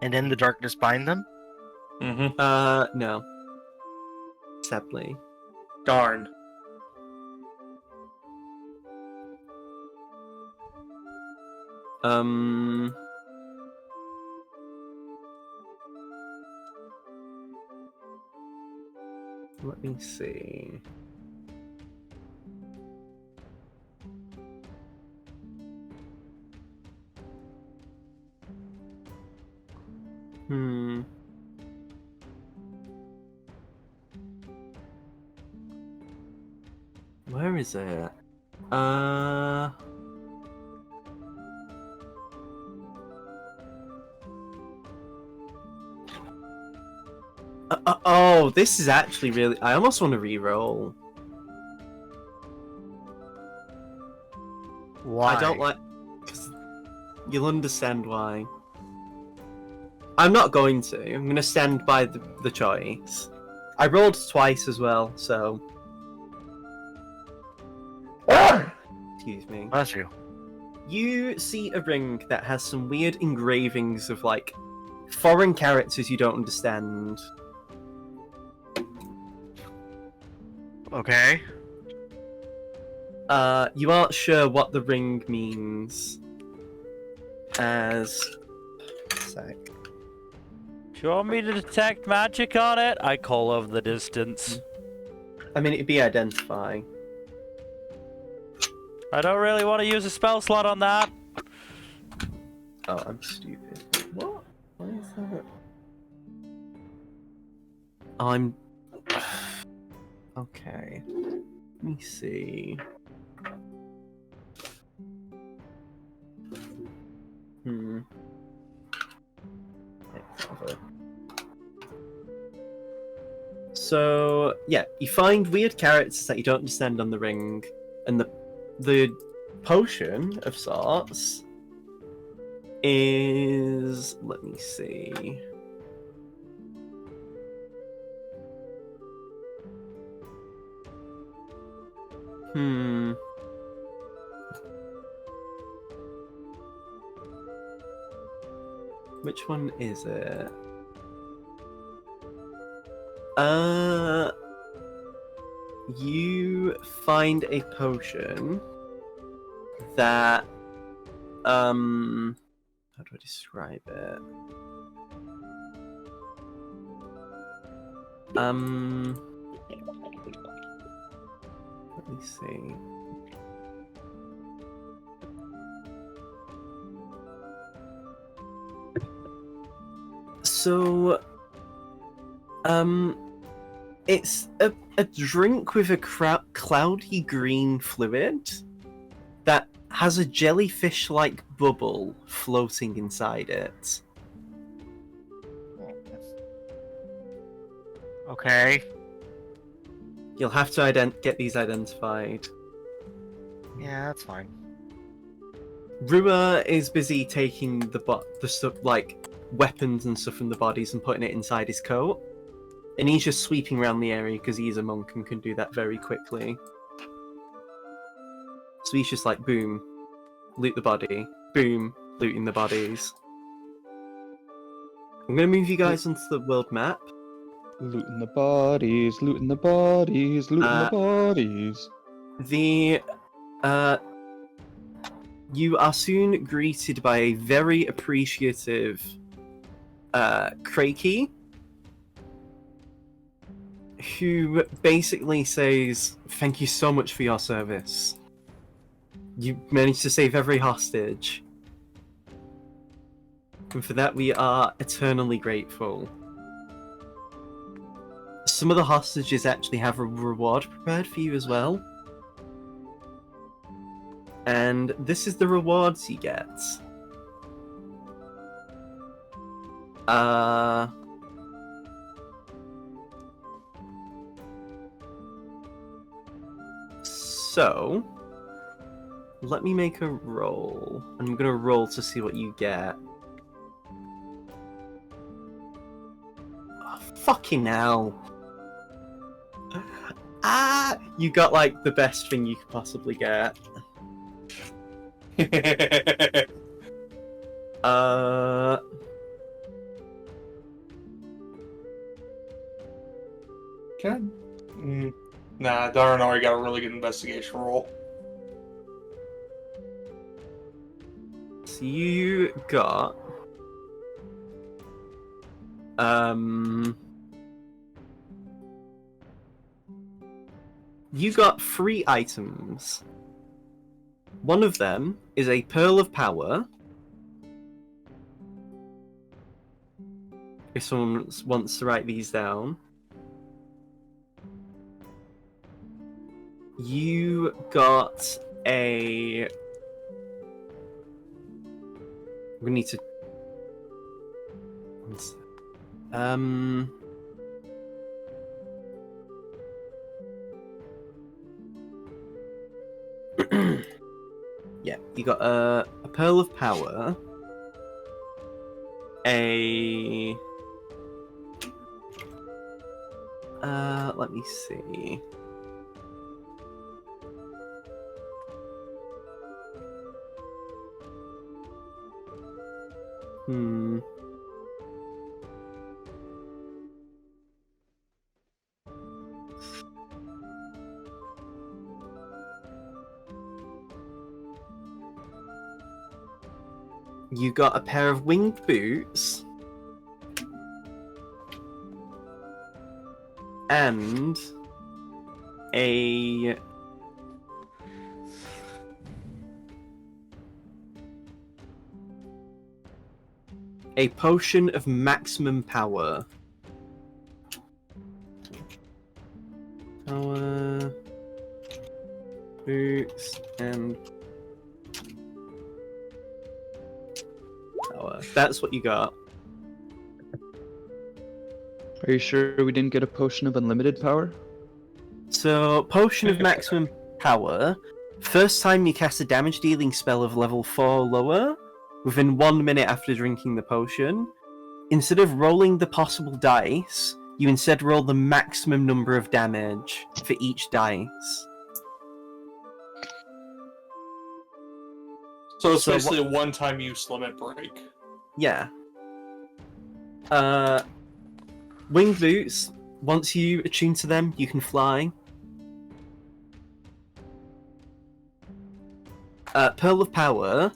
And in the darkness bind them? Mm-hmm. No. Sadly. Darn. Let me see. Where is it? Oh, this is actually really. I almost want to re-roll. Why? I don't like. Cause you'll understand why. I'm not going to. I'm going to stand by the choice. I rolled twice as well, so. Excuse me. Bless you. You see a ring that has some weird engravings of like foreign characters you don't understand. Okay. You aren't sure what the ring means. As sec. Do you want me to detect magic on it? I call over the distance. I mean, it'd be identify. I don't really want to use a spell slot on that. Oh, I'm stupid. What? Why is that? I'm. Okay. Let me see. Hmm. So yeah, you find weird characters that you don't understand on the ring, and the potion of sorts is, let me see. Hmm. Which one is it? You find a potion that, how do I describe it? Let me see. So, it's a drink with a cloudy green fluid that has a jellyfish-like bubble floating inside it. Okay. You'll have to get these identified. Yeah, that's fine. Rua is busy taking the stuff, like weapons and stuff from the bodies, and putting it inside his coat. And he's just sweeping around the area because he's a monk and can do that very quickly. So he's just like, boom, loot the body, boom, looting the bodies. I'm gonna move you guys onto the world map. Looting the bodies, looting the bodies, looting the bodies. You are soon greeted by a very appreciative Kraki, who basically says, "Thank you so much for your service. You managed to save every hostage. And for that we are eternally grateful. Some of the hostages actually have a reward prepared for you as well. And this is the rewards you get. So, let me make a roll. I'm gonna roll to see what you get. Oh, fucking hell. You got like the best thing you could possibly get. Can Nah, Darren already got a really good investigation roll. So you got you got 3 items. One of them is a Pearl of Power. If someone wants to write these down. You got a... We need to... Yeah, you got a Pearl of Power, a... let me see. You got a pair of winged boots. And a potion of maximum power. boots and power. That's what you got. Are you sure we didn't get a potion of unlimited power? So, potion of maximum power. First time you cast a damage dealing spell of level 4 or lower, within 1 minute after drinking the potion, instead of rolling the possible dice, you instead roll the maximum number of damage for each dice. So it's So basically a one-time use limit break. Yeah. Winged boots, once you attune to them, you can fly. Pearl of Power,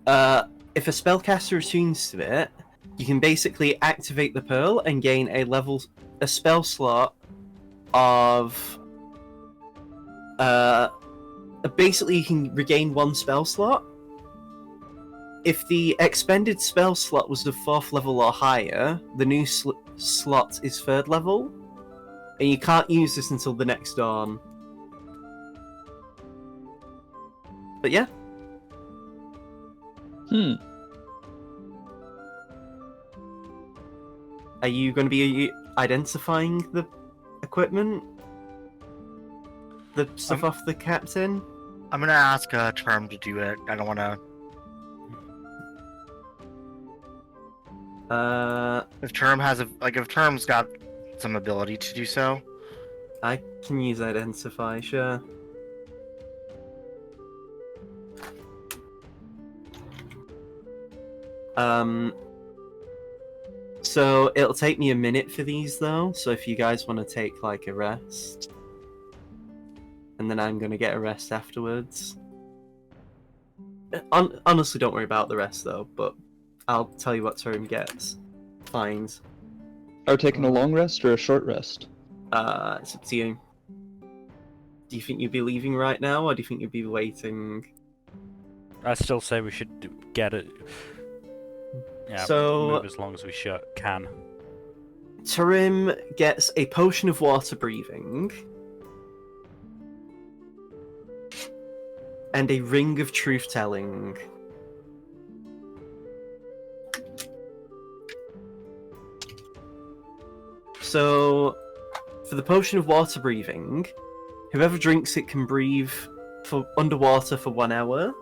if a spellcaster attunes to it, you can basically activate the pearl and gain a spell slot of basically you can regain 1 spell slot. If the expended spell slot was the 4th level or higher, the new slot is 3rd level, and you can't use this until the next dawn. But yeah. Are you going to be identifying the equipment? The stuff off the captain? I'm gonna ask Term to do it. I don't want to. If Term's got some ability to do so. I can use identify, sure. So it'll take me a minute for these though, so if you guys want to take like a rest. And then I'm gonna get a rest afterwards. Honestly, don't worry about the rest though, but I'll tell you what Turim gets. Fines. Are we taking a long rest or a short rest? It's up to you. Do you think you'd be leaving right now, or do you think you'd be waiting? I still say we should get it. Yeah, So- move as long as we can. Turim gets a potion of water breathing. And a ring of truth telling. So, for the potion of water breathing, whoever drinks it can breathe for underwater for 1 hour.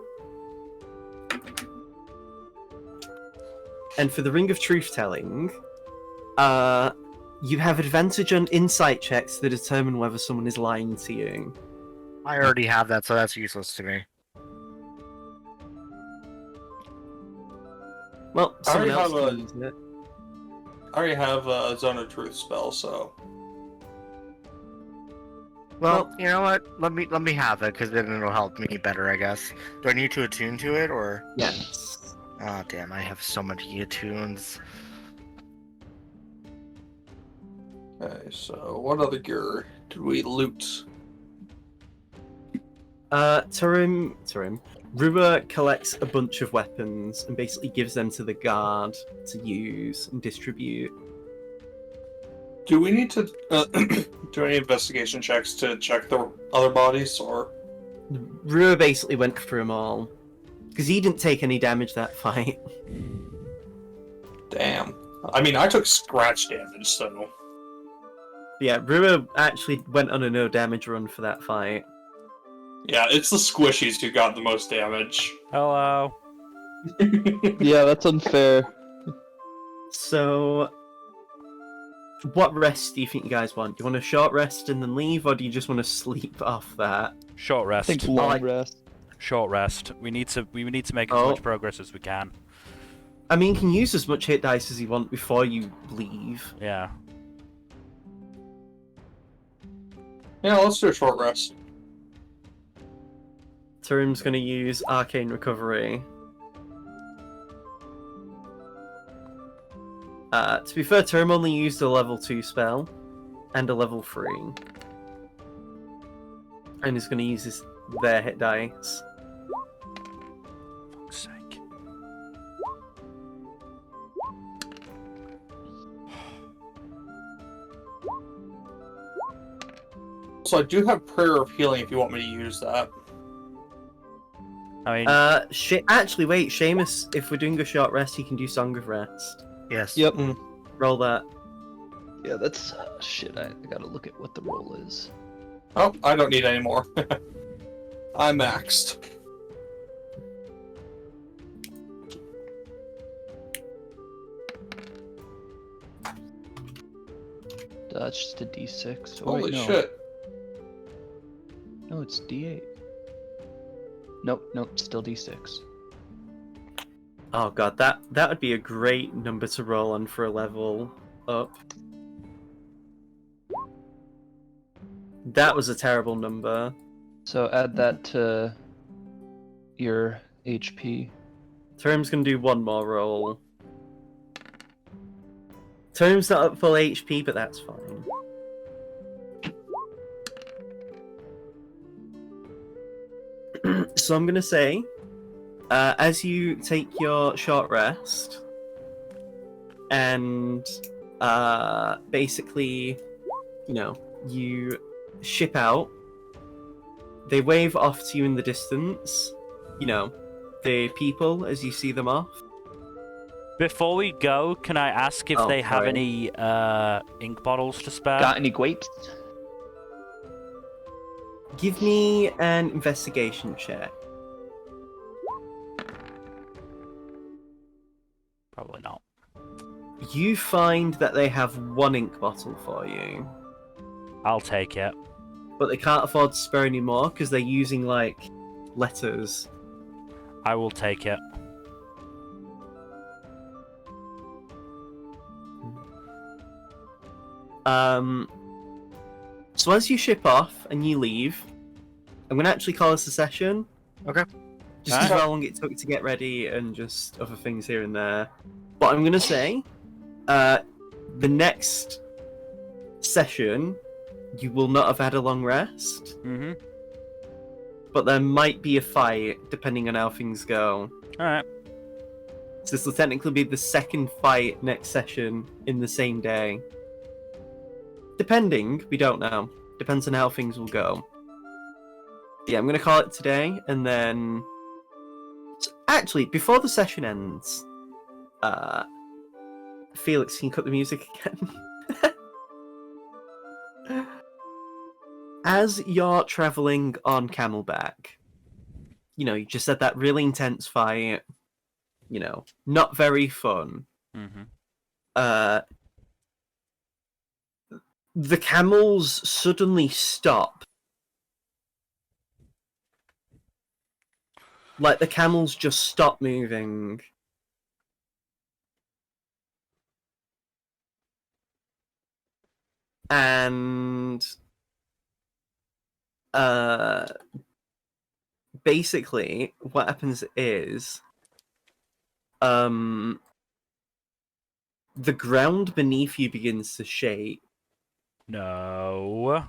And for the ring of truth telling, you have advantage on insight checks to determine whether someone is lying to you. I already have that, so that's useless to me. Well, I someone already else have can use it. I already have a Zone of Truth spell, so Well, you know what? Let me have it, because then it'll help me better, I guess. Do I need to attune to it, or? Yes. Oh, damn, I have so many attunes. okay. So what other gear did we loot? Turim. Rua collects a bunch of weapons and basically gives them to the guard to use and distribute. Do we need to do any investigation checks to check the other bodies, or? Rua basically went through them all. Because he didn't take any damage that fight. Damn. I mean, I took scratch damage, so. Yeah, Rua actually went on a no damage run for that fight. Yeah, it's the squishies who got the most damage. Hello. Yeah, that's unfair. So, what rest do you think you guys want? Do you want a short rest and then leave, or do you just want to sleep off that? Short I rest. think long rest. Short rest. We need to make as Oh. much progress as we can. I mean, you can use as much hit dice as you want before you leave. Yeah. Yeah, let's do a short rest. Turim's going to use Arcane Recovery. To be fair, Turim only used a level 2 spell and a level 3. And he's going to use their hit dice. Fuck's sake. So I do have Prayer of Healing if you want me to use that. I mean, Actually, wait, Seamus, if we're doing a short rest, you can do Song of Rest. Yes. Yep. Roll that. Yeah, that's shit. I gotta look at what the roll is. Oh, I don't need any more. I'm maxed. That's just a D6. Oh, Holy wait, no. shit. No, it's D8. Nope, still D6. Oh god, that would be a great number to roll on for a level up. That was a terrible number. So add that to your HP. Term's gonna do one more roll. Term's not at full HP, but that's fine. So I'm gonna say, as you take your short rest, and basically, you ship out, they wave off to you in the distance, the people as you see them off. before we go, can I ask if they have sorry. any ink bottles to spare? Got any grapes? Give me an investigation check. Probably not. You find that they have one ink bottle for you, I'll take it. but they can't afford to spare any more because they're using, letters. I will take it. So as you ship off and you leave, I'm going to actually call this a session. Okay. Just because how long it took to get ready and just other things here and there. But I'm going to say, the next session, you will not have had a long rest, Mm-hmm. but there might be a fight depending on how things go. Alright. So this will technically be the second fight next session in the same day. Depending, we don't know. Depends on how things will go. Yeah, I'm going to call it today, and then... So, actually, before the session ends, Felix, can you cut the music again? As you're travelling on Camelback, you just had that really intense fight, not very fun. Mm-hmm. The camels suddenly stop. Like, the camels just stop moving. And... basically, what happens is... the ground beneath you begins to shake. No.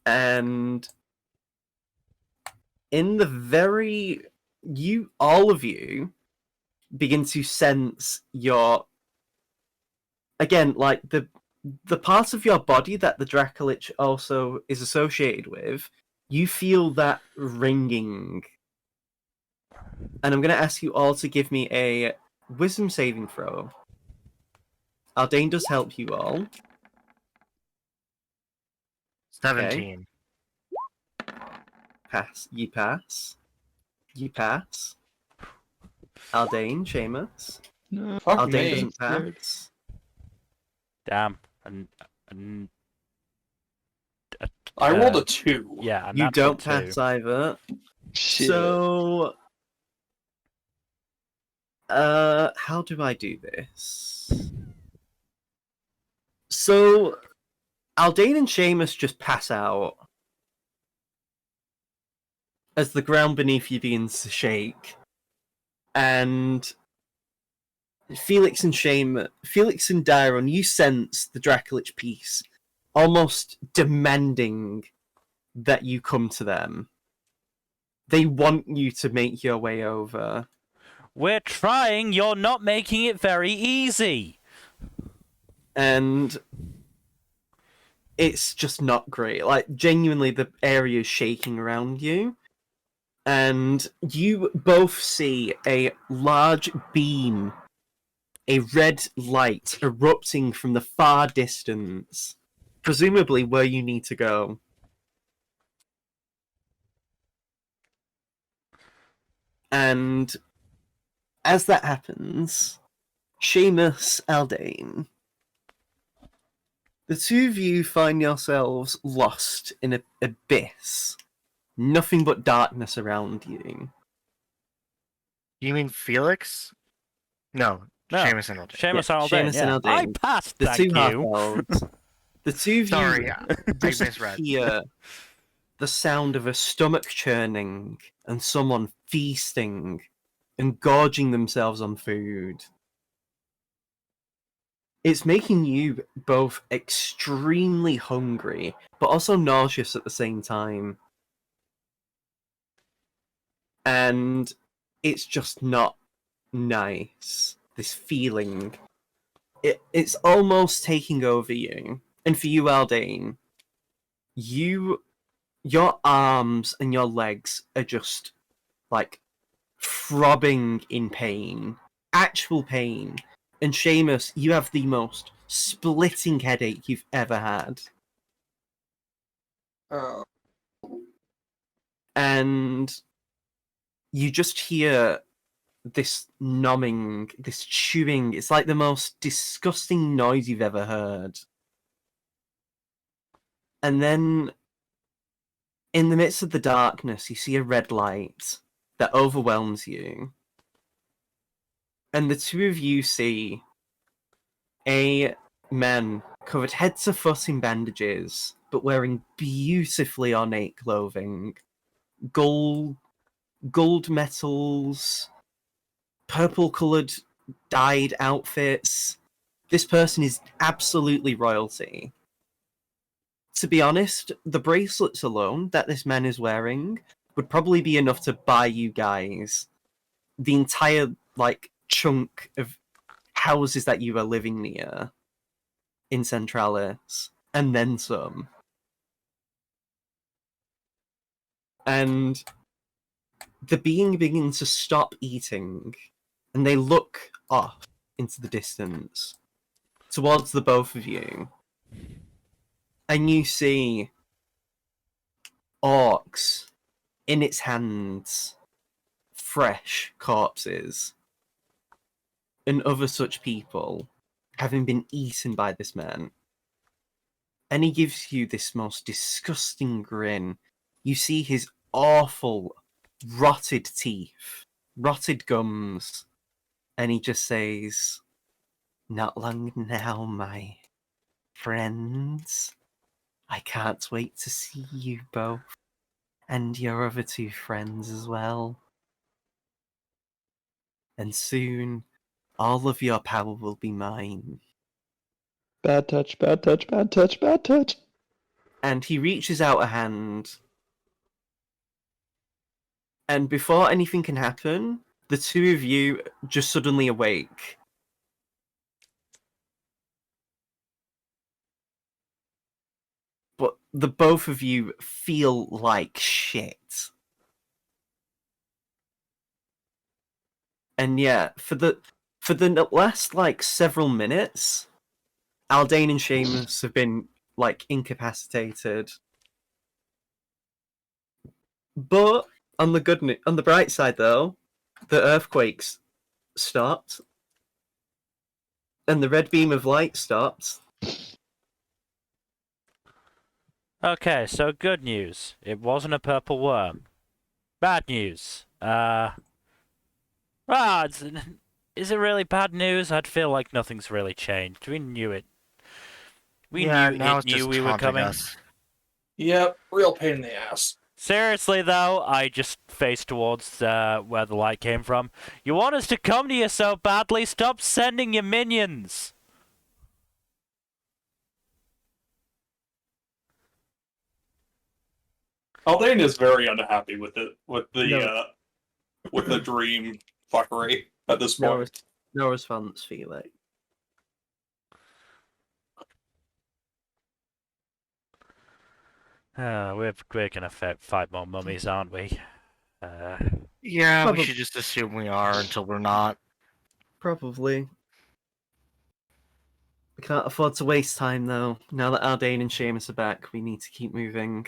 And in the very all of you begin to sense your, again, like the part of your body that the Dracolich also is associated with, you feel that ringing. And I'm going to ask you all to give me a wisdom saving throw. Aldane does help you all. 17. Pass. You pass. You pass. Aldane, Seamus. No. Fuck Aldane me. doesn't pass. Damn. I rolled a 2. Yeah, You don't pass either. Shit. So, how do I do this? So, Aldane and Seamus just pass out as the ground beneath you begins to shake, and Felix and Dairon, you sense the Dracolich piece almost demanding that you come to them. They want you to make your way over. We're trying, you're not making it very easy. And it's just not great. Like, genuinely, the area is shaking around you. And you both see a large beam, a red light erupting from the far distance, presumably where you need to go. And as that happens, Seamus, Aldane, the two of you find yourselves lost in an abyss. Nothing but darkness around you. You mean Felix? No, No. Seamus and Aldane. Seamus Yeah, Aldane, Seamus yeah. and I Aldane. passed, The thank two you. half-elves. The two of Sorry, you I just misread. hear the sound of a stomach churning and someone feasting and gorging themselves on food. It's making you both extremely hungry, but also nauseous at the same time. And it's just not nice, this feeling. It's almost taking over you. And for you, Aldane, your arms and your legs are just like throbbing in pain, actual pain. And Seamus, you have the most splitting headache you've ever had. And you just hear this numbing, this chewing. It's like the most disgusting noise you've ever heard. And then, in the midst of the darkness, you see a red light that overwhelms you. And the two of you see a man covered head to foot in bandages, but wearing beautifully ornate clothing. Gold medals, purple-coloured dyed outfits. This person is absolutely royalty. To be honest, the bracelets alone that this man is wearing would probably be enough to buy you guys the entire, like, chunk of houses that you are living near in Centralis, and then some. And the being begins to stop eating, and they look off into the distance towards the both of you. And you see orcs in its hands, fresh corpses, and other such people having been eaten by this man. And he gives you this most disgusting grin. You see his awful, rotted teeth, rotted gums, and he just says, "Not long now, my friends. I can't wait to see you both, and your other two friends as well. And soon, all of your power will be mine." Bad touch, bad touch, bad touch, bad touch. And he reaches out a hand, and before anything can happen, the two of you just suddenly awake. But the both of you feel like shit. And yeah, for the last like several minutes, Aldane and Seamus have been like incapacitated. But on the bright side though, the earthquakes stopped, and the red beam of light stopped. Okay, so good news. It wasn't a purple worm. Bad news. Is it really bad news? I'd feel like nothing's really changed. We knew it. Yeah, We now it's knew just we were taunting coming. us. Yep, real pain in the ass. Seriously though, I just faced towards where the light came from. You want us to come to you so badly? Stop sending your minions. Aldane is very unhappy with it, with No. the dream fuckery at this No, point. no response, Felix. We're gonna fight more mummies, aren't we? Yeah, Probably. we should just assume we are until we're not. Probably. We can't afford to waste time, though. Now that Ardane and Seamus are back, we need to keep moving.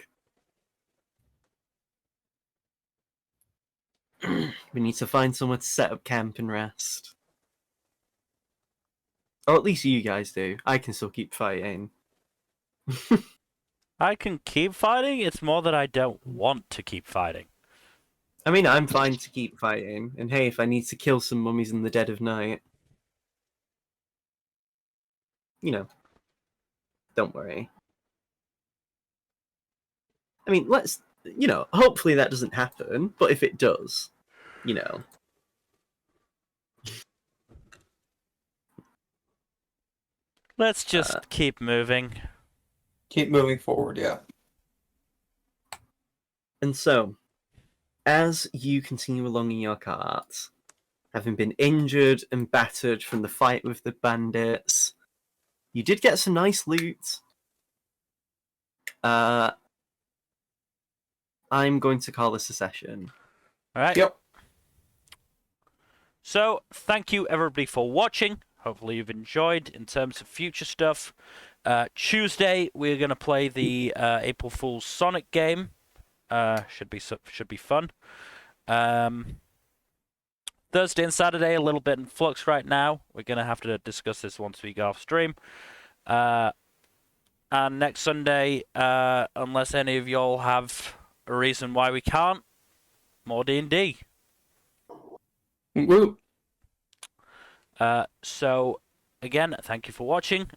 We need to find somewhere to set up camp and rest. Or at least you guys do. I can still keep fighting. I can keep fighting. It's more that I don't want to keep fighting. I mean, I'm fine to keep fighting. And hey, if I need to kill some mummies in the dead of night, you know, don't worry. I mean, hopefully that doesn't happen, but if it does, you know. Let's just keep moving. Keep moving forward, yeah. And so, as you continue along in your cart, having been injured and battered from the fight with the bandits, you did get some nice loot. I'm going to call this a session. All right. Yep. So, thank you everybody for watching. Hopefully you've enjoyed. In terms of future stuff, Tuesday we're gonna play the April Fool's Sonic game. Should be fun. Thursday and Saturday a little bit in flux right now. We're gonna have to discuss this once we go off stream. And next Sunday, unless any of y'all have a reason why we can't, more D&D. Woo. So, again, thank you for watching.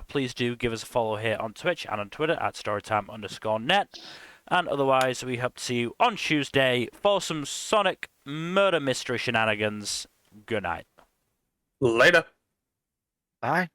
Please do give us a follow here on Twitch and on Twitter at storytime_net. And otherwise, we hope to see you on Tuesday for some Sonic murder mystery shenanigans. Good night. Later. Bye.